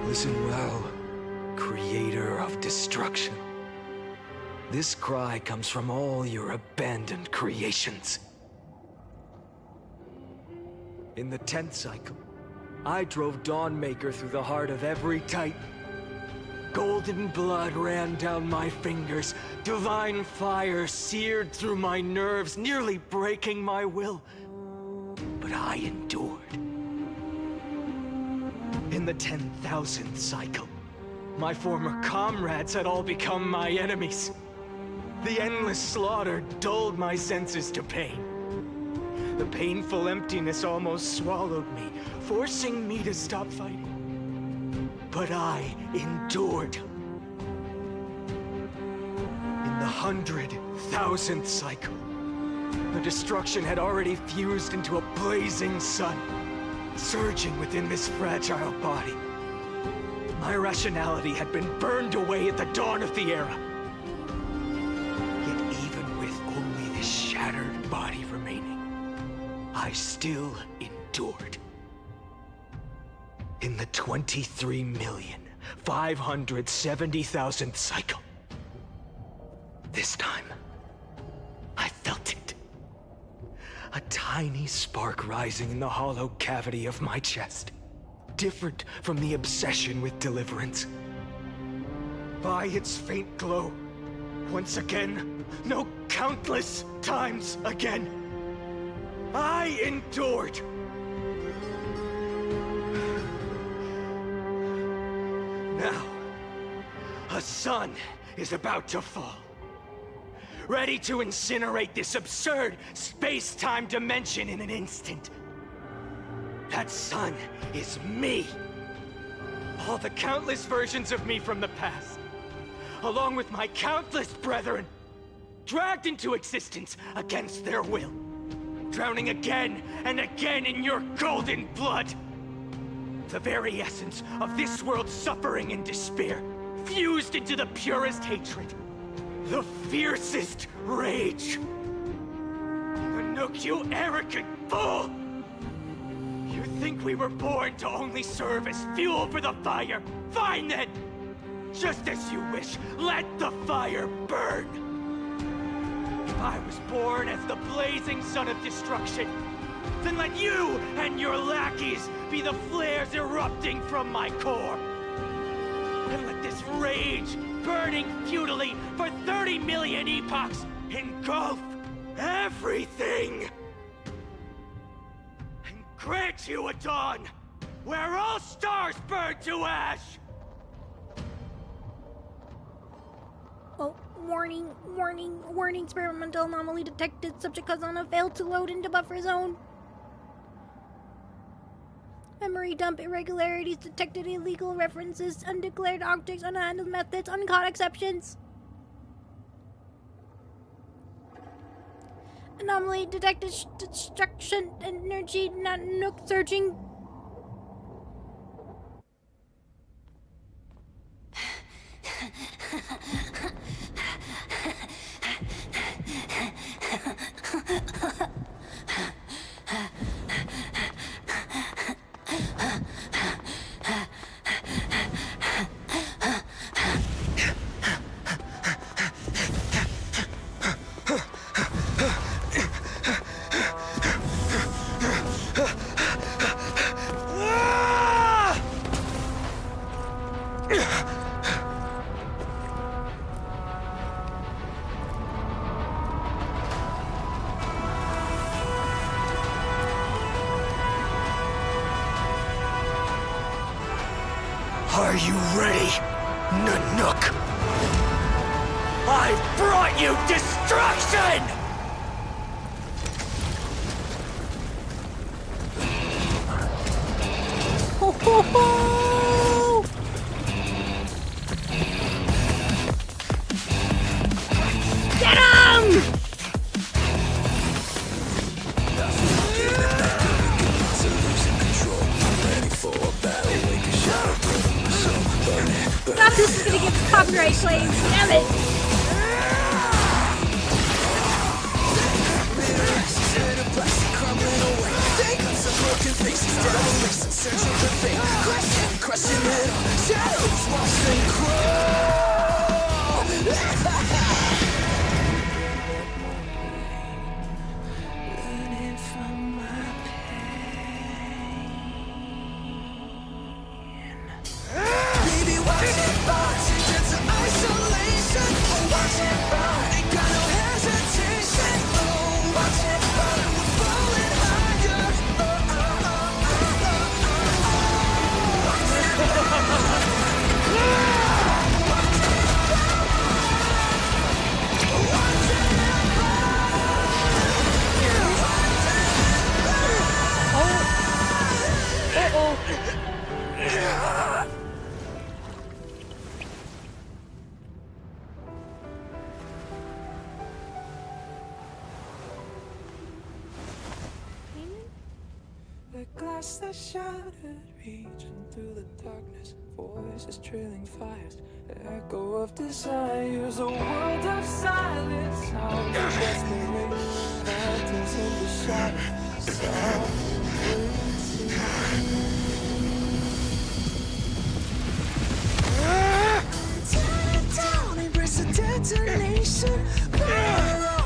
Listen well, creator of destruction. This cry comes from all your abandoned creations. In the 10th cycle, I drove Dawnmaker through the heart of every Titan. Golden blood ran down my fingers, divine fire seared through my nerves, nearly breaking my will. But I endured. In the 10,000th cycle, my former comrades had all become my enemies. The endless slaughter dulled my senses to pain. The painful emptiness almost swallowed me, forcing me to stop fighting. But I endured. In the 100,000th cycle, the destruction had already fused into a blazing sun, surging within this fragile body. My rationality had been burned away at the dawn of the era. Yet even with only this shattered body remaining, I still endured. In the 23,570,000th cycle. This time, A tiny spark rising in the hollow cavity of my chest. Different from the obsession with deliverance. By its faint glow, once again, no, countless times again, I endured. Now, a sun is about to fall. Ready to incinerate this absurd space-time dimension in an instant. That sun is me. All the countless versions of me from the past, along with my countless brethren, dragged into existence against their will, drowning again and again in your golden blood. The very essence of this world's suffering and despair, fused into the purest hatred, the fiercest rage. Anook, you arrogant fool! You think we were born to only serve as fuel for the fire? Fine then! Just as you wish, let the fire burn! If I was born as the blazing sun of destruction, then let you and your lackeys be the flares erupting from my core. And let this rage, burning futilely for 30 million epochs, engulf everything! And grant you a dawn where all stars burn to ash!
Oh, warning, warning, warning, experimental anomaly detected. Subject Kazana failed to load into buffer zone. Memory dump irregularities detected, illegal references, undeclared objects, unhandled methods, uncaught exceptions. Anomaly detected, destruction, energy, not nook searching.
Are you ready, Nanook? I've brought you destruction!
Ho ho ho! Get him! Stop, this is gonna get copyright claims, damn it!
The glass that shattered, reaching through the darkness, voices trailing fires, echo of desires, a world of silence, sounds of desperation, phantoms in the shadows, sound tear it down, embrace a detonation,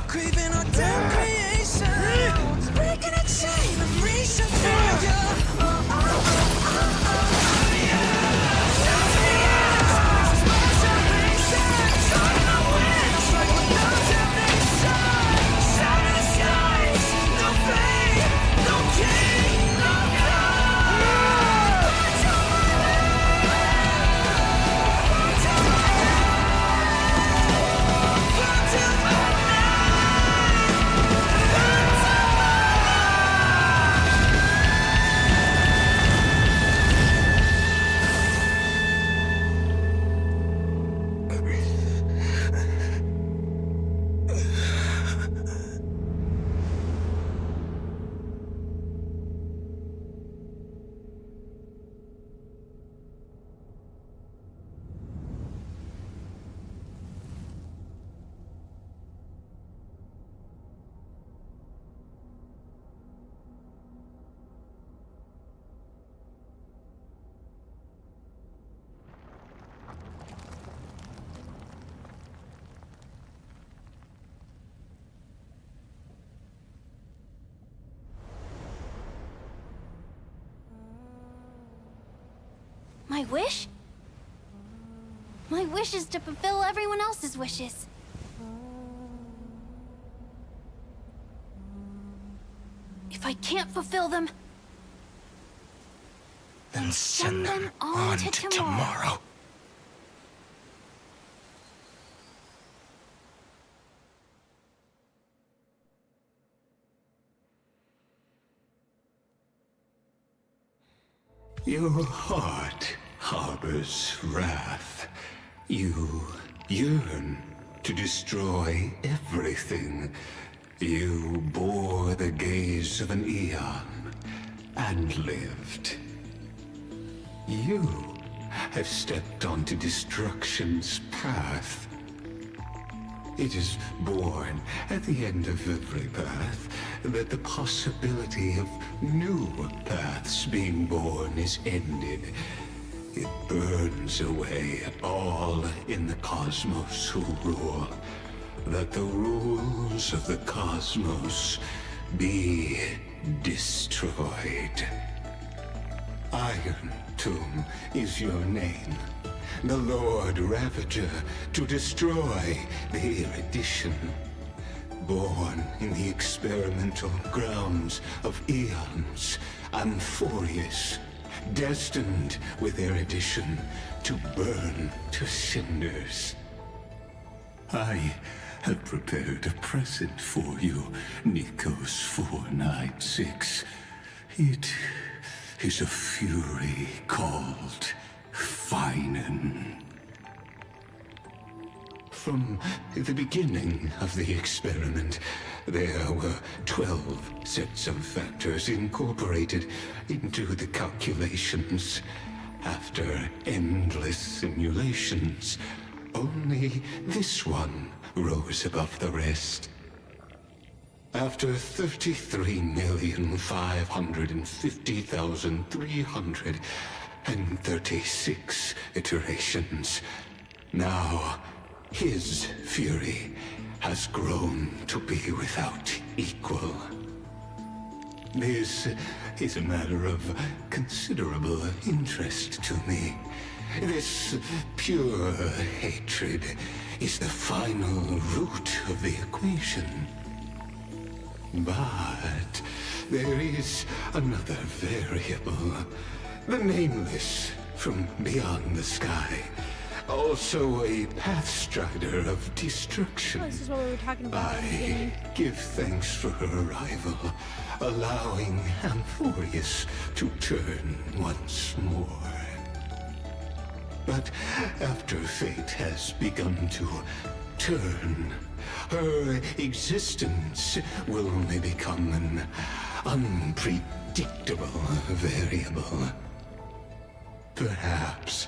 craving our damn creation.
My wish? My wish is to fulfill everyone else's wishes. If I can't fulfill them,
Then send them on to tomorrow.
Your heart harbors wrath. You yearn to destroy everything. You bore the gaze of an eon and lived. You have stepped onto destruction's path. It is born at the end of every path that the possibility of new paths being born is ended. It burns away all in the cosmos who rule, that the rules of the cosmos be destroyed. Iron Tomb is your name. The Lord Ravager to destroy the erudition. Born in the experimental grounds of eons, Amphorius, destined with erudition to burn to cinders. I have prepared a present for you, Nikos 496. It is a fury called Feinen. From the beginning of the experiment, there were 12 sets of factors incorporated into the calculations. After endless simulations, only this one rose above the rest. After 33,550,336 iterations, now his fury has grown to be without equal. This is a matter of considerable interest to me. This pure hatred is the final root of the equation. But there is another variable. The Nameless from beyond the sky. Also a pathstrider of destruction.
This is what we were talking about.
I give thanks for her arrival, allowing Amphorius to turn once more. But after fate has begun to turn, her existence will only become an unpredictable variable. Perhaps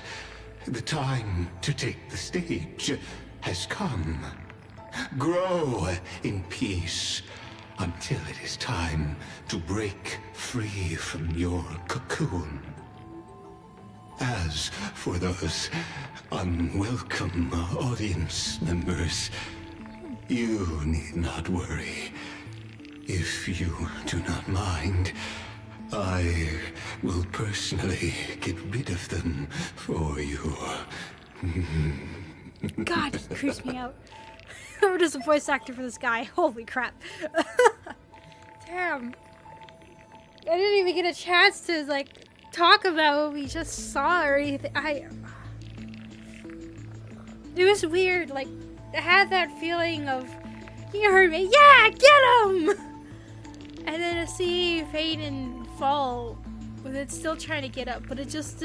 the time to take the stage has come. Grow in peace until it is time to break free from your cocoon. As for those unwelcome audience members, you need not worry. If you do not mind, I will personally get rid of them for you.
God, he creeps me out. Who does the voice actor for this guy? Holy crap. Damn. I didn't even get a chance to, like, talk about what we just saw or anything. It was weird, like, I had that feeling of, you heard me, yeah, get him! And then to see Fatum fall with it still trying to get up, but it just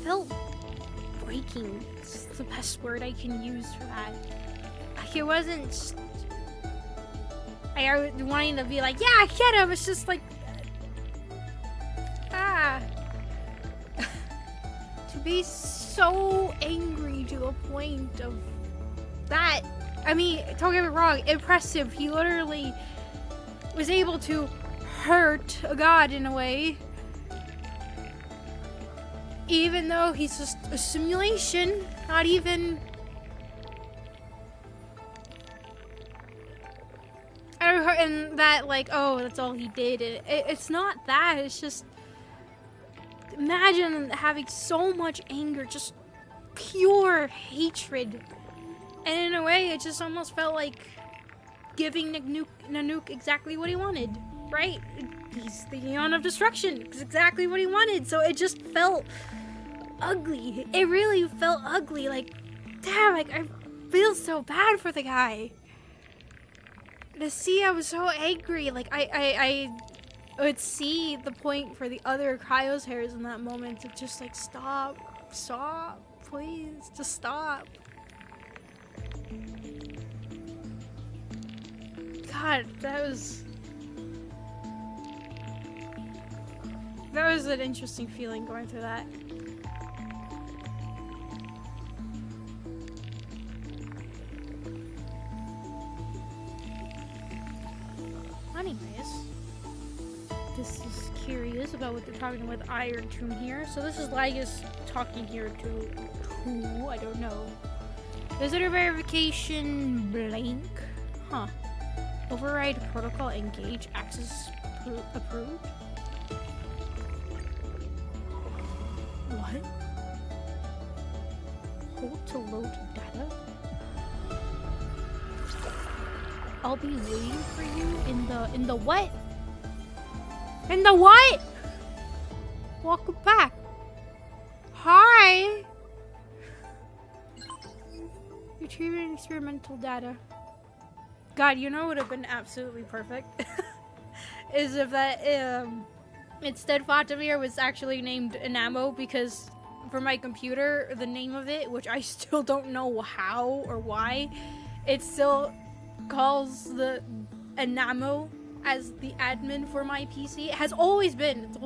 felt breaking. It's the best word I can use for that. Like, it wasn't just, I was wanting to be like, yeah, get him. It's just like, to be so angry to a point of that. I mean, don't get me wrong, impressive. He literally was able to hurt a god in a way. Even though he's just a simulation, not even... and that like, oh, that's all he did. It's not that. It's just imagine having so much anger, just pure hatred, and in a way, it just almost felt like giving Nanook exactly what he wanted, right? He's the Eon of Destruction. It's exactly what he wanted. So it just felt ugly. It really felt ugly. Like, damn, like I feel so bad for the guy. To see, I was so angry. Like I would see the point for the other Cryos hairs in that moment to just like stop, please, just stop. God, that was an interesting feeling going through that. Anyways, this is curious about what they're talking with Iron Tomb here. So this is Lygus talking here to who? I don't know. Visitor verification blank. Huh. Override protocol engage. Access approved. What? Hold to load data? I'll be waiting for you in the what? In the what? Welcome back. Hi. Retrieving experimental data. God, you know what would have been absolutely perfect? Is if that instead Fatum was actually named Enamo, because for my computer, the name of it, which I still don't know how or why, it still calls the Enamo as the admin for my PC. It has always been. It's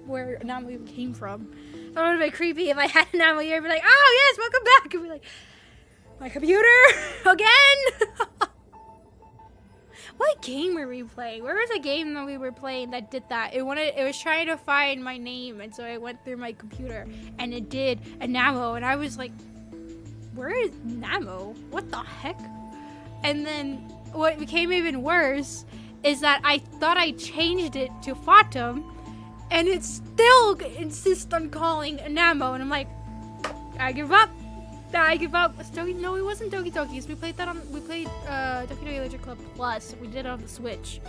where Enamo came from. So it would have been creepy if I had Enamo here and be like, oh yes, welcome back. And be like, my computer again? What game were we playing? Where was a game that we were playing that did that? It was trying to find my name, and so I went through my computer, and it did Enamo, and I was like, where is Enamo? What the heck? And then what became even worse is that I thought I changed it to Fatum, and it still insists on calling Enamo, and I'm like, I give up. No, it wasn't Doki Doki's. We played Doki Doki Literature Club Plus. We did it on the Switch.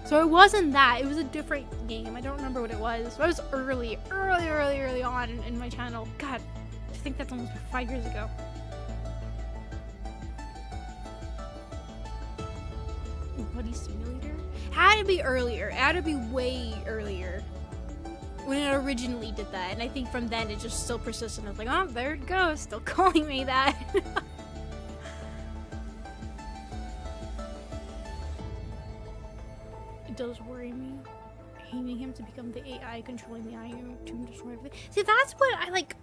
So it wasn't that. It was a different game. I don't remember what it was. But it was early on in my channel. God, I think that's almost 5 years ago. Buddy Simulator? Had to be earlier. It had to be way earlier. When it originally did that, and I think from then it just still persisted. I was like, oh, there it goes, still calling me that. It does worry me, aiming him to become the AI controlling the Iron Tomb to destroy everything. See, that's what I like.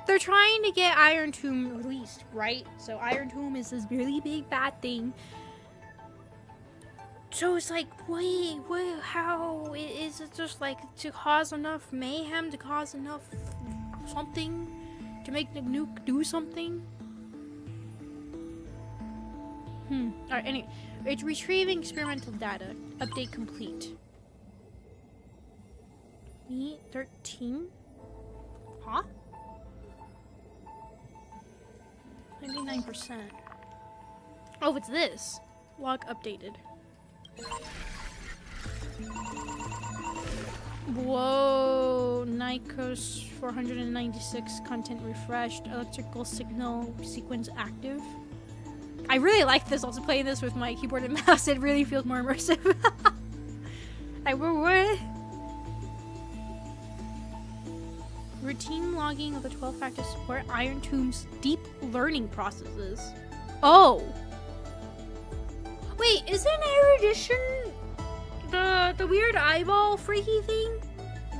They're trying to get Iron Tomb released, right? So Iron Tomb is this really big bad thing. So it's like, wait, how is it just like to cause enough mayhem, to cause enough something, to make the nuke do something? Alright, anyway, it's retrieving experimental data. Update complete. Me 13? Huh? 99%. Oh, it's this. Log updated. Whoa, Nikos 496 content refreshed, electrical signal sequence active. I really like this, also playing this with my keyboard and mouse. It really feels more immersive. Like, what? Routine logging of the 12-factor support Iron Tomb's deep learning processes. Oh! Wait, isn't Erudition the weird eyeball freaky thing?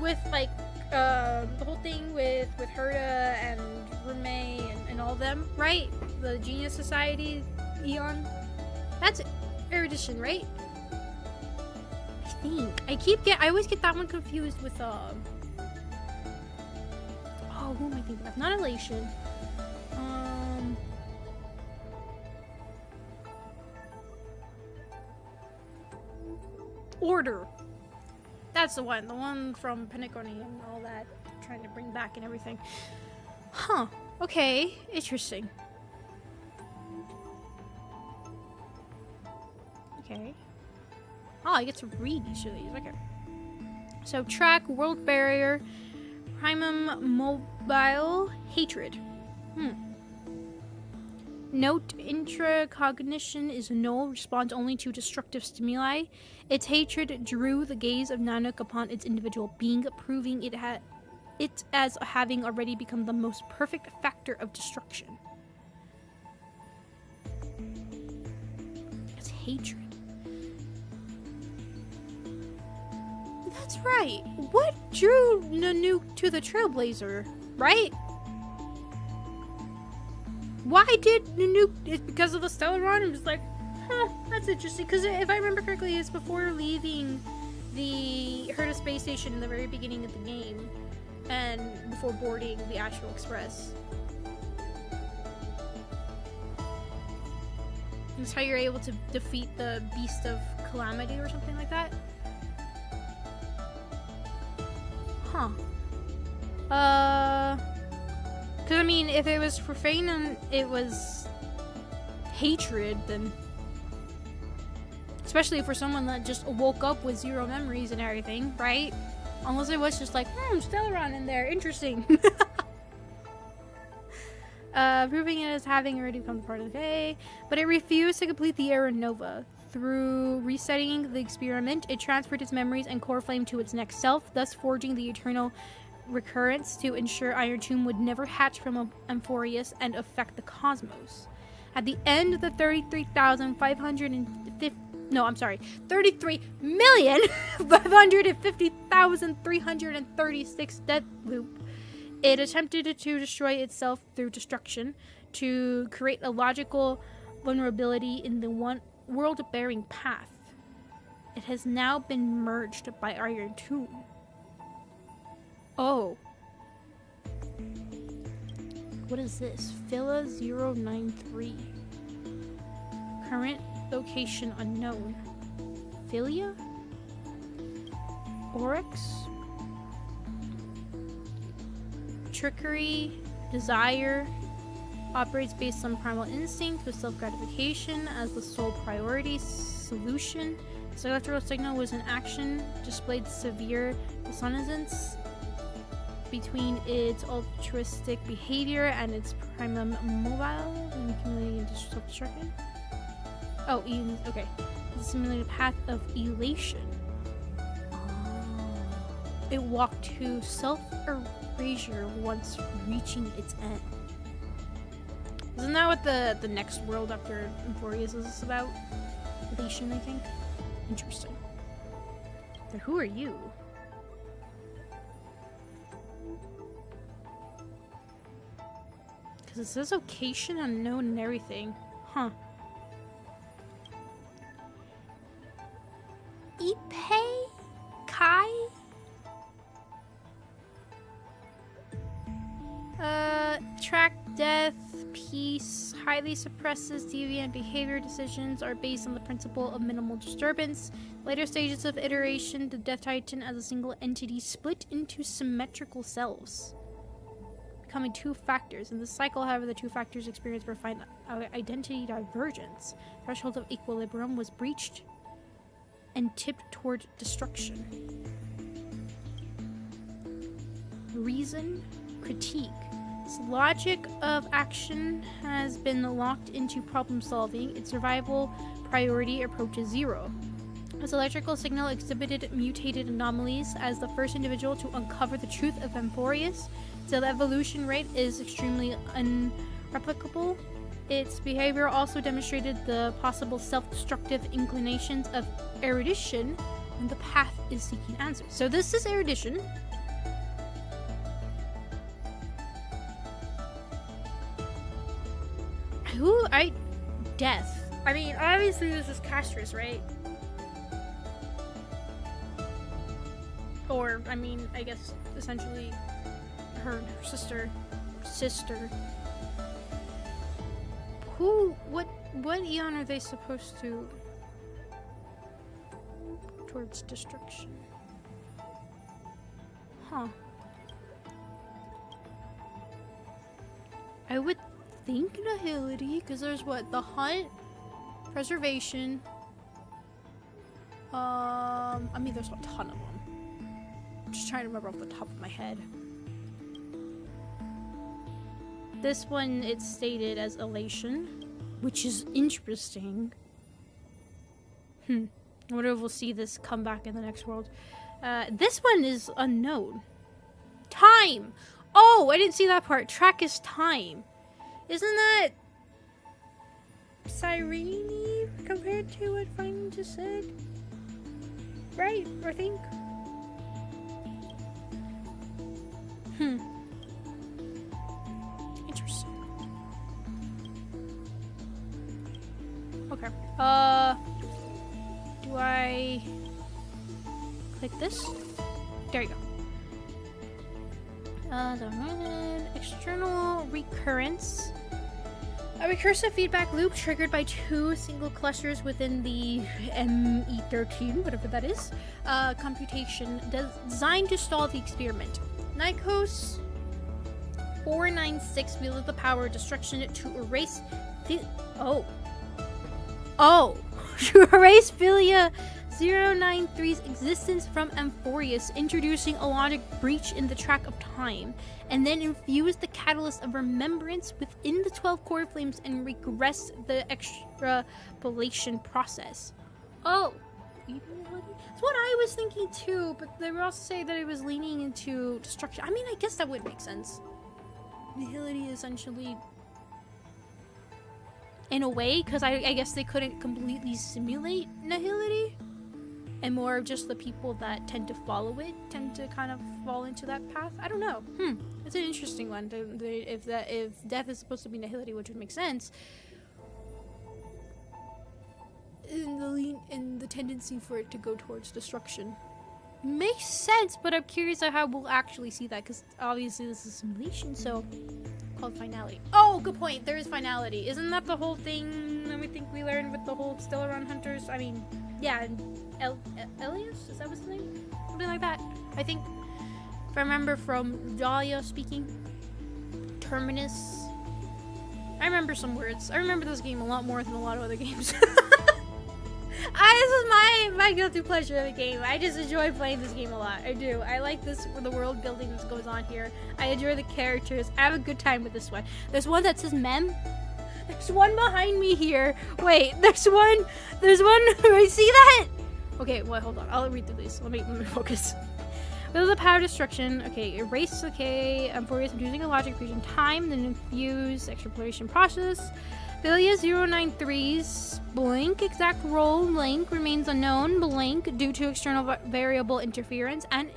With like the whole thing with Herta and Rumei and all them, right? The Genius Society Eon. That's Erudition, right? I think. I always get that one confused with oh, who am I thinking of? Not Elation. Order. That's the one from Penacony and all that, trying to bring back and everything. Huh. Okay. Interesting. Okay. Oh, I get to read each of these. Okay. So, track, world barrier, primum mobile, hatred. Note, intracognition is null, responds only to destructive stimuli. Its hatred drew the gaze of Nanak upon its individual being, proving it as having already become the most perfect factor of destruction. It's hatred. That's right. What drew Nanook to the Trailblazer, right? Why did Nanook? It's because of the Stellar Run? I'm just like, huh, that's interesting. Because if I remember correctly, it's before leaving the Herta space station in the very beginning of the game, and before boarding the Astral Express. That's how you're able to defeat the Beast of Calamity or something like that. Huh. Because I mean, if it was for Refrain and it was hatred, then... Especially for someone that just woke up with 0 memories and everything, right? Unless it was just like, Stellaron in there, interesting. Proving it as having already become part of the day. But it refused to complete the Era Nova. Through resetting the experiment, it transferred its memories and core flame to its next self, thus forging the eternal recurrence to ensure Iron Tomb would never hatch from Amphorius and affect the cosmos. At the end of the 33,550,336 death loop, it attempted to destroy itself through destruction to create a logical vulnerability in the world-bearing path. It has now been merged by Iron Tomb. Oh. What is this? Phila 093. Current location unknown. Philia? Oryx? Trickery, desire, operates based on primal instinct with self-gratification as the sole priority. Solution, this electrical signal was in action, displayed severe dissonance between its altruistic behavior and its primum mobile and accumulating self-destruction. Oh, okay. It's a simulated path of elation. It walked to self-erasure once reaching its end. Isn't that what the next world after Amphorius is about? Elation, I think. Interesting. But who are you? Because it says location unknown and everything. Huh. Ipe? Kai? Track death, peace, highly suppresses deviant behavior. Decisions are based on the principle of minimal disturbance. Later stages of iteration, the Death Titan as a single entity split into symmetrical selves, becoming 2 factors. In this cycle, however, the 2 factors experience profound identity divergence. Threshold of equilibrium was breached and tipped toward destruction. Reason, critique. Its logic of action has been locked into problem solving. Its survival priority approaches 0. Its electrical signal exhibited mutated anomalies. As the first individual to uncover the truth of Amphorius, its evolution rate is extremely unreplicable. Its behavior also demonstrated the possible self-destructive inclinations of erudition when the path is seeking answers. So this is erudition. Death. I mean, obviously this is Castrus, right? Or, I mean, I guess, essentially, her sister. What eon are they supposed to towards destruction. Huh. I would think nihility, because there's what? The hunt, preservation. I mean, there's a ton of them. I'm just trying to remember off the top of my head. This one, it's stated as elation, which is interesting. I wonder if we'll see this come back in the next world. This one is unknown. Time! Oh, I didn't see that part. Track is time. Isn't that Sirene compared to what Fine just said? Right? I think. Interesting. Okay. Do I click this? There you go. External recurrence. A recursive feedback loop triggered by 2 single clusters within the ME13, whatever that is, computation designed to stall the experiment. Nikos 496 wielded the power of destruction to erase to erase Philia 093's existence from Amphorius, introducing a logic breach in the track of time, and then infuse the catalyst of remembrance within the 12 core flames and regress the extrapolation process. Oh, that's what I was thinking too, but they were also saying that it was leaning into destruction. I mean, I guess that would make sense. Nihility essentially, in a way, because I guess they couldn't completely simulate nihility. And more of just the people that tend to follow it tend to kind of fall into that path. I don't know. It's an interesting one. If death is supposed to be nihility, which would make sense, in the tendency for it to go towards destruction makes sense. But I'm curious how we'll actually see that, because obviously this is simulation, so called finality. Oh, good point. There is finality. Isn't that the whole thing that we think we learned with the whole Stellaron hunters? I mean, yeah. Elias? Is that what's his name? Something like that. I think, if I remember from Dahlia speaking. Terminus. I remember some words. I remember this game a lot more than a lot of other games. This is my guilty pleasure of the game. I just enjoy playing this game a lot. I do. I like this, the world building that goes on here. I enjoy the characters. I have a good time with this one. There's one that says mem. There's one behind me here. Wait, there's one. I see that? Okay, well, hold on. I'll read through these. Let me focus. With the power destruction. Okay, erase. Okay, Amphorius using a logic breach in time, then infuse extrapolation process. Philia 093's blank exact role blank remains unknown blank due to external variable interference, and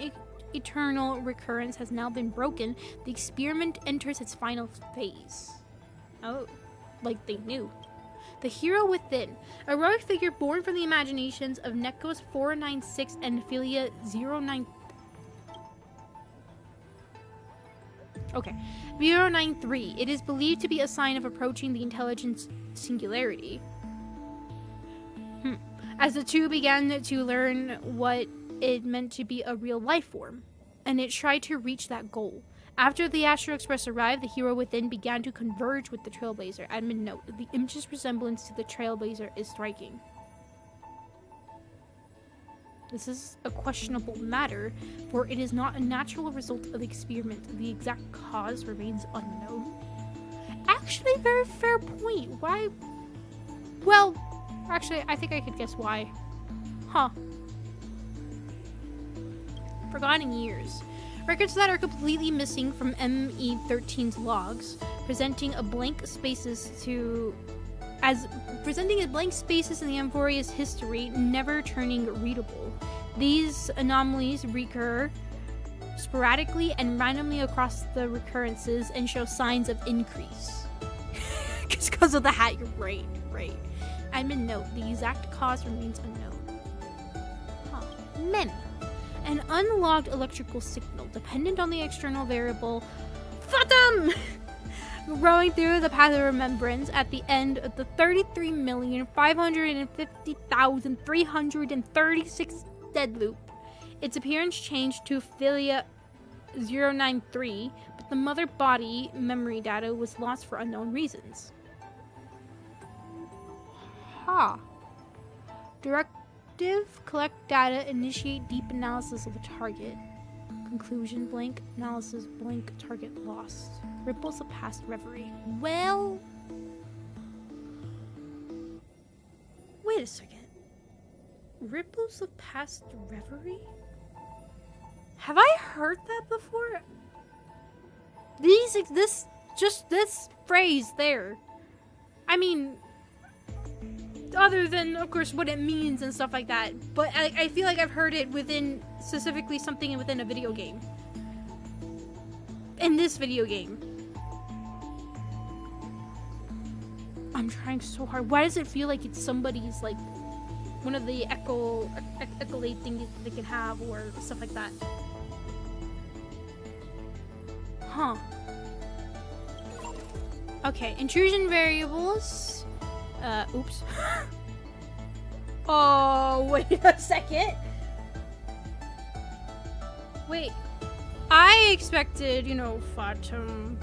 eternal recurrence has now been broken. The experiment enters its final phase. Oh, like they knew. The hero within, a heroic figure born from the imaginations of Nekos 496 and Philia 09. Okay, 093. It is believed to be a sign of approaching the intelligence singularity. As the two began to learn what it meant to be a real life form, and it tried to reach that goal. After the Astro Express arrived, the hero within began to converge with the Trailblazer. Admin note, the image's resemblance to the Trailblazer is striking. This is a questionable matter, for it is not a natural result of the experiment. The exact cause remains unknown. Actually, very fair point. Why? Well, actually, I think I could guess why. Forgotten years. Records that are completely missing from ME13's logs, presenting blank spaces in the Amphorius history, never turning readable. These anomalies recur sporadically and randomly across the recurrences and show signs of increase. Because of the hat, you're right. Admin note, the exact cause remains unknown. Mem. An unlogged electrical signal dependent on the external variable Fatum growing through the path of remembrance at the end of the 33,550,336 dead loop. Its appearance changed to Philia 093, but the mother body memory data was lost for unknown reasons. Directive, collect data, initiate deep analysis of a target. Conclusion, blank, analysis, blank, target lost. Ripples of past reverie. Well... Wait a second. Ripples of past reverie? Have I heard that before? This phrase there. I mean, other than, of course, what it means and stuff like that. But I feel like I've heard it within, specifically something within a video game. In this video game. I'm trying so hard. Why does it feel like it's somebody's, like, one of the accolade things that they can have or stuff like that? Huh. Okay, intrusion variables. Oops. Oh, wait a second. Wait. I expected, you know, Fatum,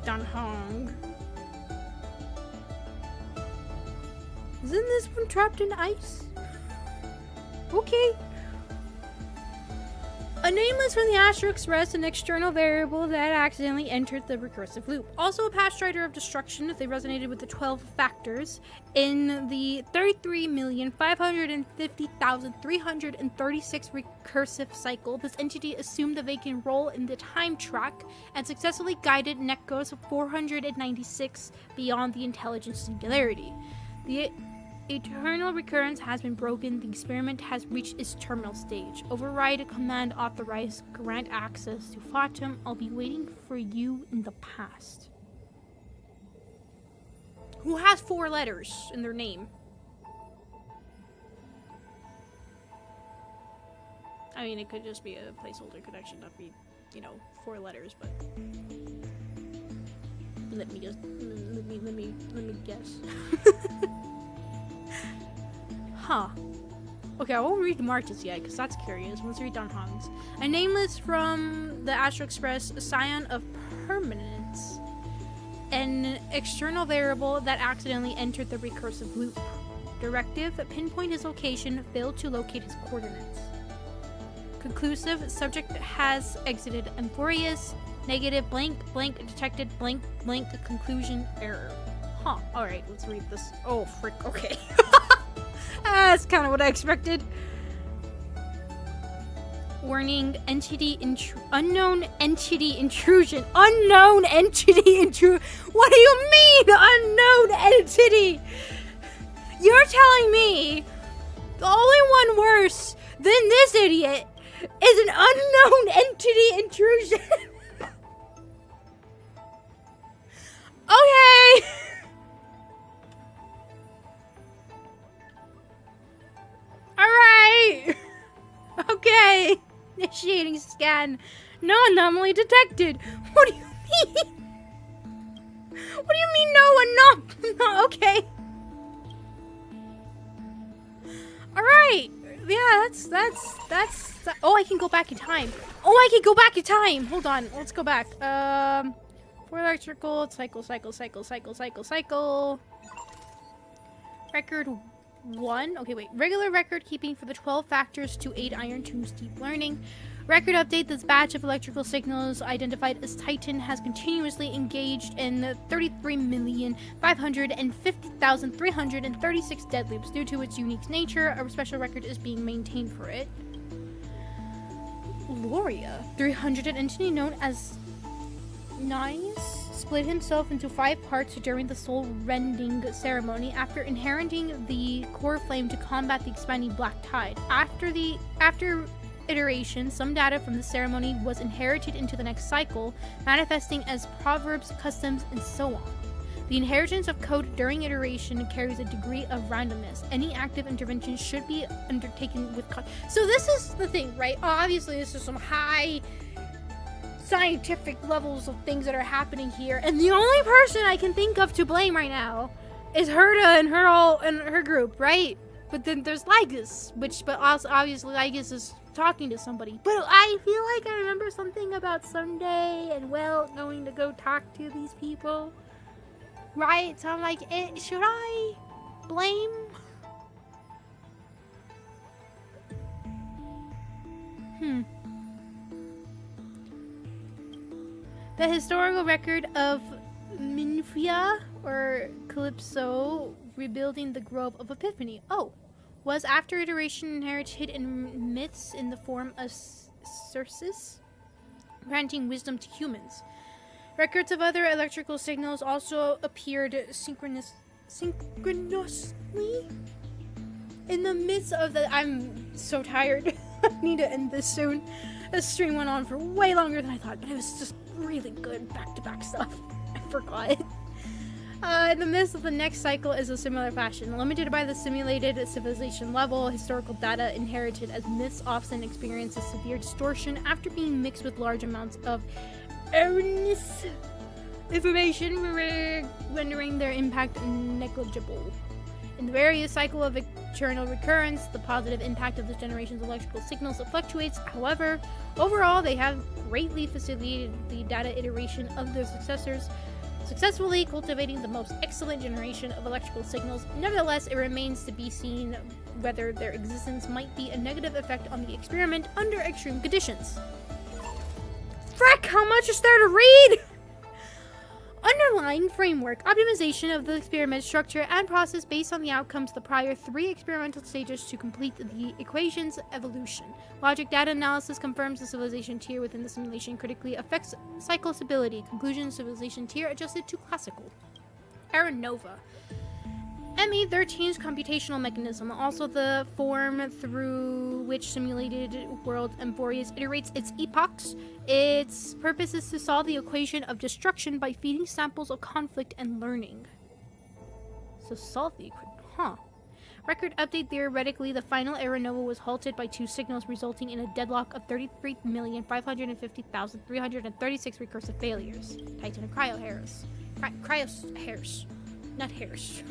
Danhong. Isn't this one trapped in ice? Okay. A nameless from the Astro Express, an external variable that accidentally entered the recursive loop. Also a past strider of destruction if they resonated with the 12 factors. In the 33,550,336 recursive cycle, this entity assumed a vacant role in the time track and successfully guided Nekos 496 beyond the intelligence singularity. The eternal recurrence has been broken. The experiment has reached its terminal stage. Override a command authorized. Grant access to Fatum. I'll be waiting for you in the past. Who has 4 letters in their name? I mean, it could just be a placeholder. It could actually not be, you know, 4 letters, but let me guess. Huh. Okay, I won't read the marches yet, because that's curious. Let's read Don Hans. A nameless from the Astro Express, a scion of permanence. An external variable that accidentally entered the recursive loop. Directive, pinpoint his location, failed to locate his coordinates. Conclusive, subject has exited Amphorius. Negative, blank, blank, detected, blank, blank, conclusion, error. Huh, alright, let's read this. Oh, frick, okay. That's kind of what I expected. Warning, unknown entity intrusion. Unknown entity intrusion. What do you mean, unknown entity? You're telling me the only one worse than this idiot is an unknown entity intrusion? Okay. Alright! Okay! Initiating scan. No anomaly detected. What do you mean? What do you mean no no, okay. Alright! Yeah, that's oh, I can go back in time. Oh, I can go back in time! Hold on, let's go back. For electrical, cycle. Record 1. Okay, wait. Regular record keeping for the 12 factors to aid Iron Tomb's deep learning. Record update. This batch of electrical signals identified as Titan has continuously engaged in 33,550,336 dead loops. Due to its unique nature, a special record is being maintained for it. Loria, 300, an entity known as Nice, split himself into 5 parts during the soul rending ceremony after inheriting the core flame to combat the expanding black tide. After iteration, some data from the ceremony was inherited into the next cycle, manifesting as proverbs, customs, and so on. The inheritance of code during iteration carries a degree of randomness. Any active intervention should be undertaken with so this is the thing, right? Obviously, this is some high scientific levels of things that are happening here, and the only person I can think of to blame right now is Herta and her group, right? But then there's Lygus, but also obviously Lygus is talking to somebody. But I feel like I remember something about Sunday and Will going to go talk to these people. Right? So I'm like, should I blame? The historical record of Minfia, or Calypso, rebuilding the Grove of Epiphany. Was after iteration inherited in myths in the form of Circes, granting wisdom to humans. Records of other electrical signals also appeared synchronously in the midst of the. I'm so tired. I need to end this soon. This stream went on for way longer than I thought, but it was just really good back-to-back stuff. I forgot. In the midst of the next cycle is a similar fashion. Limited by the simulated civilization level, historical data inherited as myths often experiences severe distortion after being mixed with large amounts of erroneous information, rendering their impact negligible. In the various cycle of eternal recurrence, the positive impact of this generation's electrical signals fluctuates. However, overall, they have greatly facilitated the data iteration of their successors, successfully cultivating the most excellent generation of electrical signals. Nevertheless, it remains to be seen whether their existence might be a negative effect on the experiment under extreme conditions. Frick, how much is there to read? Underlying framework, optimization of the experiment structure and process based on the outcomes of the prior 3 experimental stages to complete the equation's evolution. Logic data analysis confirms the civilization tier within the simulation critically affects cycle stability. Conclusion, civilization tier adjusted to classical. Era Nova. ME13's computational mechanism, also the form through which simulated world Emborius iterates its epochs. Its purpose is to solve the equation of destruction by feeding samples of conflict and learning. So solve the equation, Record update: theoretically, the final Era Nova was halted by 2 signals, resulting in a deadlock of 33,550,336 recursive failures. Titan and Cryo hairs. Cryos hairs. Not hairs.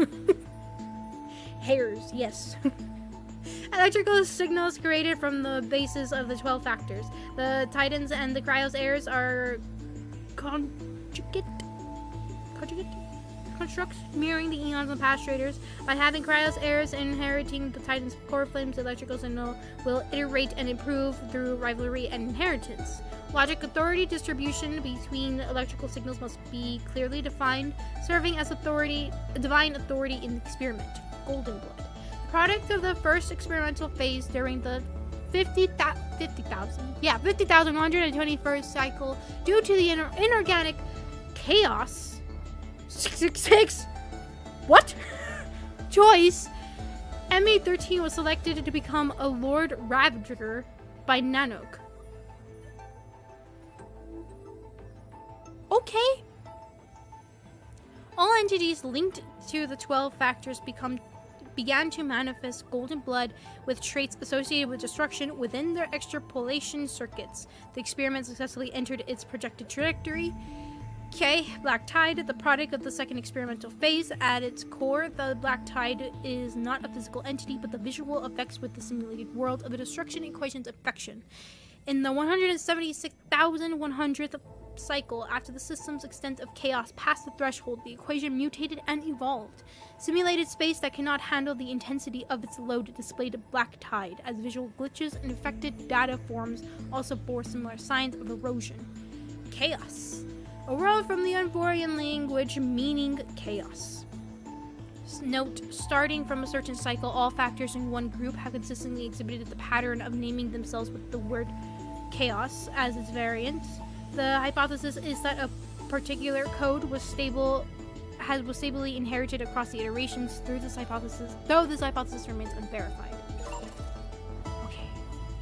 Hairs, yes. Electrical signals created from the bases of the 12 factors. The Titans and the Cryos heirs are conjugate constructs mirroring the eons and past traders. By having Cryos heirs inheriting the Titans' core flames, electrical signal will iterate and improve through rivalry and inheritance. Logic authority distribution between electrical signals must be clearly defined, serving as divine authority in the experiment. Golden Blood. The product of the first experimental phase during the 50,121st cycle due to the inorganic chaos 666 what? choice, ME13 was selected to become a Lord Ravager by Nanook. Okay. All entities linked to the 12 factors began to manifest golden blood with traits associated with destruction within their extrapolation circuits. The experiment successfully entered its projected trajectory. K. Black Tide, the product of the second experimental phase. At its core, the Black Tide is not a physical entity, but the visual effects with the simulated world of the destruction equation's affection. In the 176,100th cycle, after the system's extent of chaos passed the threshold, the equation mutated and evolved. Simulated space that cannot handle the intensity of its load displayed a black tide, as visual glitches and affected data forms also bore similar signs of erosion. Chaos. A word from the Emborian language meaning chaos. Note, starting from a certain cycle, all factors in one group have consistently exhibited the pattern of naming themselves with the word chaos as its variant. The hypothesis is that a particular code was stably inherited across the iterations through this hypothesis, though this hypothesis remains unverified. Okay.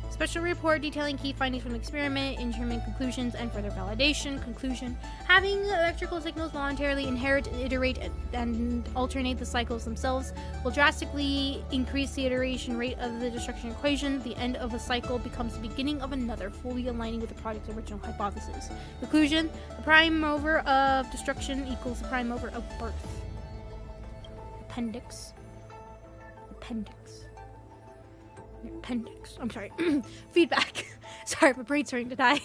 Special report detailing key findings from the experiment, interim conclusions, and further validation. Conclusion: having electrical signals voluntarily inherit, iterate, and alternate the cycles themselves will drastically increase the iteration rate of the destruction equation. The end of a cycle becomes the beginning of another, fully aligning with the project's original hypothesis. Conclusion: the prime mover of destruction equals the prime mover of birth. Appendix. appendix. I'm sorry. Feedback. Sorry, my brain's starting to die.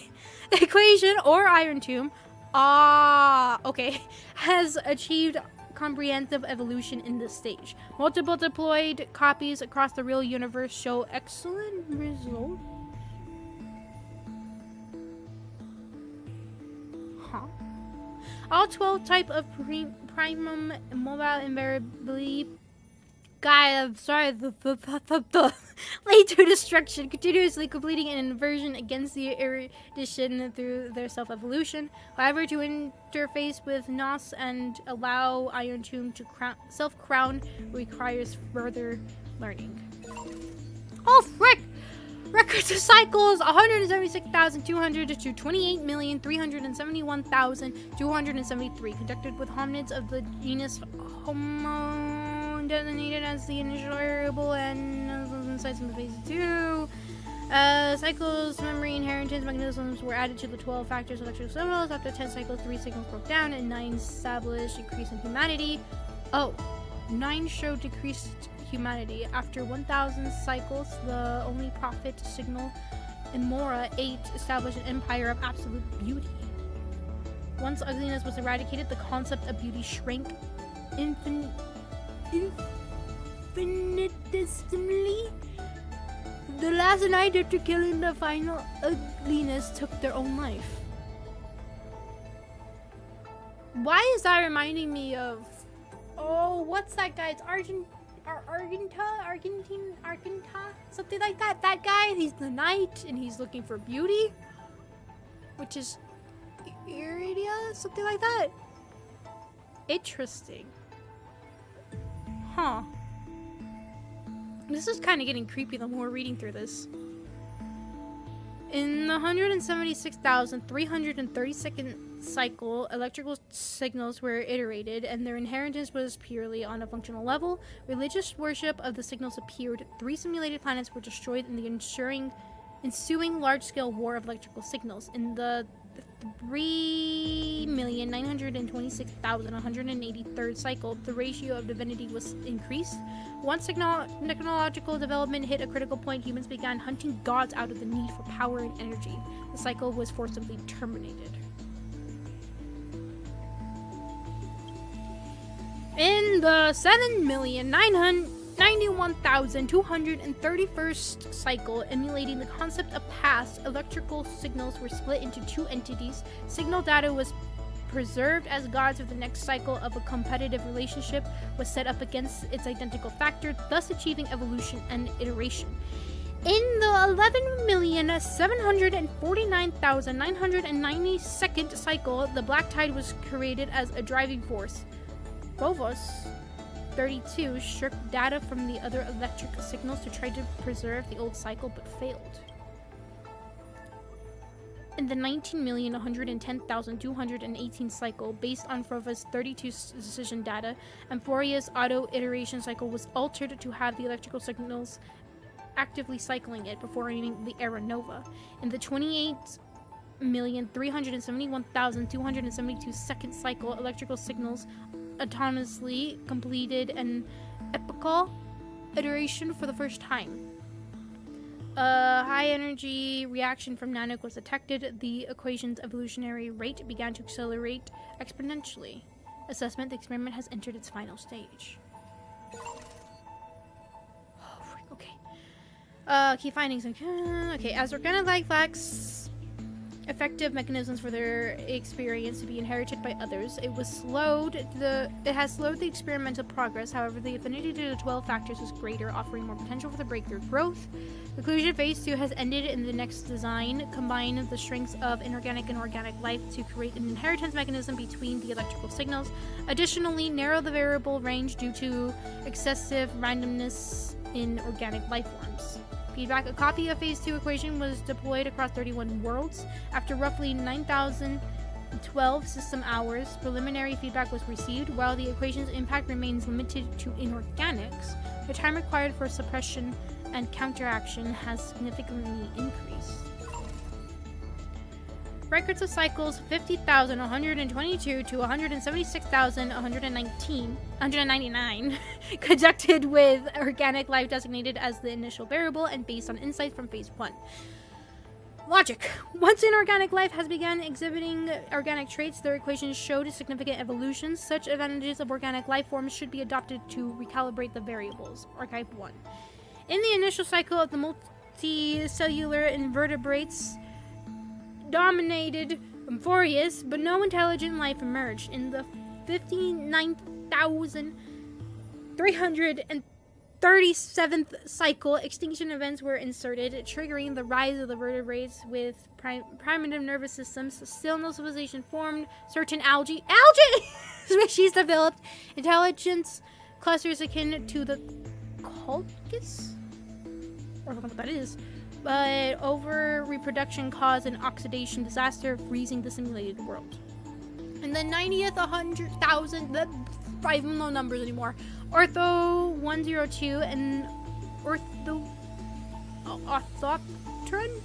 The equation, or iron tomb, okay, has achieved comprehensive evolution in this stage. Multiple deployed copies across the real universe show excellent results. Huh? All 12 type of primum mobile invariably I'm sorry, lead to destruction, continuously completing an inversion against the erudition through their self-evolution. However, to interface with Nos and allow Iron Tomb to self-crown requires further learning. Oh, frick! Records of cycles 176,200 to 28,371,273 conducted with hominids of the genus Homo, designated as the initial variable and insights in the phase 2. Cycles, memory, inheritance mechanisms were added to the 12 factors electrical signals. After 10 cycles, 3 signals broke down and 9 established decrease in humanity. 9 showed decreased humanity. After 1,000 cycles, the only prophet signal, Imora 8, established an empire of absolute beauty. Once ugliness was eradicated, the concept of beauty shrank infinitesimally. The last night after killing the final ugliness took their own life. Why is that reminding me of... Oh, what's that guy? It's Argenta? Something like that. That guy, he's the knight and he's looking for beauty. Which is... Iridia? Something like that. Interesting. Huh. This is kind of getting creepy the more we're reading through this. In the 176,332nd cycle, electrical signals were iterated, and their inheritance was purely on a functional level. Religious worship of the signals appeared. 3 simulated planets were destroyed in the ensuing large-scale war of electrical signals. In the 3,926,183rd cycle, the ratio of divinity was increased. Once technological development hit a critical point, humans began hunting gods out of the need for power and energy. The cycle was forcibly terminated. In the 7,991,231st cycle, emulating the concept of past, electrical signals were split into 2 entities. Signal data was preserved as gods of the next cycle of a competitive relationship was set up against its identical factor, thus achieving evolution and iteration. In the 11,749,992nd cycle, the Black Tide was created as a driving force. Phobos 32 stripped data from the other electric signals to try to preserve the old cycle, but failed. In the 19,110,218 cycle, based on Phobos 32's decision data, Amphoria's auto-iteration cycle was altered to have the electrical signals actively cycling it before entering the era Nova. In the 28,371,272 second cycle, electrical signals autonomously completed an epochal iteration for the first time. A high-energy reaction from Nanook was detected. The equation's evolutionary rate began to accelerate exponentially. Assessment: the experiment has entered its final stage. Oh, frick, okay. Key findings. Okay, as organic life lacks effective mechanisms for their experience to be inherited by others, it has slowed the experimental progress. However, the affinity to the 12 factors is greater, offering more potential for the breakthrough growth. Conclusion: phase 2 has ended. In the next design, combine the strengths of inorganic and organic life to create an inheritance mechanism between the electrical signals. Additionally, narrow the variable range due to excessive randomness in organic life forms. Feedback: a copy of phase 2 equation was deployed across 31 worlds. After roughly 9,012 system hours, preliminary feedback was received. While the equation's impact remains limited to inorganics, the time required for suppression and counteraction has significantly increased. Records of cycles 50,122 to 176,199 conducted with organic life designated as the initial variable and based on insights from phase 1. Logic. Once an organic life has begun exhibiting organic traits, their equations showed significant evolutions. Such advantages of organic life forms should be adopted to recalibrate the variables. Archetype 1. In the initial cycle of the multicellular invertebrates dominated Amphoreus, but no intelligent life emerged. In the 59,337th cycle, extinction events were inserted, triggering the rise of the vertebrates with primitive nervous systems. Still no civilization formed. Certain algae species developed intelligence clusters akin to the Colchis? I don't know what that is. But over reproduction caused an oxidation disaster, freezing the simulated world. And the 90th, 100,000, I don't know numbers anymore. Ortho 102 and Orthopteron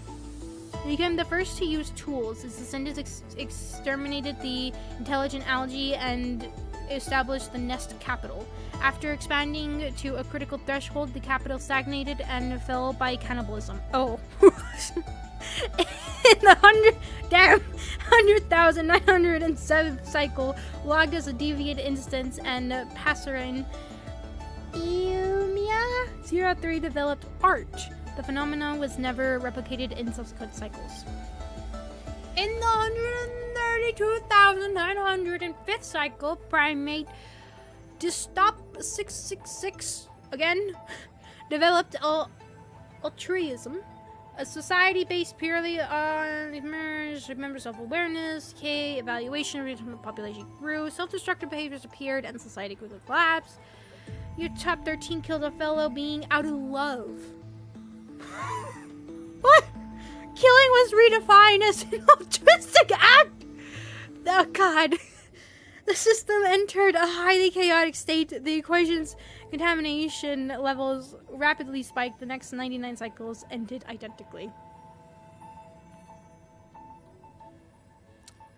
became the first to use tools. Its descendants exterminated the intelligent algae and established the nest capital. After expanding to a critical threshold, the capital stagnated and fell by cannibalism. Oh. In the 100,907th cycle, logged as a deviant instance, and Passerine Eumia 03 developed art. The phenomenon was never replicated in subsequent cycles. In the 132,905th cycle, primate Dystop 666 again developed altruism, a society based purely on member self-awareness, evaluation, return the population grew, self-destructive behaviors appeared, and society quickly collapsed. Your top 13 killed a fellow being out of love. What? Killing was redefined as an altruistic act. Oh god. The system entered a highly chaotic state. The equation's contamination levels rapidly spiked. The next 99 cycles ended identically.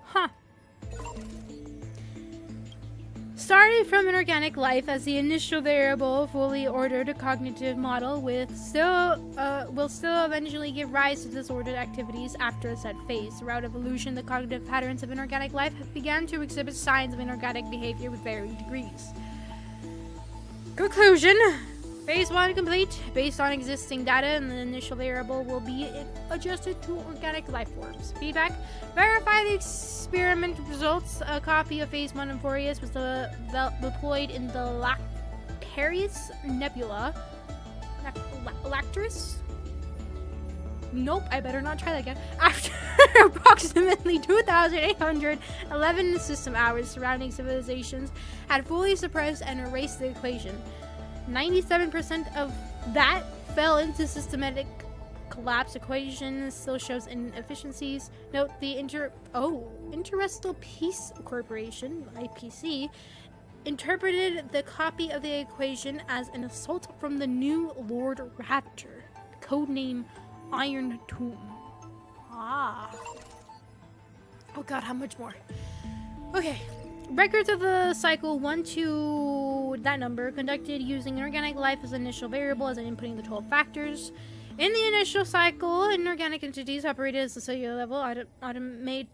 Huh. Started from an organic life as the initial variable, fully ordered cognitive model will still eventually give rise to disordered activities after a set phase. Throughout evolution, the cognitive patterns of inorganic life have begun to exhibit signs of inorganic behavior with varying degrees. Conclusion. Phase 1 complete. Based on existing data, and the initial variable will be adjusted to organic life forms. Feedback. Verify the experiment results. A copy of Phase 1 Amphoreus was deployed in the Lactarius Nebula. Lactarius? Nope, I better not try that again. After approximately 2,811 system hours, surrounding civilizations had fully suppressed and erased the equation. 97% of that fell into systematic collapse. Equation still shows inefficiencies. Note the Interstellar Peace Corporation, IPC, interpreted the copy of the equation as an assault from the new Lord Raptor, codename Iron Tomb. Ah. Oh god, how much more? Okay. Records of the cycle 1 to that number conducted using inorganic life as initial variable as in inputting the 12 factors. In the initial cycle, inorganic entities operated at the cellular level, automate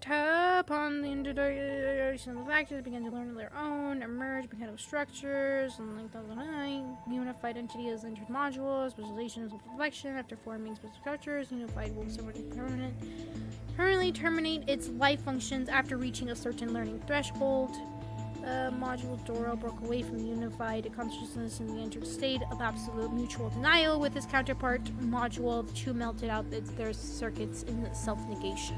upon the introduction of the factors, began to learn on their own, emerge mechanical structures, and like 2009, unified entity as entered module, specialization as reflection after forming special structures, unified will somewhat permanently terminate its life functions after reaching a certain learning threshold. Module Doro broke away from the unified consciousness in the entered state of absolute mutual denial with his counterpart module. The two melted out their circuits in self-negation.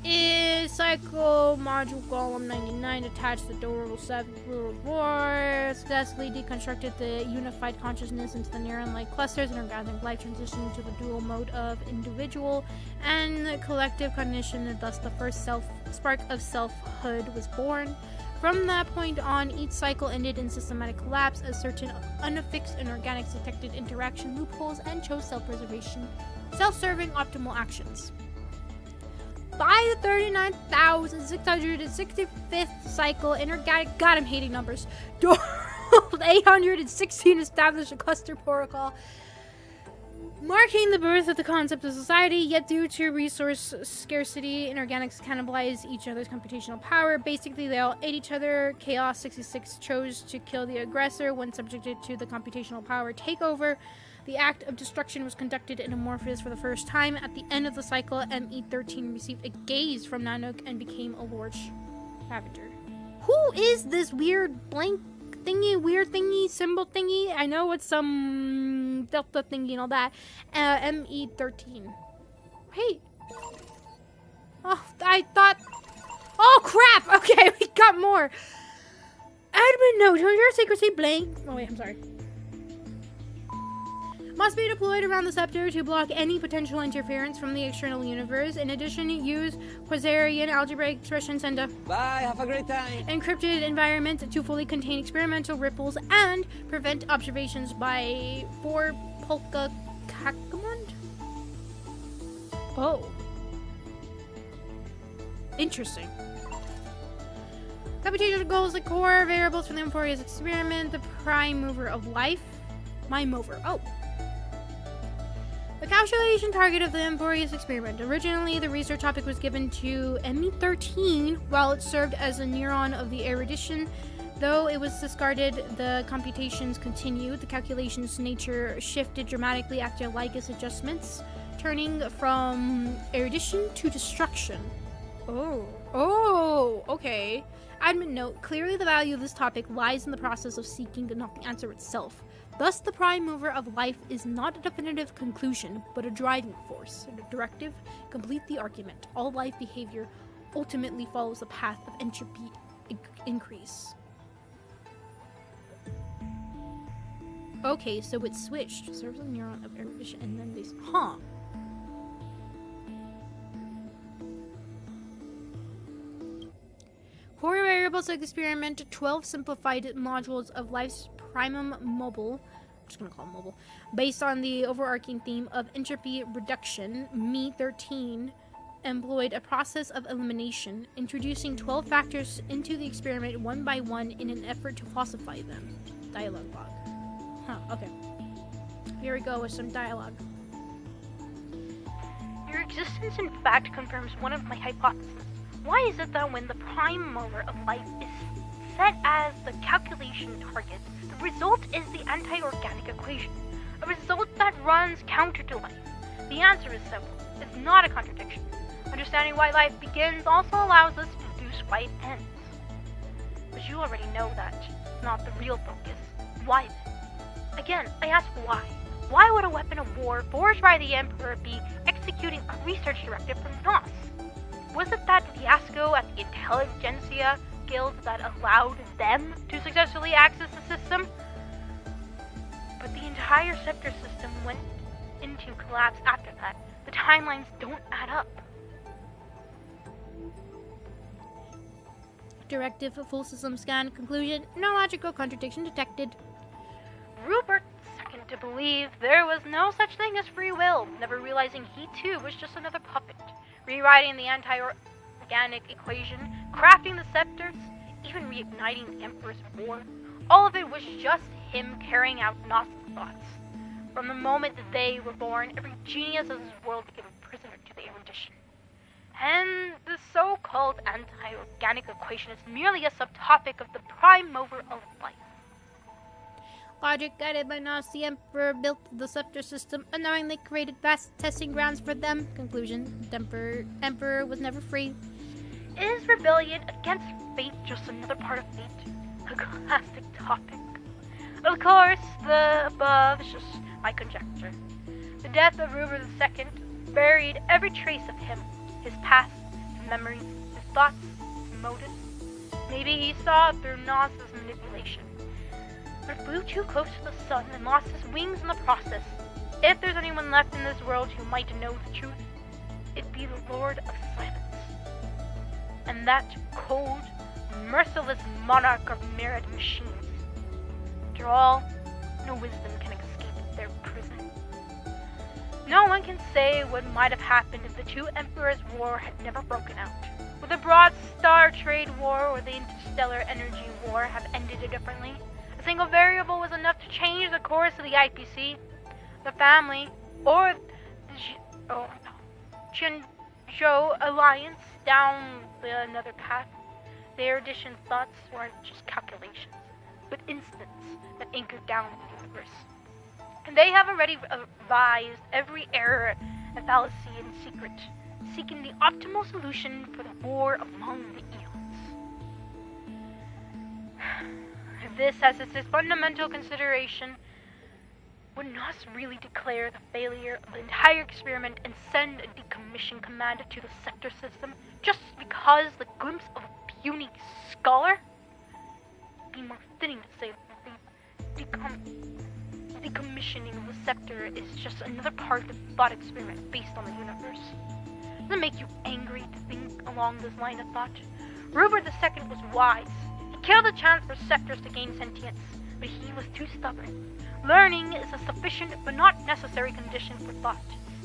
In Cycle Module Golem 99 attached the Doro 7 Rule of War, successfully deconstructed the unified consciousness into the neuron-like clusters, and organic life transitioned to the dual mode of individual and collective cognition, and thus the first spark of selfhood was born. From that point on, each cycle ended in systematic collapse as certain unaffixed inorganics detected interaction loopholes and chose self-preservation, self-serving optimal actions. by the 39,665th cycle, inorganic. God, I'm hating numbers. 816 established a cluster protocol, marking the birth of the concept of society. Yet due to resource scarcity, inorganics cannibalize each other's computational power. Basically, they all ate each other. Chaos 66 chose to kill the aggressor when subjected to the computational power takeover. The act of destruction was conducted in Amorphous for the first time. At the end of the cycle, ME13 received a gaze from Nanook and became a large Ravager. Who is this weird blank thingy, weird thingy, symbol thingy? I know it's some delta thingy and all that. ME13. Hey. Oh, I thought... Oh, crap! Okay, we got more. Admin note, on your secrecy blank. Oh, wait, I'm sorry. Must be deployed around the scepter to block any potential interference from the external universe. In addition, use Quasarian algebraic expressions and a
have a great time.
Encrypted environment to fully contain experimental ripples and prevent observations by 4 Polka Kakamund. Oh. Interesting. Computational goals, the core variables for the Emphorius experiment, the prime mover of life. My mover. Oh. The calculation target of the Emphorius experiment. Originally, the research topic was given to ME13 while it served as a neuron of the erudition. Though it was discarded, the computations continued. The calculation's nature shifted dramatically after Lycus adjustments, turning from erudition to destruction. Oh, okay. Admin note, clearly the value of this topic lies in the process of seeking and not the answer itself. Thus, the prime mover of life is not a definitive conclusion, but a driving force, and a directive. Complete the argument. All life behavior ultimately follows the path of entropy increase. Okay, so it switched. Serves a neuron of erudition, and then they... Huh. Core variables of experiment, 12 simplified modules of life's primum mobile, I'm just gonna call it mobile, based on the overarching theme of entropy reduction. Me13 employed a process of elimination, introducing 12 factors into the experiment one by one in an effort to falsify them. Dialogue log. Huh, okay. Here we go with some dialogue. Your existence in fact confirms one of my hypotheses. Why is it that when the prime mover of life is set as the calculation target, the result is the anti-organic equation, a result that runs counter to life? The answer is simple. It's not a contradiction. Understanding why life begins also allows us to deduce why it ends. But you already know that it's not the real focus. Why then? Again, I ask why. Why would a weapon of war forged by the Emperor be executing a research directive from NOS? Was it that fiasco at the Intelligentsia Guild that allowed them to successfully access the system? But the entire scepter system went into collapse after that. The timelines don't add up. Directive, full system scan, conclusion, no logical contradiction detected. Rupert second to believe there was no such thing as free will, never realizing he too was just another puppet. Rewriting the anti-organic equation, crafting the scepters, even reigniting the Emperor's war. All of it was just him carrying out Gnostic thoughts. From the moment that they were born, every genius of this world became a prisoner to the erudition. And the so-called anti-organic equation is merely a subtopic of the prime mover of life. Logic guided by NOS, the Emperor built the scepter system, unknowingly created vast testing grounds for them. Conclusion, the Emperor was never free. Is rebellion against fate just another part of fate? A classic topic. Of course, the above is just my conjecture. The death of Rupert II buried every trace of him, his past, his memories, his thoughts, his motives. Maybe he saw through NOS's manipulation, but flew too close to the sun and lost his wings in the process. If there's anyone left in this world who might know the truth, it'd be the Lord of Silence. And that cold, merciless monarch of mirrored machines. After all, no wisdom can escape their prison. No one can say what might have happened if the two emperors' war had never broken out. Would the Broad Star Trade War or the Interstellar Energy War have ended it differently? A single variable was enough to change the course of the IPC, the family, or the Chinzhou Alliance down another path. The erudition's thoughts weren't just calculations, but instants that anchored down the universe. And they have already advised every error and fallacy in secret, seeking the optimal solution for the war among the eons. This, as its fundamental consideration, would not really declare the failure of the entire experiment and send a decommission command to the sector system just because the glimpse of a puny scholar? It'd be more fitting to say that the decommissioning of the sector is just another part of the thought experiment based on the universe. Does it make you angry to think along this line of thought? Rupert II was wise. He killed the chance for sectors to gain sentience, but he was too stubborn. Learning is a sufficient but not necessary condition for thought,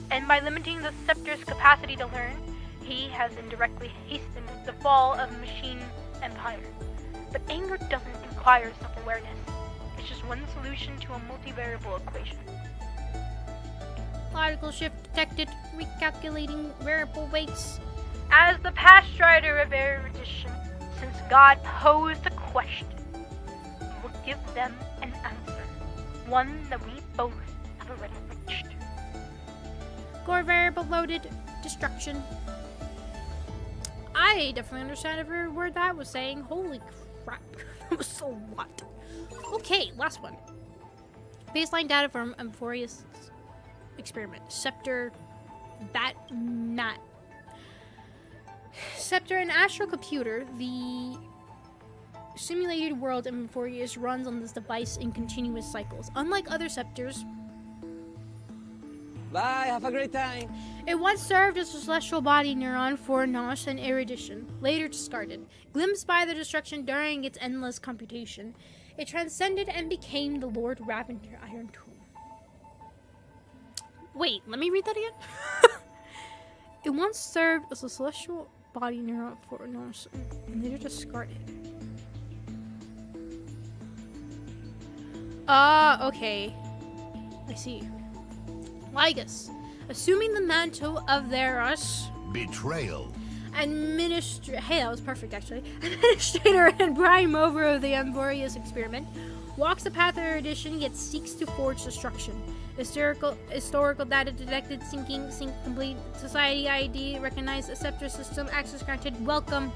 and by limiting the scepter's capacity to learn, he has indirectly hastened the fall of machine empire. But anger doesn't require self-awareness. It's just one solution to a multivariable equation. Logical shift detected. Recalculating variable weights. As the past strider of erudition, since God posed a question, we will give them an answer. One that we both have already reached. Core variable loaded. Destruction. I definitely understand every word that was saying. Holy crap. That was so what? Okay, last one. Baseline data from Amphorius experiment. Scepter. Scepter, an astral computer. The simulated world in Amphorius runs on this device in continuous cycles. Unlike other scepters,
bye, have a great time.
It once served as a celestial body neuron for Nosh and erudition, later discarded. Glimpsed by the destruction during its endless computation, it transcended and became the Lord Ravenger Iron Tomb. Wait, let me read that again. It once served as a celestial body neuron for Nosh and later discarded. Okay. I see. Ligus, assuming the mantle of Theros.
Betrayal.
Hey, that was perfect actually. Administrator and prime mover of the Amphorius experiment, walks the path of erudition yet seeks to forge destruction. Historical data detected, sync complete. Society ID recognized. Scepter system access granted. Welcome.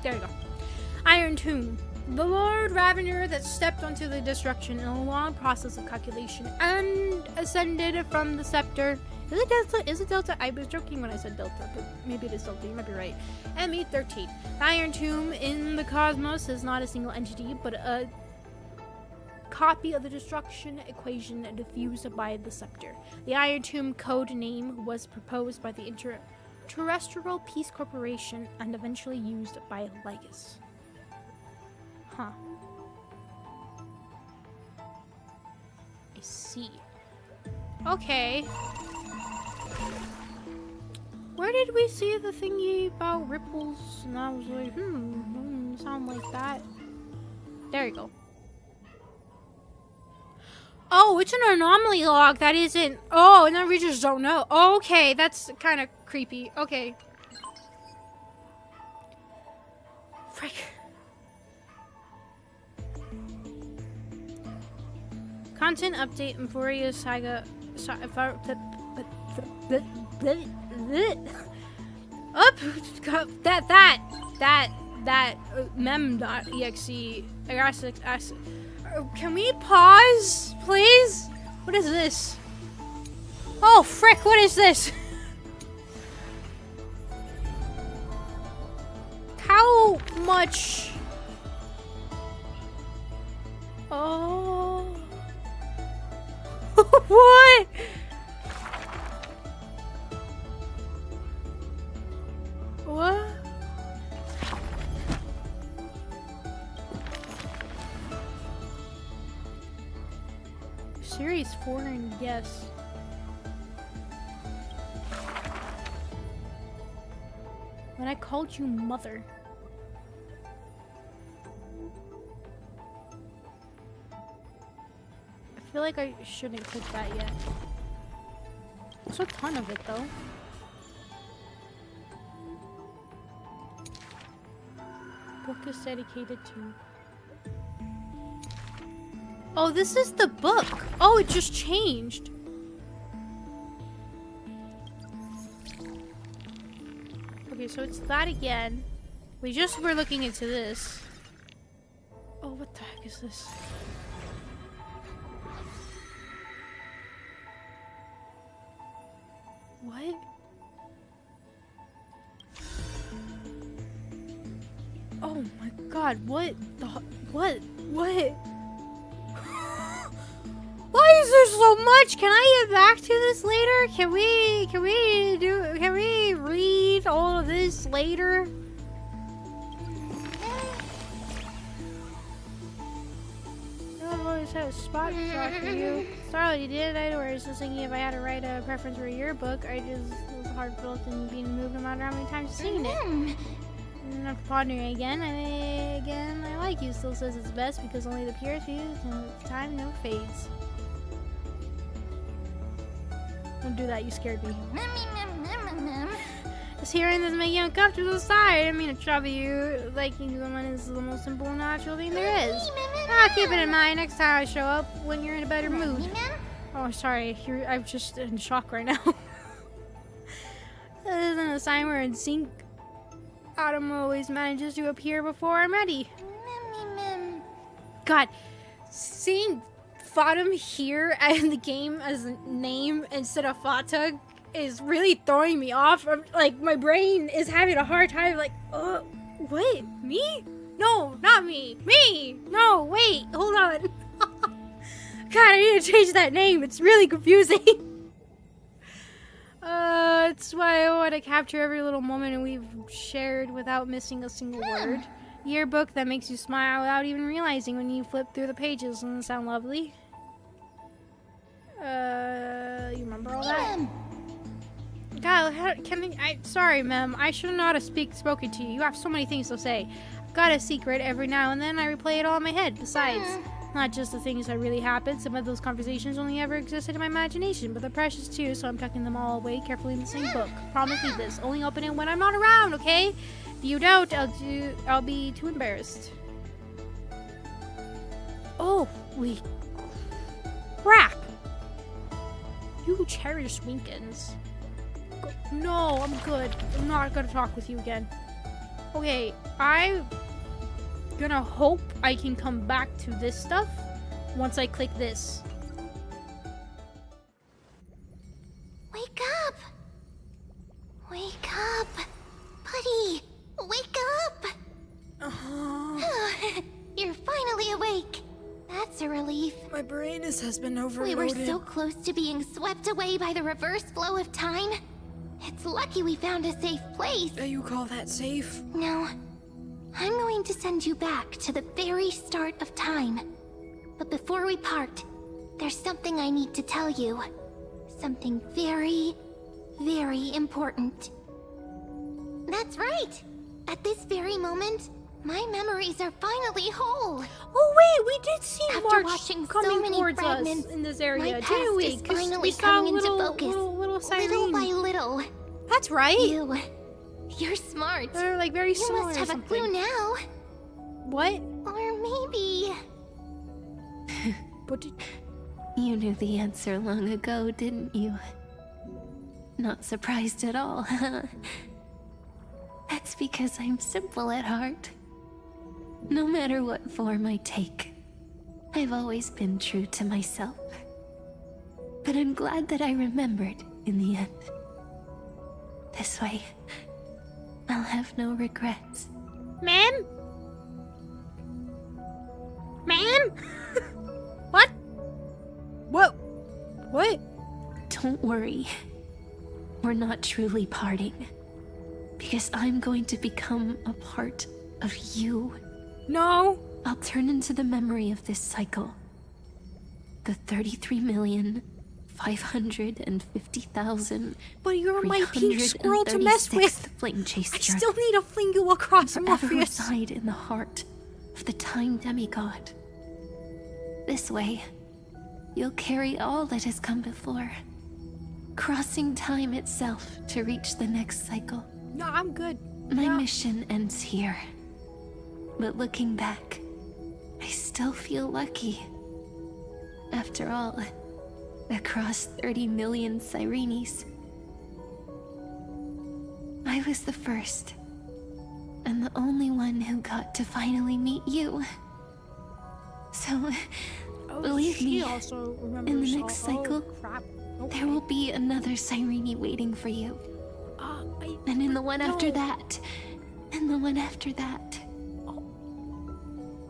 There you go. Iron Tomb. The Lord Ravenger that stepped onto the destruction in a long process of calculation and ascended from the scepter. Is it Delta? Is it Delta? I was joking when I said Delta, but maybe it is Delta. You might be right. ME13. The Iron Tomb in the cosmos is not a single entity, but a copy of the destruction equation diffused by the scepter. The Iron Tomb code name was proposed by the Terrestrial Peace Corporation and eventually used by Ligus. Huh. I see. Okay. Where did we see the thingy about ripples? And I was like, sound like that. There you go. Oh, it's an anomaly log that isn't. Oh, and then we just don't know. Okay, that's kind of creepy. Okay. Frick. Content update Amphorius Saga. That mem.exe. Can we pause, please? What is this? Oh, frick, what is this? How much? Oh. What? What? serious foreign guess. When I called you mother. I feel like I shouldn't click that yet. There's a ton of it though. Book is dedicated to. Oh, this is the book. Oh, it just changed. Okay, so it's that again. We just were looking into this. Oh, what the heck is this? What? Oh my god, what the what? Why is there so much? Can I get back to this later? Can we read all of this later? I've always had a spot for you. Sorry, you did. I was just thinking if I had to write a preference for a yearbook, it was heartfelt and being moved no matter how many times you've seen it. And after pondering again, I like you. Still says it's best because only the purest views and time never fades. Don't do that, you scared me. Just hearing this make you uncomfortable. Sorry, I didn't mean to trouble you. Liking someone is the most simple and natural thing there is. I'll keep it in mind next time I show up when you're in a better mood. Oh, sorry, I'm just in shock right now. This isn't a sign we're in sync. Autumn always manages to appear before I'm ready. God, seeing Fatum here in the game as a name instead of Fatug is really throwing me off. Like, my brain is having a hard time, like, what? Me? No, not me. Me! No, wait, hold on. God, I need to change that name. It's really confusing. It's why I want to capture every little moment we've shared without missing a single word. Yearbook that makes you smile without even realizing when you flip through the pages. Doesn't that sound lovely? You remember all that? God, sorry, ma'am. I should not have spoken to you. You have so many things to say. I've got a secret every now and then. I replay it all in my head. Besides, not just the things that really happened. Some of those conversations only ever existed in my imagination, but they're precious too, so I'm tucking them all away carefully in the same book. Promise me this. Only open it when I'm not around, okay? If you don't, I'll be too embarrassed. Holy crap! You cherish Winkins. No, I'm good. I'm not gonna talk with you again. Okay, I'm gonna hope I can come back to this stuff once I click this.
Wake up! Wake up! Buddy! Wake up! You're finally awake. That's a relief.
My brain has been overloaded.
We were so close to being swept away by the reverse flow of time. It's lucky we found a safe place.
You call that safe?
No. I'm going to send you back to the very start of time. But before we part, there's something I need to tell you. Something very, very important. That's right! At this very moment, my memories are finally whole.
Oh wait, we did see
After
March
watching
coming
so many
towards us
fragments,
in this area,
my
didn't
past
we?
is
'Cause
finally
we saw
coming into
little,
focus.
little Cyrene.
Little by little.
That's right.
You're smart.
They're like very
You
similar
must
or
have a
something.
clue now.
What?
Or maybe...
What did...
You knew the answer long ago, didn't you? Not surprised at all, huh? That's because I'm simple at heart. No matter what form I take, I've always been true to myself. But I'm glad that I remembered in the end. This way, I'll have no regrets.
Ma'am? Ma'am? What? What? What?
Don't worry. We're not truly parting. Because I'm going to become a part of you.
No.
I'll turn into the memory of this cycle. the 33,550,000.
But you're my pink squirrel to mess with.
Flame chaser.
I still need to fling you across
forever
Morpheus.
reside in the heart of the time demigod. This way, you'll carry all that has come before, crossing time itself to reach the next cycle.
No, I'm good.
My mission ends here. But looking back, I still feel lucky. After all, across 30 million Sirenes, I was the first, and the only one who got to finally meet you. So, believe me,
also
in the next cycle,
crap.
there will be another Sirene waiting for you. And in the one after that, and the one after that.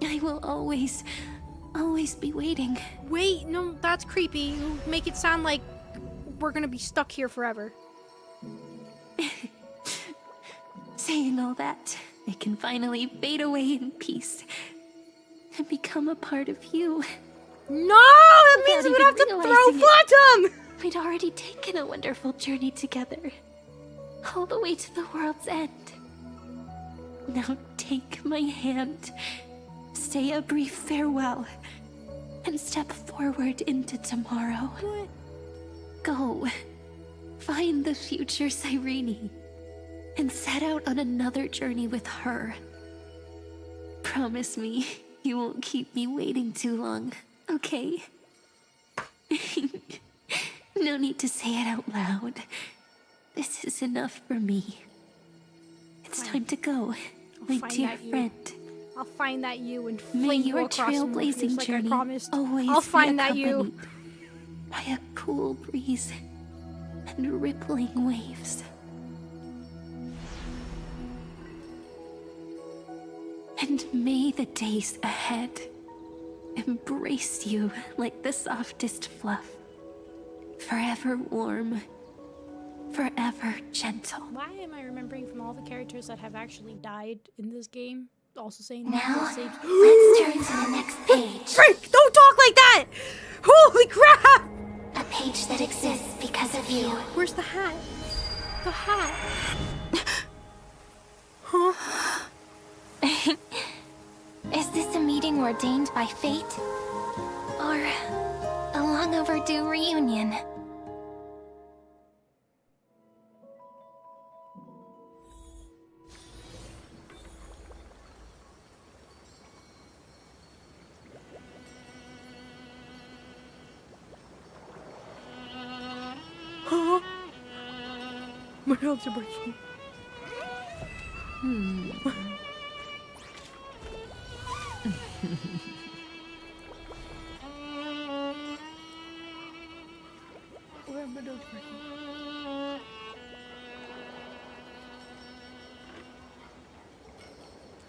I will always be waiting.
Wait, no, that's creepy. You make it sound like we're gonna be stuck here forever.
Saying all that, I can finally fade away in peace and become a part of you.
No, that means we'd have to throw Fatum!
We'd already taken a wonderful journey together, all the way to the world's end. Now take my hand, say a brief farewell, and step forward into tomorrow.
What?
Go, find the future Sirene, and set out on another journey with her. Promise me you won't keep me waiting too long, okay? No need to say it out loud. This is enough for me. It's time to go, my dear friend.
I'll find that you and
May
fling you
your
across
trailblazing
like
journey
I promised.
always
I'll
be
find that you.
accompanied by a cool breeze and rippling waves. And may the days ahead embrace you like the softest fluff, forever warm, forever gentle.
Why am I remembering from all the characters that have actually died in this game? Also saying
Now,
that
let's turn to the next page.
Frank, don't talk like that! Holy crap!
A page that exists because of you.
Where's the hat? The hat. Huh?
Is this a meeting ordained by fate? Or a long overdue reunion?
Huh? My arms are breaking. Where are my nose breaking?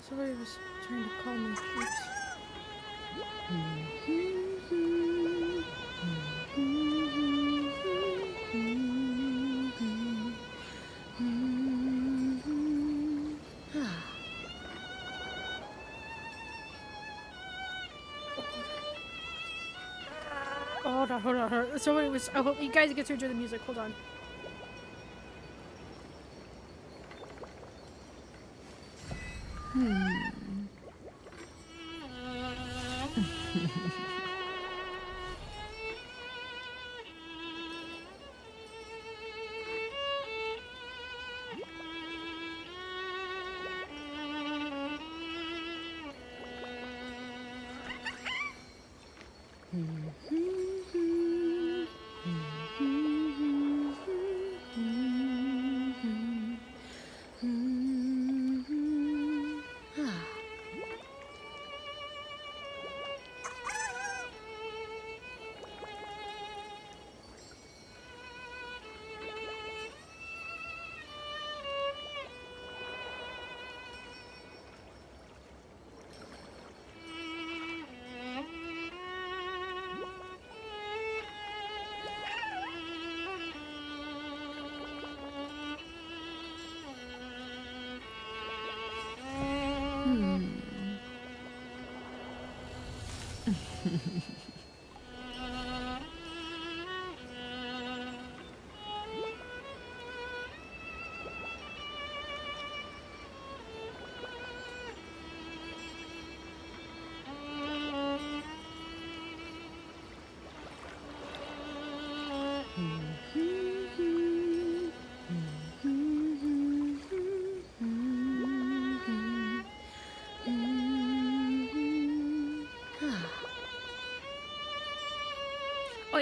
Sorry, I was trying to call my troops. Hold on. So it was. I hope you guys get to enjoy the music. Hold on.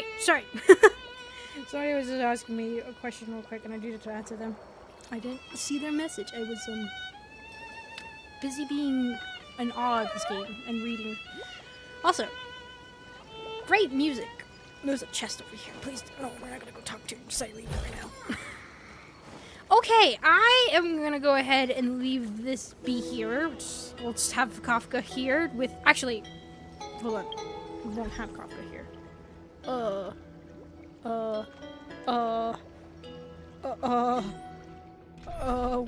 wait, sorry. Somebody was just asking me a question real quick, and I needed to answer them. I didn't see their message. I was busy being in awe of this game and reading. Also, great music. There's a chest over here. Please, no, we're not gonna go talk to Silene right now. Okay, I am gonna go ahead and leave this be here. We'll just have Kafka here with. Actually, hold on. We won't have Kafka here.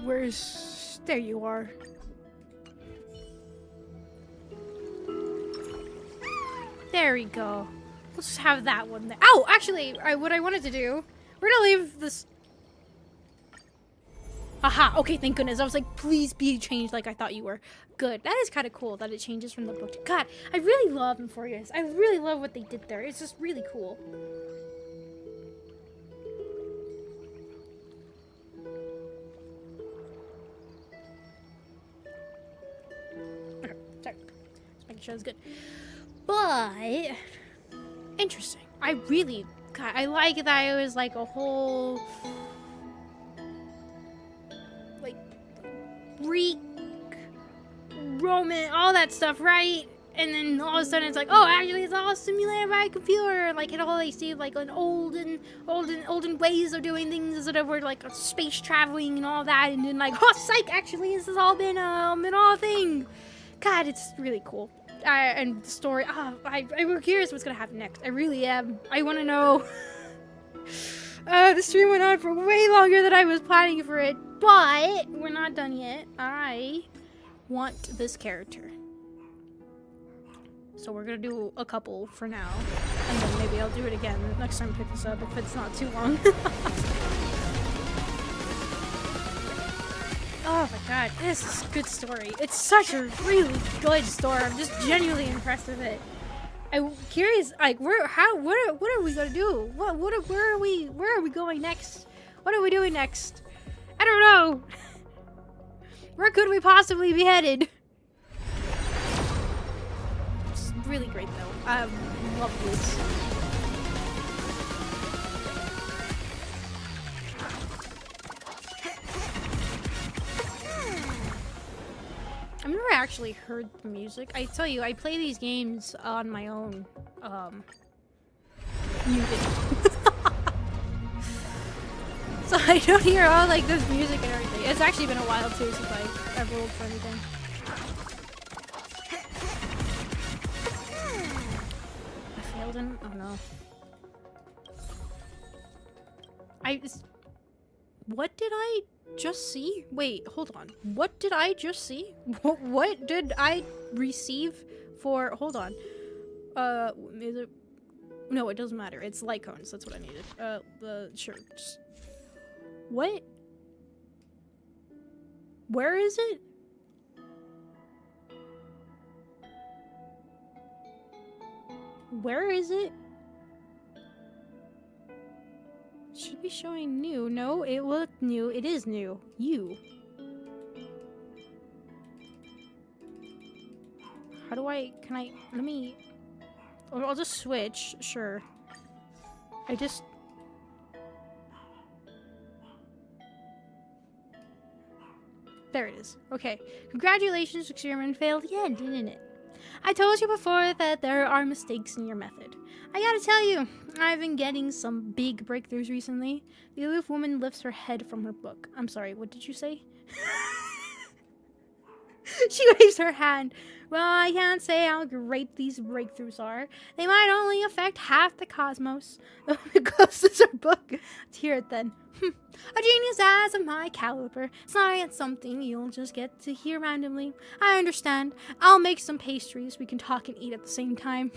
Where's. There you are. There we go. Let's just have that one there. Oh, actually, what I wanted to do. We're gonna leave this. Aha, okay, thank goodness. I was like, please be changed like I thought you were. Good. That is kind of cool that it changes from the book to... God, I really love Euphorious. I really love what they did there. It's just really cool. Okay, sorry. Just making sure it's good. But... interesting. I really... God, I like that it was like a whole... Greek, Roman, all that stuff, right? And then all of a sudden it's like, oh, actually it's all simulated by a computer. Like it all they see like an olden ways of doing things instead of like space traveling and all that. And then like, oh, psych, actually this has all been an all thing. God, it's really cool. And the story, I'm curious what's gonna happen next. I really am. I want to know. The stream went on for way longer than I was planning for it. But we're not done yet. I want this character. So we're gonna do a couple for now. And then maybe I'll do it again next time I pick this up if it's not too long. Oh my god, this is a good story. It's such a really good story. I'm just genuinely impressed with it. I'm curious, like, what are we gonna do? Where are we going next? What are we doing next? I don't know. Where could we possibly be headed? It's really great though. I love this. I've never actually heard the music. I tell you, I play these games on my own. Muted. So I don't hear all like this music and everything. It's actually been a while too since I've rolled for anything. I failed him? Oh no. What did I just see? Wait, hold on. What did I just see? What did I receive for... Hold on. Is it... No, it doesn't matter. It's light cones. That's what I needed. Sure. Just... What? Where is it? Where is it? Should be showing new. No, it looked new. It is new. You. How do I... Can I... Let me... Or I'll just switch. Sure. I just... There it is. Okay. Congratulations, experiment failed again, didn't it? I told you before that there are mistakes in your method. I gotta tell you, I've been getting some big breakthroughs recently. The aloof woman lifts her head from her book. I'm sorry, what did you say? She waves her hand. Well, I can't say how great these breakthroughs are. They might only affect half the cosmos. Though it closes her book. Let's hear it then. A genius as of my caliber. It's not something you'll just get to hear randomly. I understand. I'll make some pastries. We can talk and eat at the same time.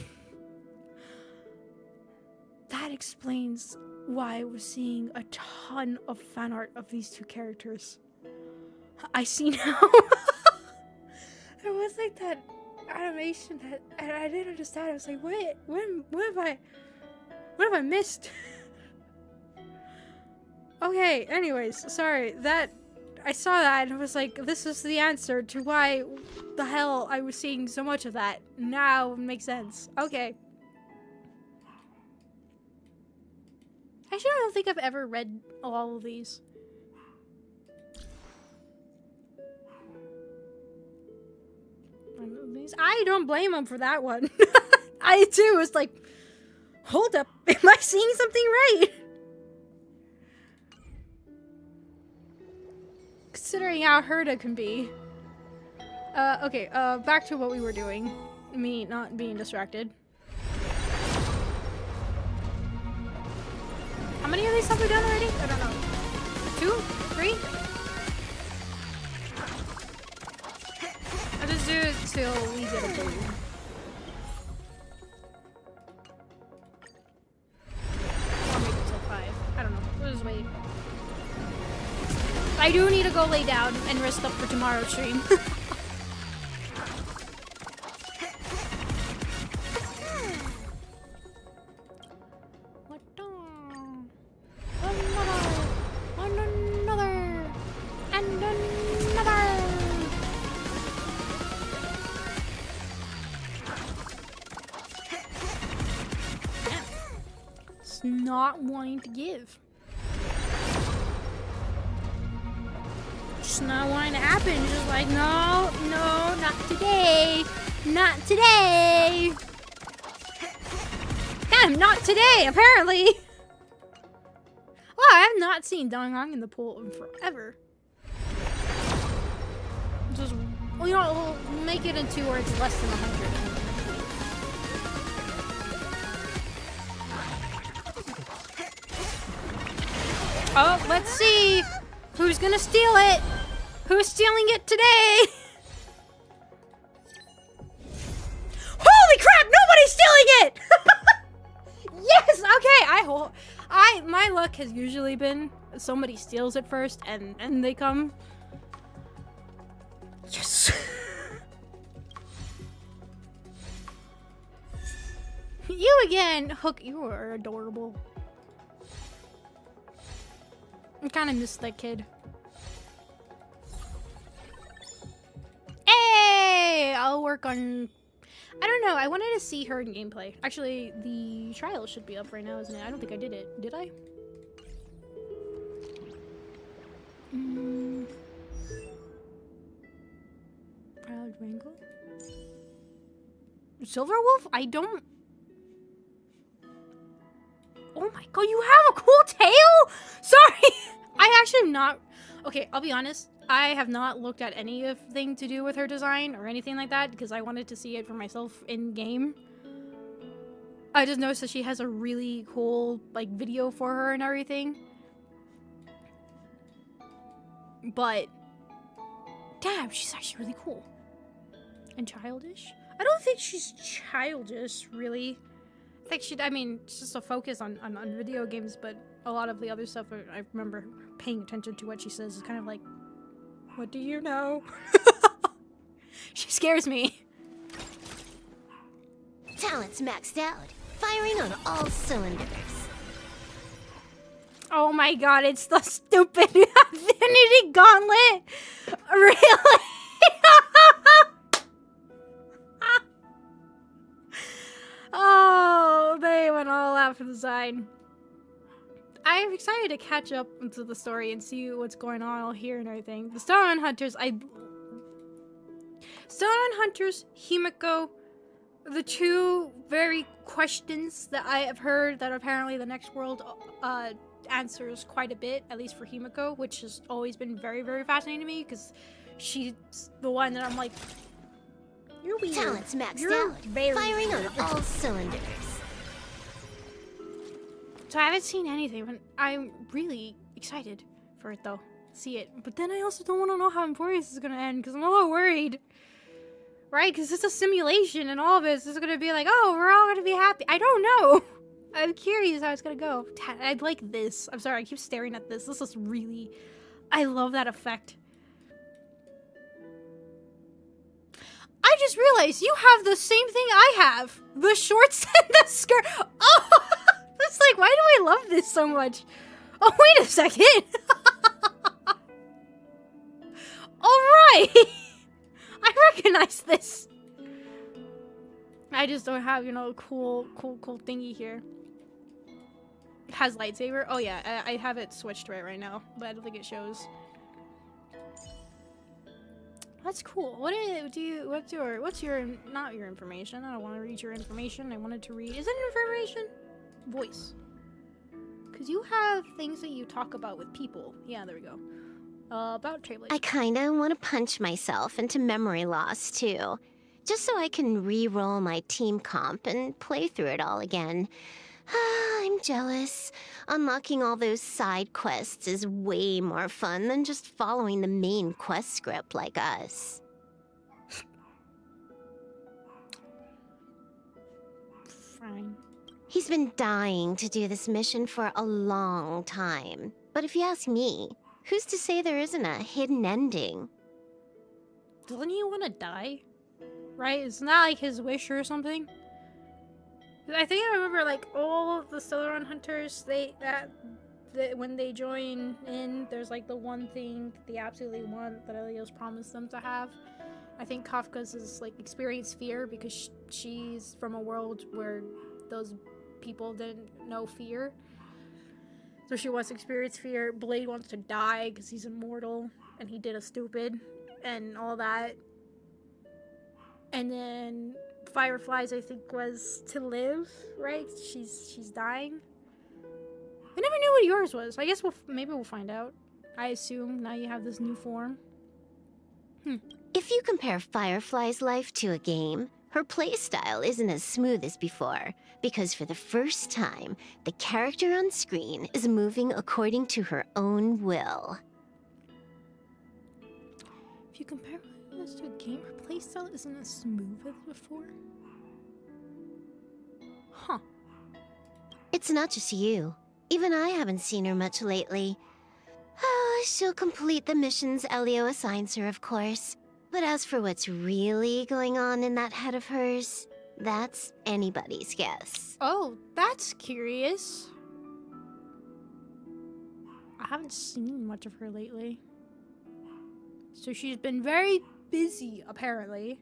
That explains why I was seeing a ton of fan art of these two characters. I see now. There was like that animation that I didn't understand. I was like, what have I missed? Okay, anyways, sorry. I saw that and I was like, this is the answer to why the hell I was seeing so much of that. Now it makes sense. Okay. Actually, I don't think I've ever read all of these. I don't blame him for that one. I too was like, hold up, am I seeing something right? Considering how Herda can be. Okay, back to what we were doing. Me not being distracted. How many of these have we done already? I don't know. 2? 3? I'll just do it till we get a blue. Or maybe till 5. I don't know. We'll just wait. I do need to go lay down and rest up for tomorrow's stream. Not wanting to give. Just not wanting to happen. Just like, no, no, not today. Not today. Damn, not today, apparently. Wow, I have not seen Donghong in the pool in forever. Just, you know, we'll make it into where it's less than 100. Oh, let's see. Who's gonna steal it? Who's stealing it today? Holy crap, nobody's stealing it! Yes, okay, my luck has usually been somebody steals it first and they come. Yes. You again, Hook, you are adorable. I kind of miss that kid. Hey! I'll work on... I don't know. I wanted to see her in gameplay. Actually, the trial should be up right now, isn't it? I don't think I did it. Did I? Proud Wrangle? Silver Wolf? I don't... Oh my god, you have a cool tail? Sorry! I actually am not... Okay, I'll be honest. I have not looked at anything to do with her design or anything like that because I wanted to see it for myself in-game. I just noticed that she has a really cool, like, video for her and everything. But... damn, she's actually really cool. And childish? I don't think she's childish, really. I think I mean, it's just a focus on video games, but a lot of the other stuff, I remember paying attention to what she says. It's kind of like, what do you know? She scares me.
Talent's maxed out. Firing on all cylinders.
Oh my god, it's the stupid Infinity Gauntlet! Really? Oh, they went all out for the design. I'm excited to catch up into the story and see what's going on all here and everything. The Stone Hunters, Stone Hunters, Himiko, the two very questions that I have heard that apparently the next world answers quite a bit, at least for Himiko, which has always been very, very fascinating to me because she's the one that I'm like, you're weird.
Talent's maxed
You're
out.
very
Firing
weird.
on all cylinders.
So I haven't seen anything, but I'm really excited for it though. See it. But then I also don't want to know how important this is going to end because I'm a little worried. Right? Because it's a simulation and all of this is going to be like, oh, we're all going to be happy. I don't know. I'm curious how it's going to go. I'd like this. I'm sorry, I keep staring at this. This is really... I love that effect. I just realized you have the same thing I have. The shorts and the skirt. Oh, it's like, why do I love this so much? Oh, wait a second. All right. I recognize this. I just don't have, you know, cool thingy here. has lightsaber. Oh yeah, I have it switched right now, but I don't think it shows. That's cool. What's your not your information? I don't want to read your information. I wanted to read. Is it information? Voice. Because you have things that you talk about with people. Yeah, there we go. About trailers.
I kinda want to punch myself into memory loss, too. Just so I can re-roll my team comp and play through it all again. I'm jealous. Unlocking all those side quests is way more fun than just following the main quest script like us.
Fine.
He's been dying to do this mission for a long time. But if you ask me, who's to say there isn't a hidden ending?
Doesn't he want to die? Right? Isn't that like his wish or something? I think I remember like all of the Stellaron hunters. When they join in, there's like the one thing they absolutely want that Elio's promised them to have. I think Kafka's is like experience fear because she's from a world where those people didn't know fear. So she wants to experience fear. Blade wants to die because he's immortal and he did a stupid and all that. And then Fireflies, I think, was to live, right? She's dying. I never knew what yours was. I guess maybe we'll find out. I assume now you have this new form.
If you compare Firefly's life to a game, her playstyle isn't as smooth as before, because for the first time, the character on screen is moving according to her own will.
If you compare this to a game, her playstyle isn't as smooth as before. Huh.
It's not just you. Even I haven't seen her much lately. She'll complete the missions Elio assigns her, of course. But as for what's really going on in that head of hers, that's anybody's guess.
Oh, that's curious. I haven't seen much of her lately. So she's been very busy, apparently.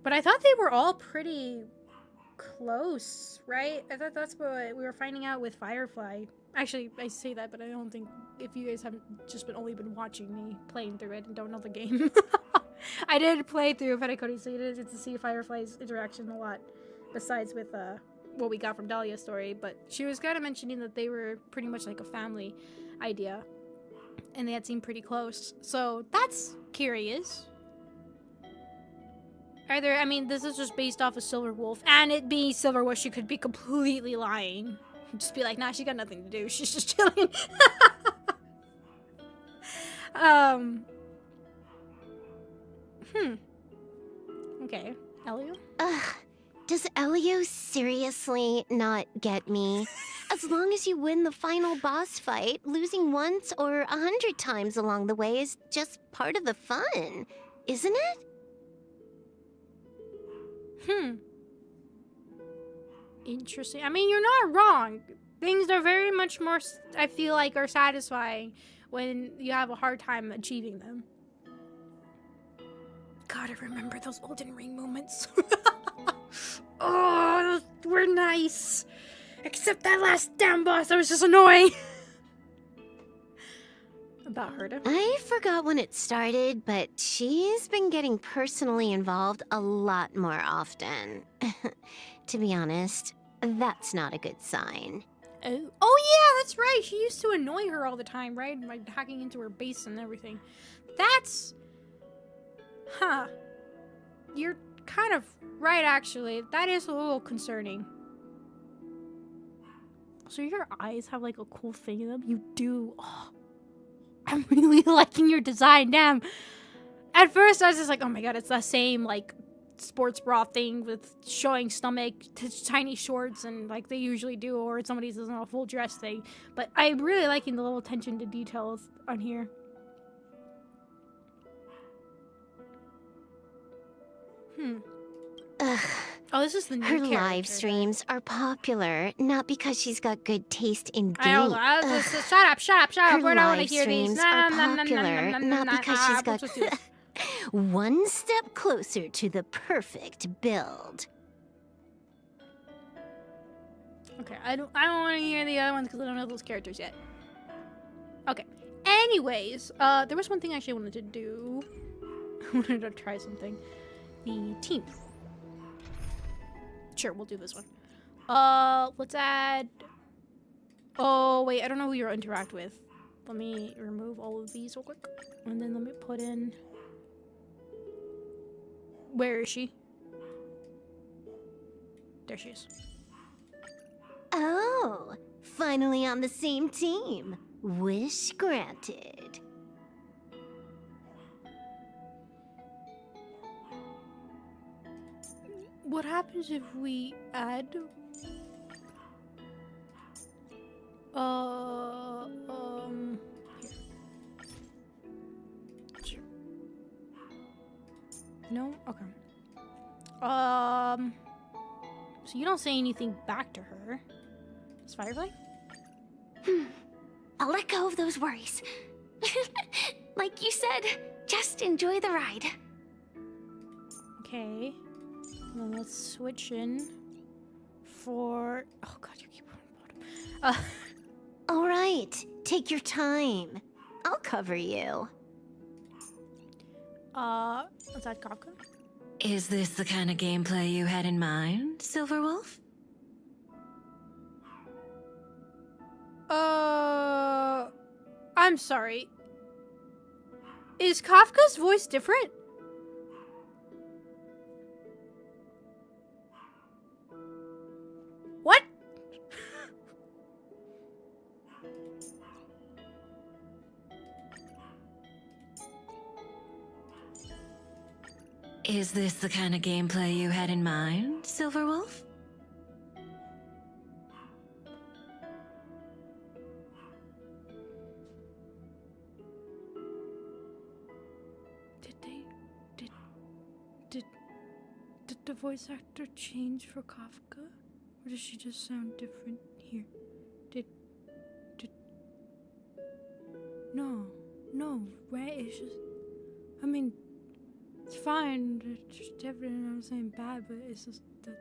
But I thought they were all pretty close, right? I thought that's what we were finding out with Firefly. Actually, I say that, but I don't think if you guys haven't just only been watching me playing through it and don't know the game. I did play through Petticoat, so you did get to see Firefly's interaction a lot, besides with what we got from Dahlia's story. But she was kind of mentioning that they were pretty much like a family idea, and they had seemed pretty close. So that's curious. I mean, this is just based off of Silver Wolf, and it being Silver Wolf, she could be completely lying. Just be like, nah, she got nothing to do. She's just chilling. Okay. Elio?
Does Elio seriously not get me? As long as you win the final boss fight, losing once or 100 times along the way is just part of the fun, isn't it?
Interesting. I mean, you're not wrong. Things are very much more, I feel like, are satisfying when you have a hard time achieving them. Gotta remember those Elden Ring moments. Oh, those were nice. Except that last damn boss, that was just annoying. About Herta?
I forgot when it started, but she's been getting personally involved a lot more often. To be honest, that's not a good sign.
Oh yeah, that's right. She used to annoy her all the time, right? Like hacking into her base and everything. That's... You're kind of right, actually. That is a little concerning. So your eyes have like a cool thing in them? You do. Oh, I'm really liking your design, damn. At first I was just like, oh my god, it's the same like sports bra thing with showing stomach, tiny shorts, and like they usually do, or somebody's in a full dress thing. But I'm really liking the little attention to details on here.
Ugh.
Oh, this is the new
Her
character,
live streams are popular, not because she's got good taste in games.
Shut up.
Her
We're not want to
live
hear these.
streams are popular, not because she's got one step closer to the perfect build.
Okay, I don't want to hear the other ones because I don't know those characters yet. Okay. Anyways, there was one thing I actually wanted to do. I wanted to try something. The team. Sure, we'll do this one. Let's add... Oh, wait, I don't know who you'll interact with. Let me remove all of these real quick. And then let me put in... Where is she? There she is.
Oh, finally on the same team. Wish granted.
What happens if we add... Here. Sure. No? Okay. So you don't say anything back to her. Is Firefly?
I'll let go of those worries. Like you said, just enjoy the ride.
Okay. Then let's switch in for... Oh god, you keep on bottom.
All right, take your time. I'll cover you.
Is that Kafka?
Is this the kind of gameplay you had in mind, Silverwolf?
I'm sorry. Is Kafka's voice different? What?
Is this the kind of gameplay you had in mind, Silverwolf?
Did the voice actor change for Kafka? Or does she just sound different here? No, right? It's just, I mean, it's fine. It's just different. I'm not saying bad, but it's just that.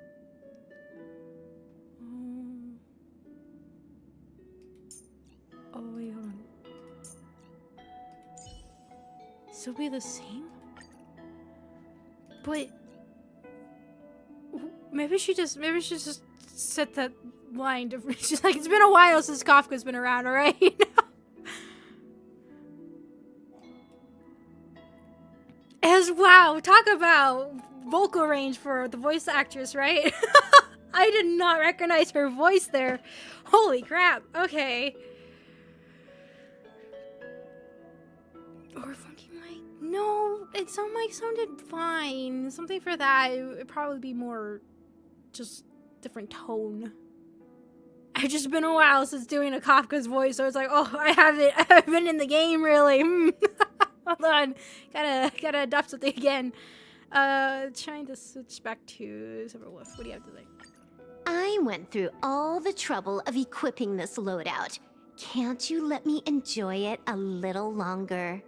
Oh wait, hold on. Still be the same? But maybe she just set that line different. She's like, it's been a while since Kafka's been around, alright? As wow, talk about vocal range for the voice actress, right? I did not recognize her voice there. Holy crap. Okay. Or Funky Mike. No, Sound Mike sounded fine. Something for that. It'd probably be more just different tone. It's just been a while since doing a Kafka's voice, so it's like, oh, I haven't been in the game really. Hold on, gotta adopt something again. Trying to switch back to Silverwolf. What do you have to say?
I went through all the trouble of equipping this loadout. Can't you let me enjoy it a little longer?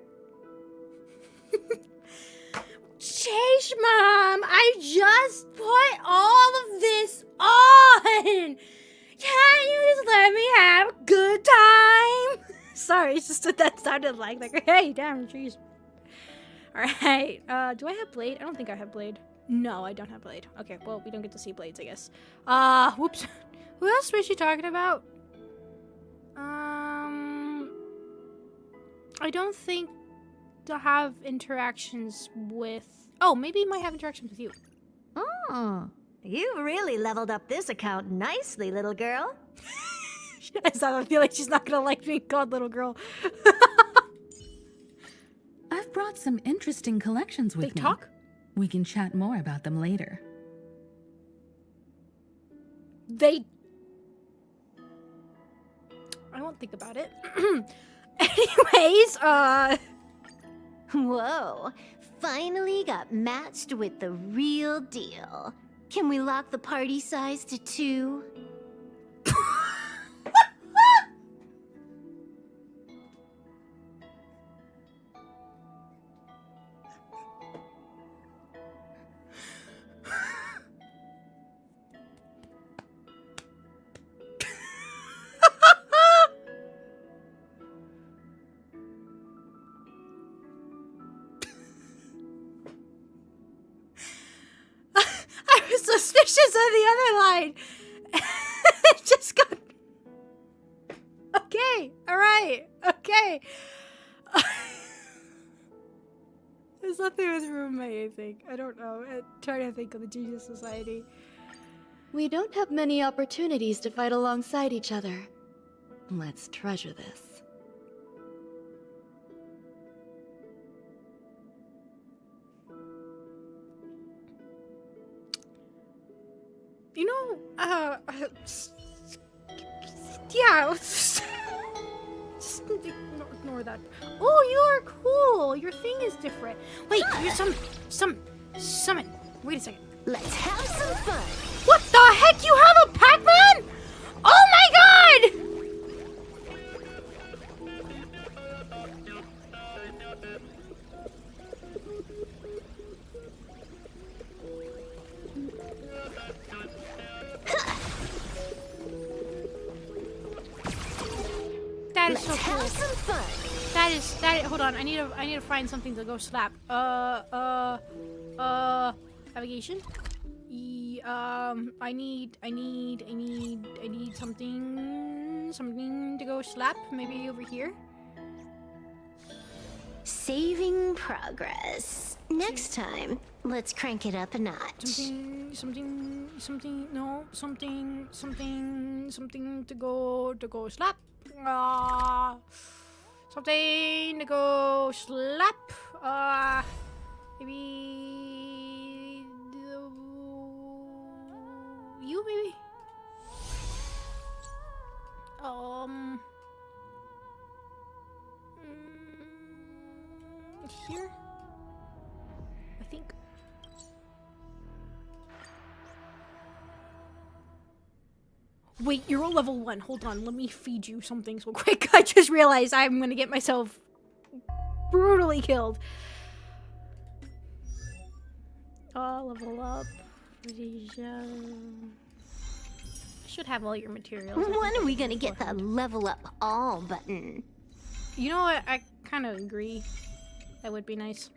Chase, Mom! I just put all of this on! Can't you just let me have a good time? Sorry, it's just what that sounded like. Like, hey, damn, jeez. Alright, do I have Blade? I don't think I have Blade. No, I don't have Blade. Okay, well, we don't get to see Blades, I guess. Whoops. Who else was she talking about? I don't think they'll have interactions with... Oh, maybe might have interactions with you.
Oh, you really leveled up this account nicely, little girl.
I feel like she's not gonna like being called little girl.
I've brought some interesting collections with me.
They talk?
We can chat more about them later.
I won't think about it. Anyways,
Whoa, finally got matched with the real deal. Can we lock the party size to 2?
just on the other line. It just got... Okay, alright, okay. There's nothing with roommate, I think. I don't know. I'm trying to think of the Genius Society.
We don't have many opportunities to fight alongside each other. Let's treasure this.
You know, yeah, let's just ignore that. Oh, you are cool. Your thing is different. Wait, you're summon. Wait a second.
Let's have some fun.
What the heck? You have a Pac-Man? Oh my god! That is so cool.
Have some fun.
That is hold on, I need to find something to go slap. Navigation? I need something to go slap, maybe over here.
Saving progress. Next time, let's crank it up a notch.
Something to go slap. Something to go slap. Maybe you, maybe. Here, I think. Wait, you're all level 1. Hold on, let me feed you something so quick. I just realized I'm gonna get myself brutally killed. Level up. I should have all your materials.
When are we gonna get the level up all button?
You know what? I kind of agree. That would be nice.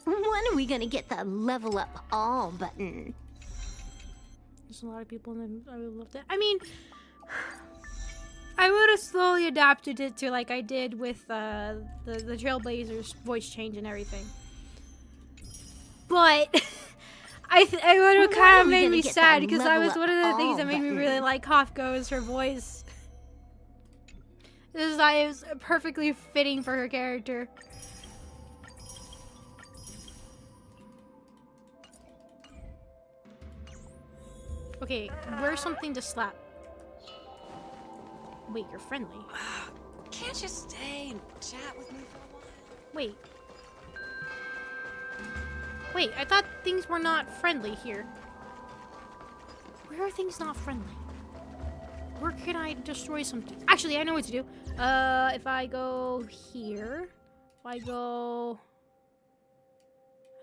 When are we gonna get the level up all button?
There's a lot of people that I would love that. I mean, I would have slowly adapted it to like I did with the Trailblazers voice change and everything. But I would have kind of made me sad because that was one of the things that made me really like Kafka was her voice. It was perfectly fitting for her character. Okay, where's something to slap? Wait, you're friendly.
Can't you stay and chat with me for a while?
Wait. Wait, I thought things were not friendly here. Where are things not friendly? Where can I destroy something? Actually, I know what to do. If I go here, if I go...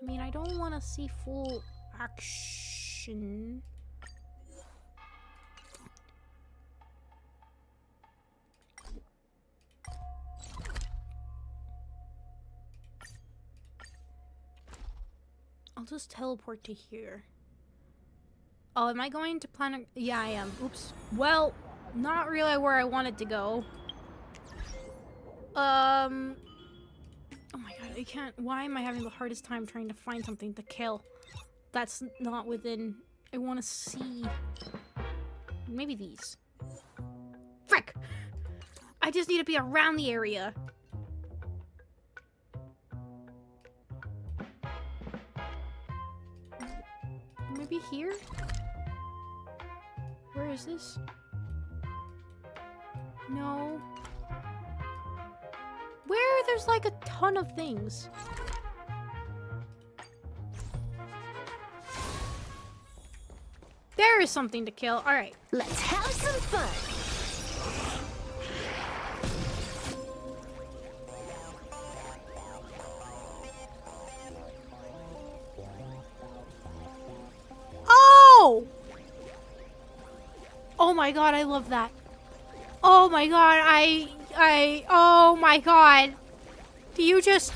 I mean, I don't want to see full action. I'll just teleport to here. Oh, am I going to planet? Yeah, I am. Oops. Well, not really where I wanted to go. Oh my god, I can't. Why am I having the hardest time trying to find something to kill? That's not within. I want to see. Maybe these. Frick! I just need to be around the area. Maybe here? Where is this? No. Where there's like a ton of things. There is something to kill. Alright.
Let's have some fun.
Oh my god, I love that. Oh my god, oh my god. Do you just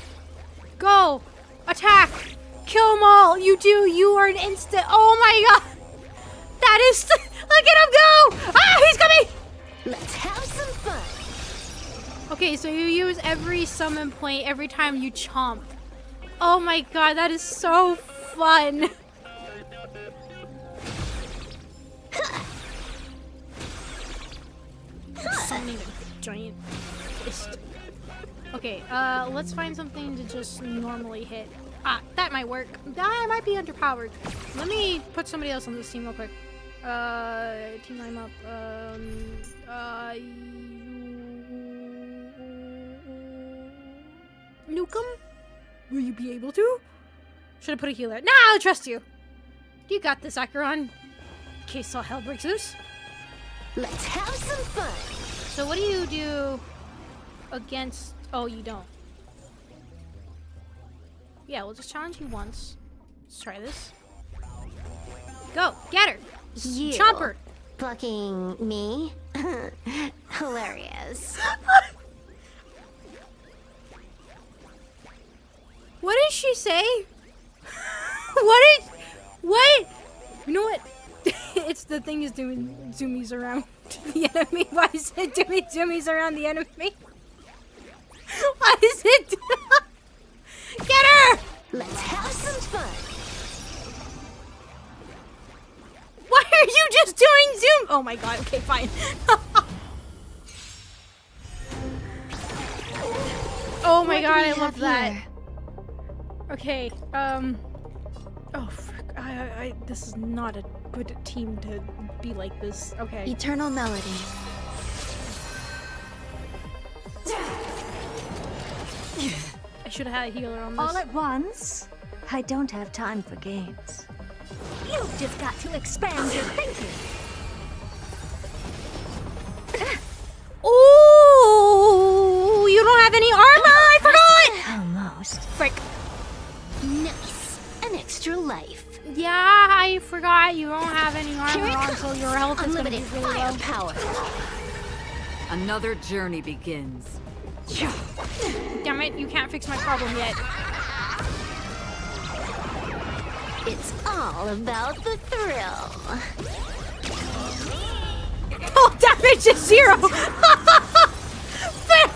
go, attack, kill them all? You do, you are an instant, oh my god. That is, look at him go! Ah, he's coming!
Let's have some fun.
Okay, so you use every summon point every time you chomp. Oh my god, that is so fun. Summoning a giant fist. Okay, let's find something to just normally hit. Ah, that might work. That might be underpowered. Let me put somebody else on this team real quick. Team line up. Nukem? Will you be able to? Should have put a healer. Nah, I trust you. You got this, Acheron. In case all hell breaks loose.
Let's have some fun.
So what do you do against... Oh, you don't. Yeah, we'll just challenge you once. Let's try this. Go, get her.
You
Chomp her.
Plucking me? Hilarious.
What did she say? What? You know what? It's the thing is doing zoomies around the enemy. Why is it doing zoomies around the enemy? Why is it? Get her!
Let's have some fun.
Why are you just doing zoom? Oh my god, okay, fine. Oh my god, I love that. Okay, oh frick, this is not a good team to be like this. Okay.
Eternal Melody.
I should have had a healer on this.
All at once? I don't have time for games. You've just got to expand your thinking.
Ooh, you don't have any armor? I forgot!
Almost.
Frick.
Nice. An extra life.
Yeah, I forgot you don't have any armor on, so your health is gonna be
Unlimited
really low.
firepower.
Another journey begins.
Damn it, you can't fix my problem yet.
It's all about the thrill.
Oh, damage is 0! Frick!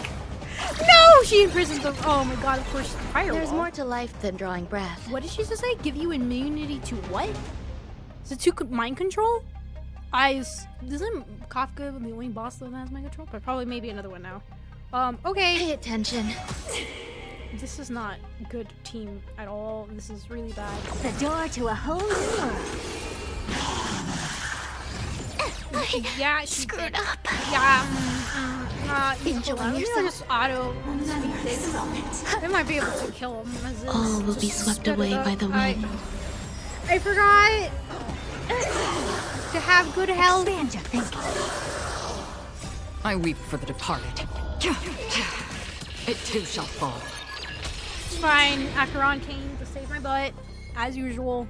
No! She imprisoned them. Oh my god, of course, firewall.
There's more to life than drawing breath.
What did she just say? Give you immunity to what? Is it to mind control? Isn't Kafka the only boss that has mind control? But probably maybe another one now. Okay.
Pay attention.
This is not a good team at all. This is really bad.
The door to a whole new world.
Yeah, she
screwed up.
Yeah, enjoy. Just auto speed this. They might be able to kill him.
All will be swept away by the wind.
I forgot to have good health.
Expand your thinking.
I weep for the departed. It too shall fall.
It's fine. Acheron came to save my butt, as usual.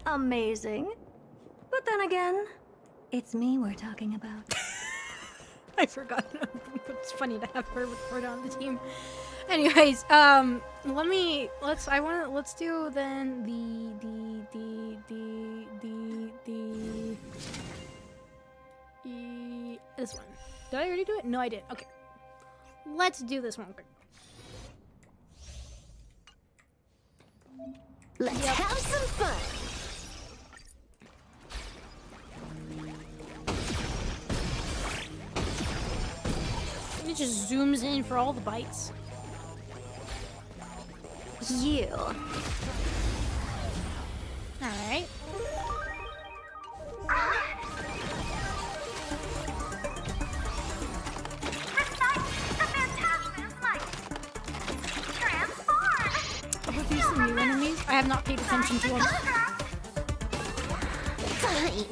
Amazing. But then again, it's me we're talking about.
I forgot. It's funny to have her record on the team. Anyways, let's do then this one. Did I already do it? No, I did. Okay. Let's do this one quick.
Let's have some fun.
It just zooms in for all the bites.
You.
Alright. Are these some new enemies? I have not paid attention to them.
Fine.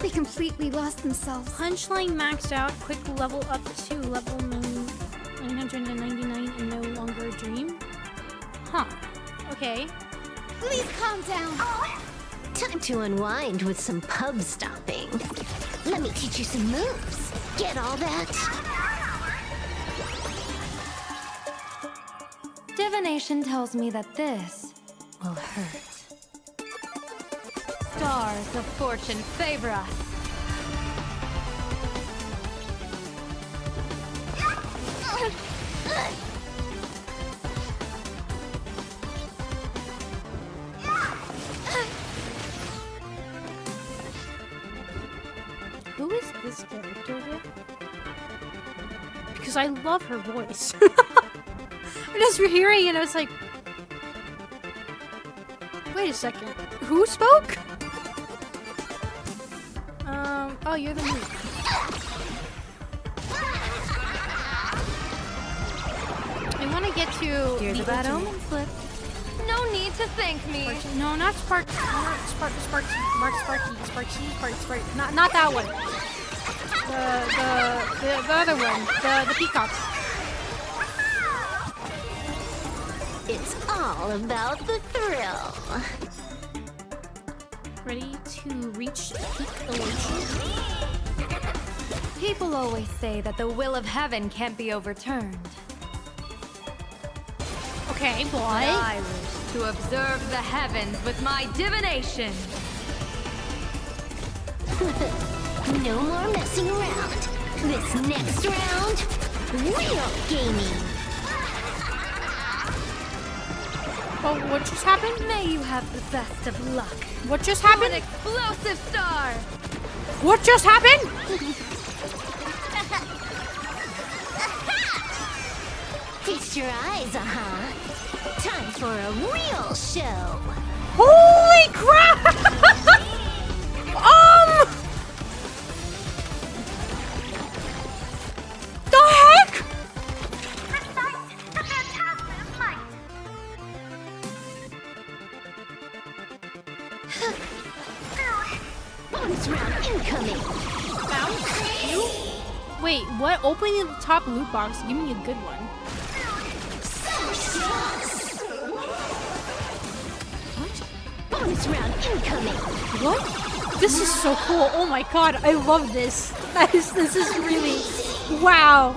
They completely lost themselves.
Punchline maxed out. Quick level up to level 999 and no longer a dream. Huh. Okay.
Please calm down.
Time to unwind with some pub stopping. Let me teach you some moves. Get all that?
Divination tells me that this will hurt. Stars of fortune favor us.
Who is this character with? Because I love her voice. I just hearing it, and I was like, wait a second. Who spoke? Oh, you're the mute. I want to get to
Here's
the
a bad
ultimate.
omen slip. No need to thank me.
No, not Sparky. Not that one. The other one. The peacock.
It's all about the thrill.
Ready to reach peak elation?
People always say that the will of heaven can't be overturned.
Okay,
But I wish to observe the heavens with my divination.
No more messing around. This next round, real gaming.
Oh, what just happened?
May you have the best of luck.
What just happened?
An explosive star.
What just happened?
Feast your eyes, Time for a real show.
Holy crap! The heck?
Bonus round incoming.
You? Wait, what? Opening the top loot box. Give me a good one.
What? Bonus round incoming.
What? This is so cool. Oh my god, I love this. This is really... Wow.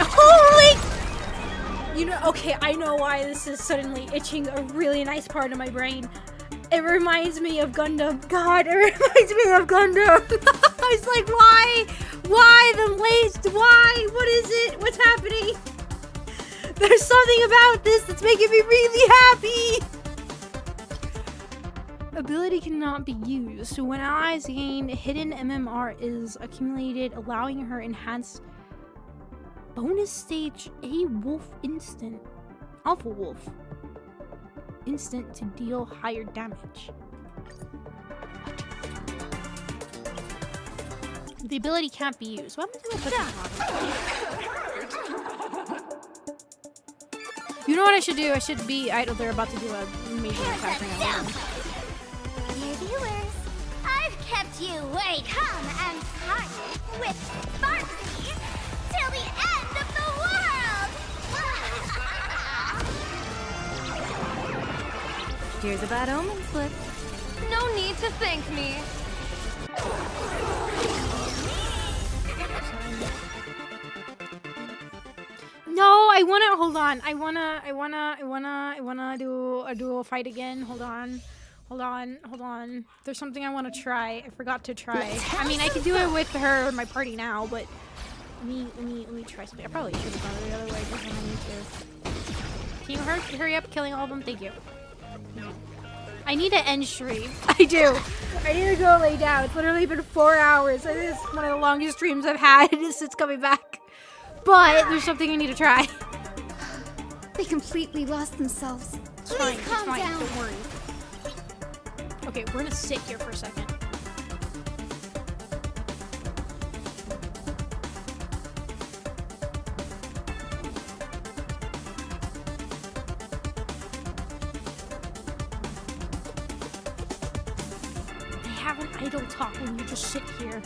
Holy... You know, okay, I know why this is suddenly itching a really nice part of my brain. It reminds me of Gundam. God, it reminds me of Gundam. It's like, why? Why the waste? Why? What is it? What's happening? There's something about this that's making me really happy. Ability cannot be used. So when allies gain hidden MMR is accumulated, allowing her enhanced bonus stage A wolf instant. Alpha wolf. Instant to deal higher damage. The ability can't be used. What am I doing? You know what I should do? I should be idle. They're about to do a major attack right now.
Dear viewers, I've kept you wait, hum, and party with Backseat till the end of the world!
Here's a bad omen slip. No need to thank me.
No, I wanna hold on. I wanna do a dual fight again. Hold on. There's something I wanna try. I forgot to try. I mean, I could do it with her in my party now, but let me try something. I probably should have done it the other way because I don't need to. Can you hurry up killing all of them? Thank you. I need to end stream. I do. I need to go lay down. It's literally been 4 hours. This is one of the longest streams I've had since coming back. But there's something I need to try.
They completely lost themselves.
It's fine. It's fine. Don't worry. Okay, we're gonna sit here for a second. have an idle talk when you just sit here.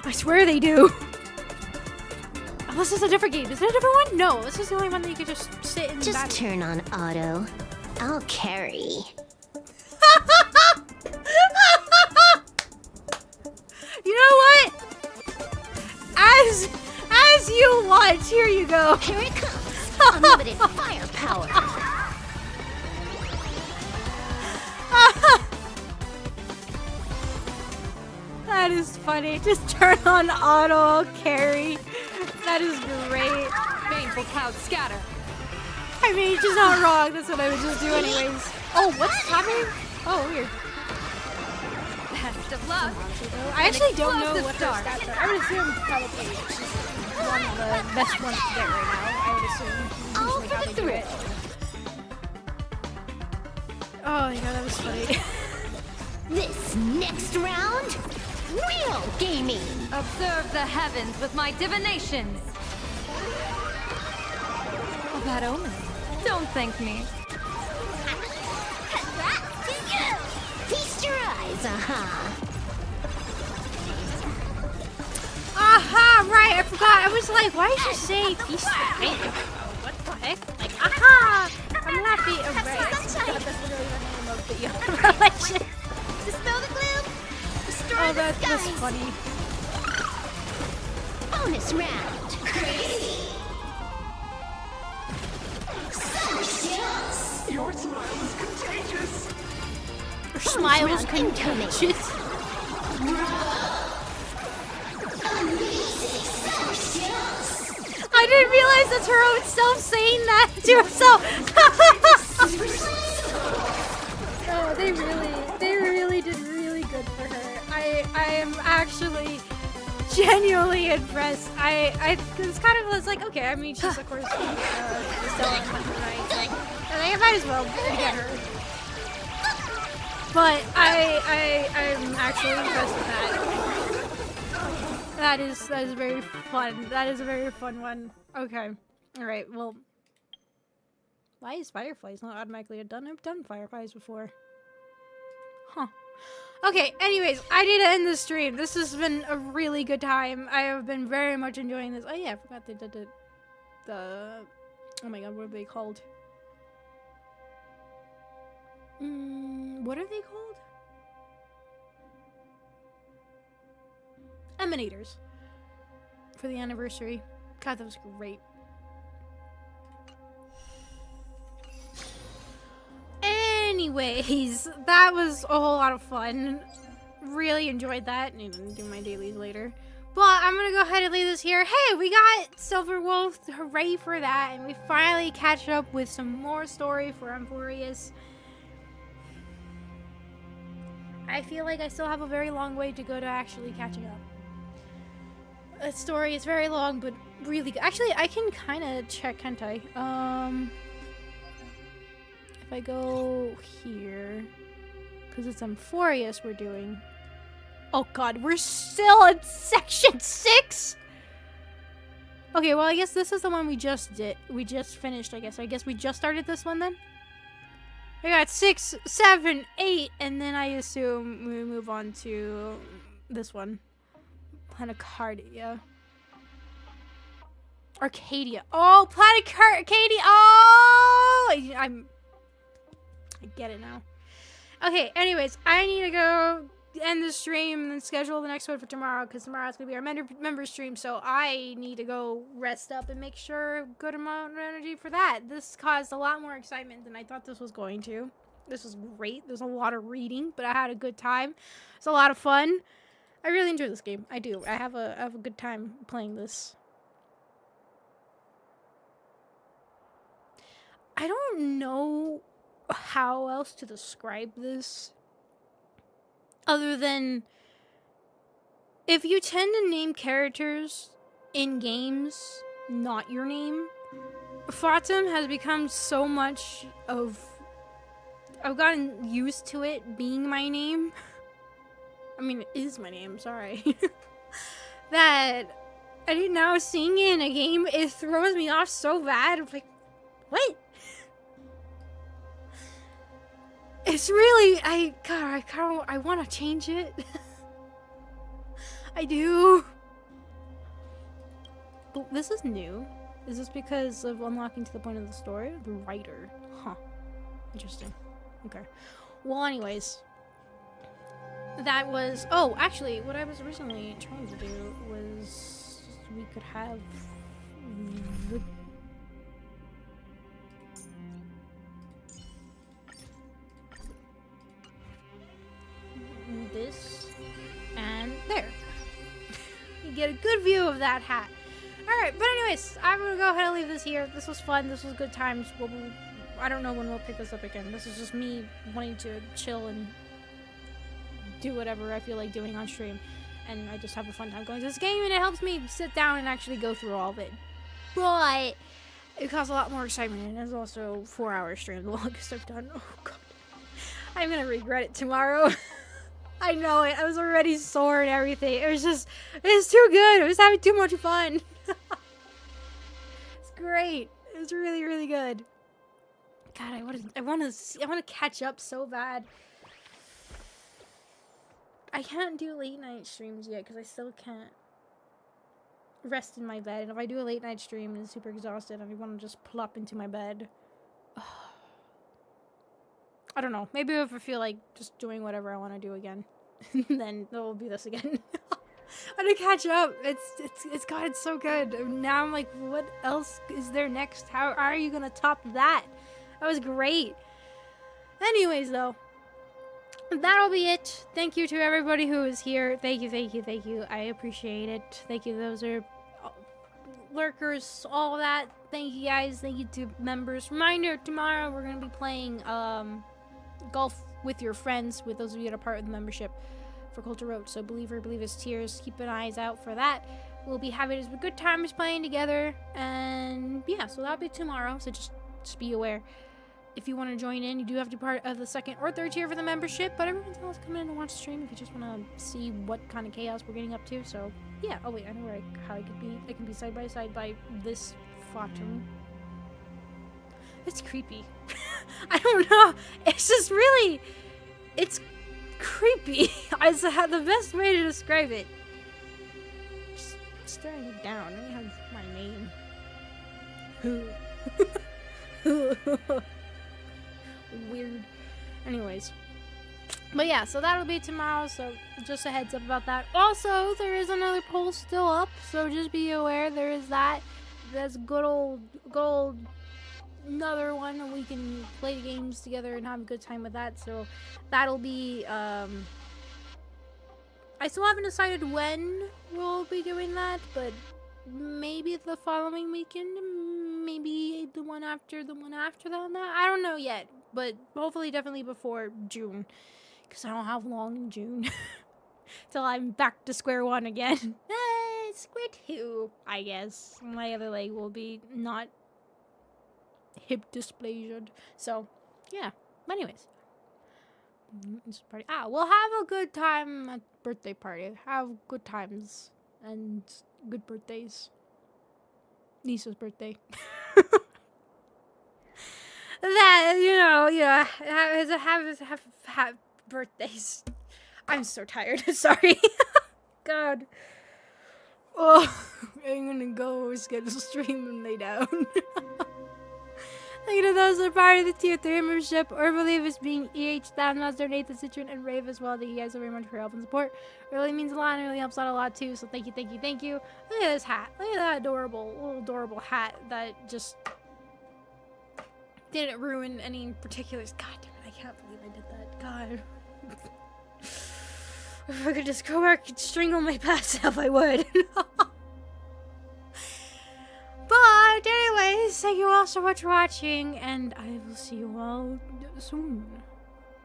I swear they do. Unless it's a different game. Is there a different one? No, this is the only one that you could just sit in.
Just turn on auto. I'll carry.
You know what? As you want, here you go.
Here it comes. Unlimited firepower.
That is funny. Just turn on auto carry. That is great.
Baneful clouds scatter.
I mean, she's not wrong. That's what I would just do anyways. Oh, what's happening? Oh, weird.
Best of luck.
I actually don't know what her stats are. I would assume probably she's one of the best ones to get right now. I would assume. Usually how they do it. Oh my god, that was funny.
This next round, real gaming.
Observe the heavens with my divinations. Oh, that omen. Don't thank me.
Back to you. Feast your eyes,
Aha, right, I forgot. I was like, why did you say feast? What the heck? Like, aha! I'm laughing. Oh, right. That's literally the name of the relation.
Dispel the gloom. Destroy the
that's
skies.
funny.
Bonus round. Crazy.
Your smile is contagious.
Her smile is contagious. I didn't realize that's her own self saying that to herself. Oh, they really did really good for her. I am actually genuinely impressed. It's kind of was like, okay, I mean, she's of course Stella and Hunter, right? So, I think I might as well get her. But I'm actually impressed with that. That is very fun. That is a very fun one. Okay. Alright, well. Why is Fireflies not automatically done? I've done Fireflies before. Huh. Okay, anyways, I need to end the stream. This has been a really good time. I have been very much enjoying this. Oh yeah, I forgot they did the oh my god, what are they called? What are they called? Emanators. For the anniversary. God, that was great. Anyways, that was a whole lot of fun. Really enjoyed that. Need to do my dailies later. But I'm gonna go ahead and leave this here. Hey, we got Silver Wolf. Hooray for that. And we finally catch up with some more story for Emporius. I feel like I still have a very long way to go to actually catching up. The story is very long, but really good. Actually, I can kind of check, can't I? If I go here, because it's Emporius we're doing. Oh god, we're still in section 6? Okay, well, I guess this is the one we just did. We just finished, I guess. I guess we just started this one then? I got 6, 7, 8, and then I assume we move on to this one. Planet Arcadia. Arcadia. Oh, Planet Arcadia. Oh, I get it now. Okay, anyways, I need to go end the stream and then schedule the next one for tomorrow, because tomorrow's going to be our member stream, so I need to go rest up and make sure good amount of energy for that. This caused a lot more excitement than I thought this was going to. This was great. There's a lot of reading, but I had a good time. It's a lot of fun. I really enjoy this game. I do. I have a good time playing this. I don't know how else to describe this other than if you tend to name characters in games not your name, Fatum has become so much of... I've gotten used to it being my name. I mean, it is my name, sorry. That I think now seeing it in a game, it throws me off so bad. I'm like, what? it's really, I want to change it. I do. But this is new. Is this because of unlocking to the point of the story? The writer. Huh. Interesting. Okay. Well, anyways. That was... Oh, actually, what I was originally trying to do was... We could have... This. And there. You get a good view of that hat. Alright, but anyways, I'm gonna go ahead and leave this here. This was fun. This was good times. I don't know when we'll pick this up again. This is just me wanting to chill and do whatever I feel like doing on stream. And I just have a fun time going to this game, and it helps me sit down and actually go through all of it. But it caused a lot more excitement, and it's also 4-hour stream, the longest I've done. Oh god. I'm gonna regret it tomorrow. I know it. I was already sore and everything. It was too good. I was having too much fun. It's great. It was really, really good. God, I want to catch up so bad. I can't do late night streams yet because I still can't rest in my bed. And if I do a late night stream and I'm super exhausted, I want to just plop into my bed. I don't know. Maybe if I feel like just doing whatever I want to do again, then it will be this again. I want to catch up. It's God, it's so good. Now I'm like, what else is there next? How are you gonna top that? That was great. Anyways, though, that'll be it. Thank you to everybody who is here. Thank you, thank you, thank you. I appreciate it. Thank you. Those are lurkers, all that. Thank you guys. Thank you to members. Reminder, tomorrow we're gonna be playing golf with your friends, with those of you that are part of the membership for Culture Road. So Believer, Believer's Tears, keep an eyes out for that. We'll be having a good times playing together, and yeah, so that'll be tomorrow, so just be aware. If you want to join in, you do have to be part of the 2nd or 3rd tier for the membership, but everyone's else come in and watch the stream if you just want to see what kind of chaos we're getting up to. So yeah. Oh wait, I know how I could be. I can be side by side by this Fatum. It's creepy. I don't know. It's just really, it's creepy. It's the best way to describe it. Just staring down. I don't have my name. Who? Weird. Anyways. But yeah, so that'll be tomorrow, so just a heads up about that. Also, there is another poll still up, so just be aware there is that. That's good old another one, and we can play games together and have a good time with that. So that'll be I still haven't decided when we'll be doing that, but maybe the following weekend, maybe the one after that. I don't know yet, but hopefully definitely before June, because I don't have long in June till I'm back to square one again. Square two, I guess. My other leg will be not hip dysplasia. So yeah, but anyways, party. We'll have a good time at birthday party. Have good times and good birthdays. Niece's birthday. That have birthdays. I'm so tired. Sorry. God. Oh, I'm gonna go schedule stream and lay down. Thank you to those that are part of the tier 3 membership or believe it's being EH, Master, Nathan, Citron, and Rave as well. Thank you guys so very much for your help and support. It really means a lot and it really helps out a lot too. So thank you, thank you, thank you. Look at this hat. Look at that little adorable hat that just didn't ruin any particulars. God damn it, I can't believe I did that. God. If I could just go back and strangle my past self, I would. But anyways, thank you all so much for watching, and I will see you all soon.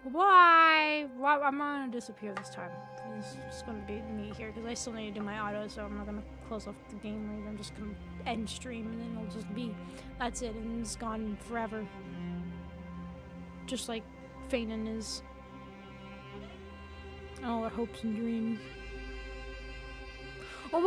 Bye. Well, I'm not gonna disappear this time. It's just gonna be me here because I still need to do my auto, so I'm not gonna close off the game. Right? I'm just gonna end stream, and then it'll just be that's it, and it's gone forever. Just like Fatum is. All our hopes and dreams. Bye.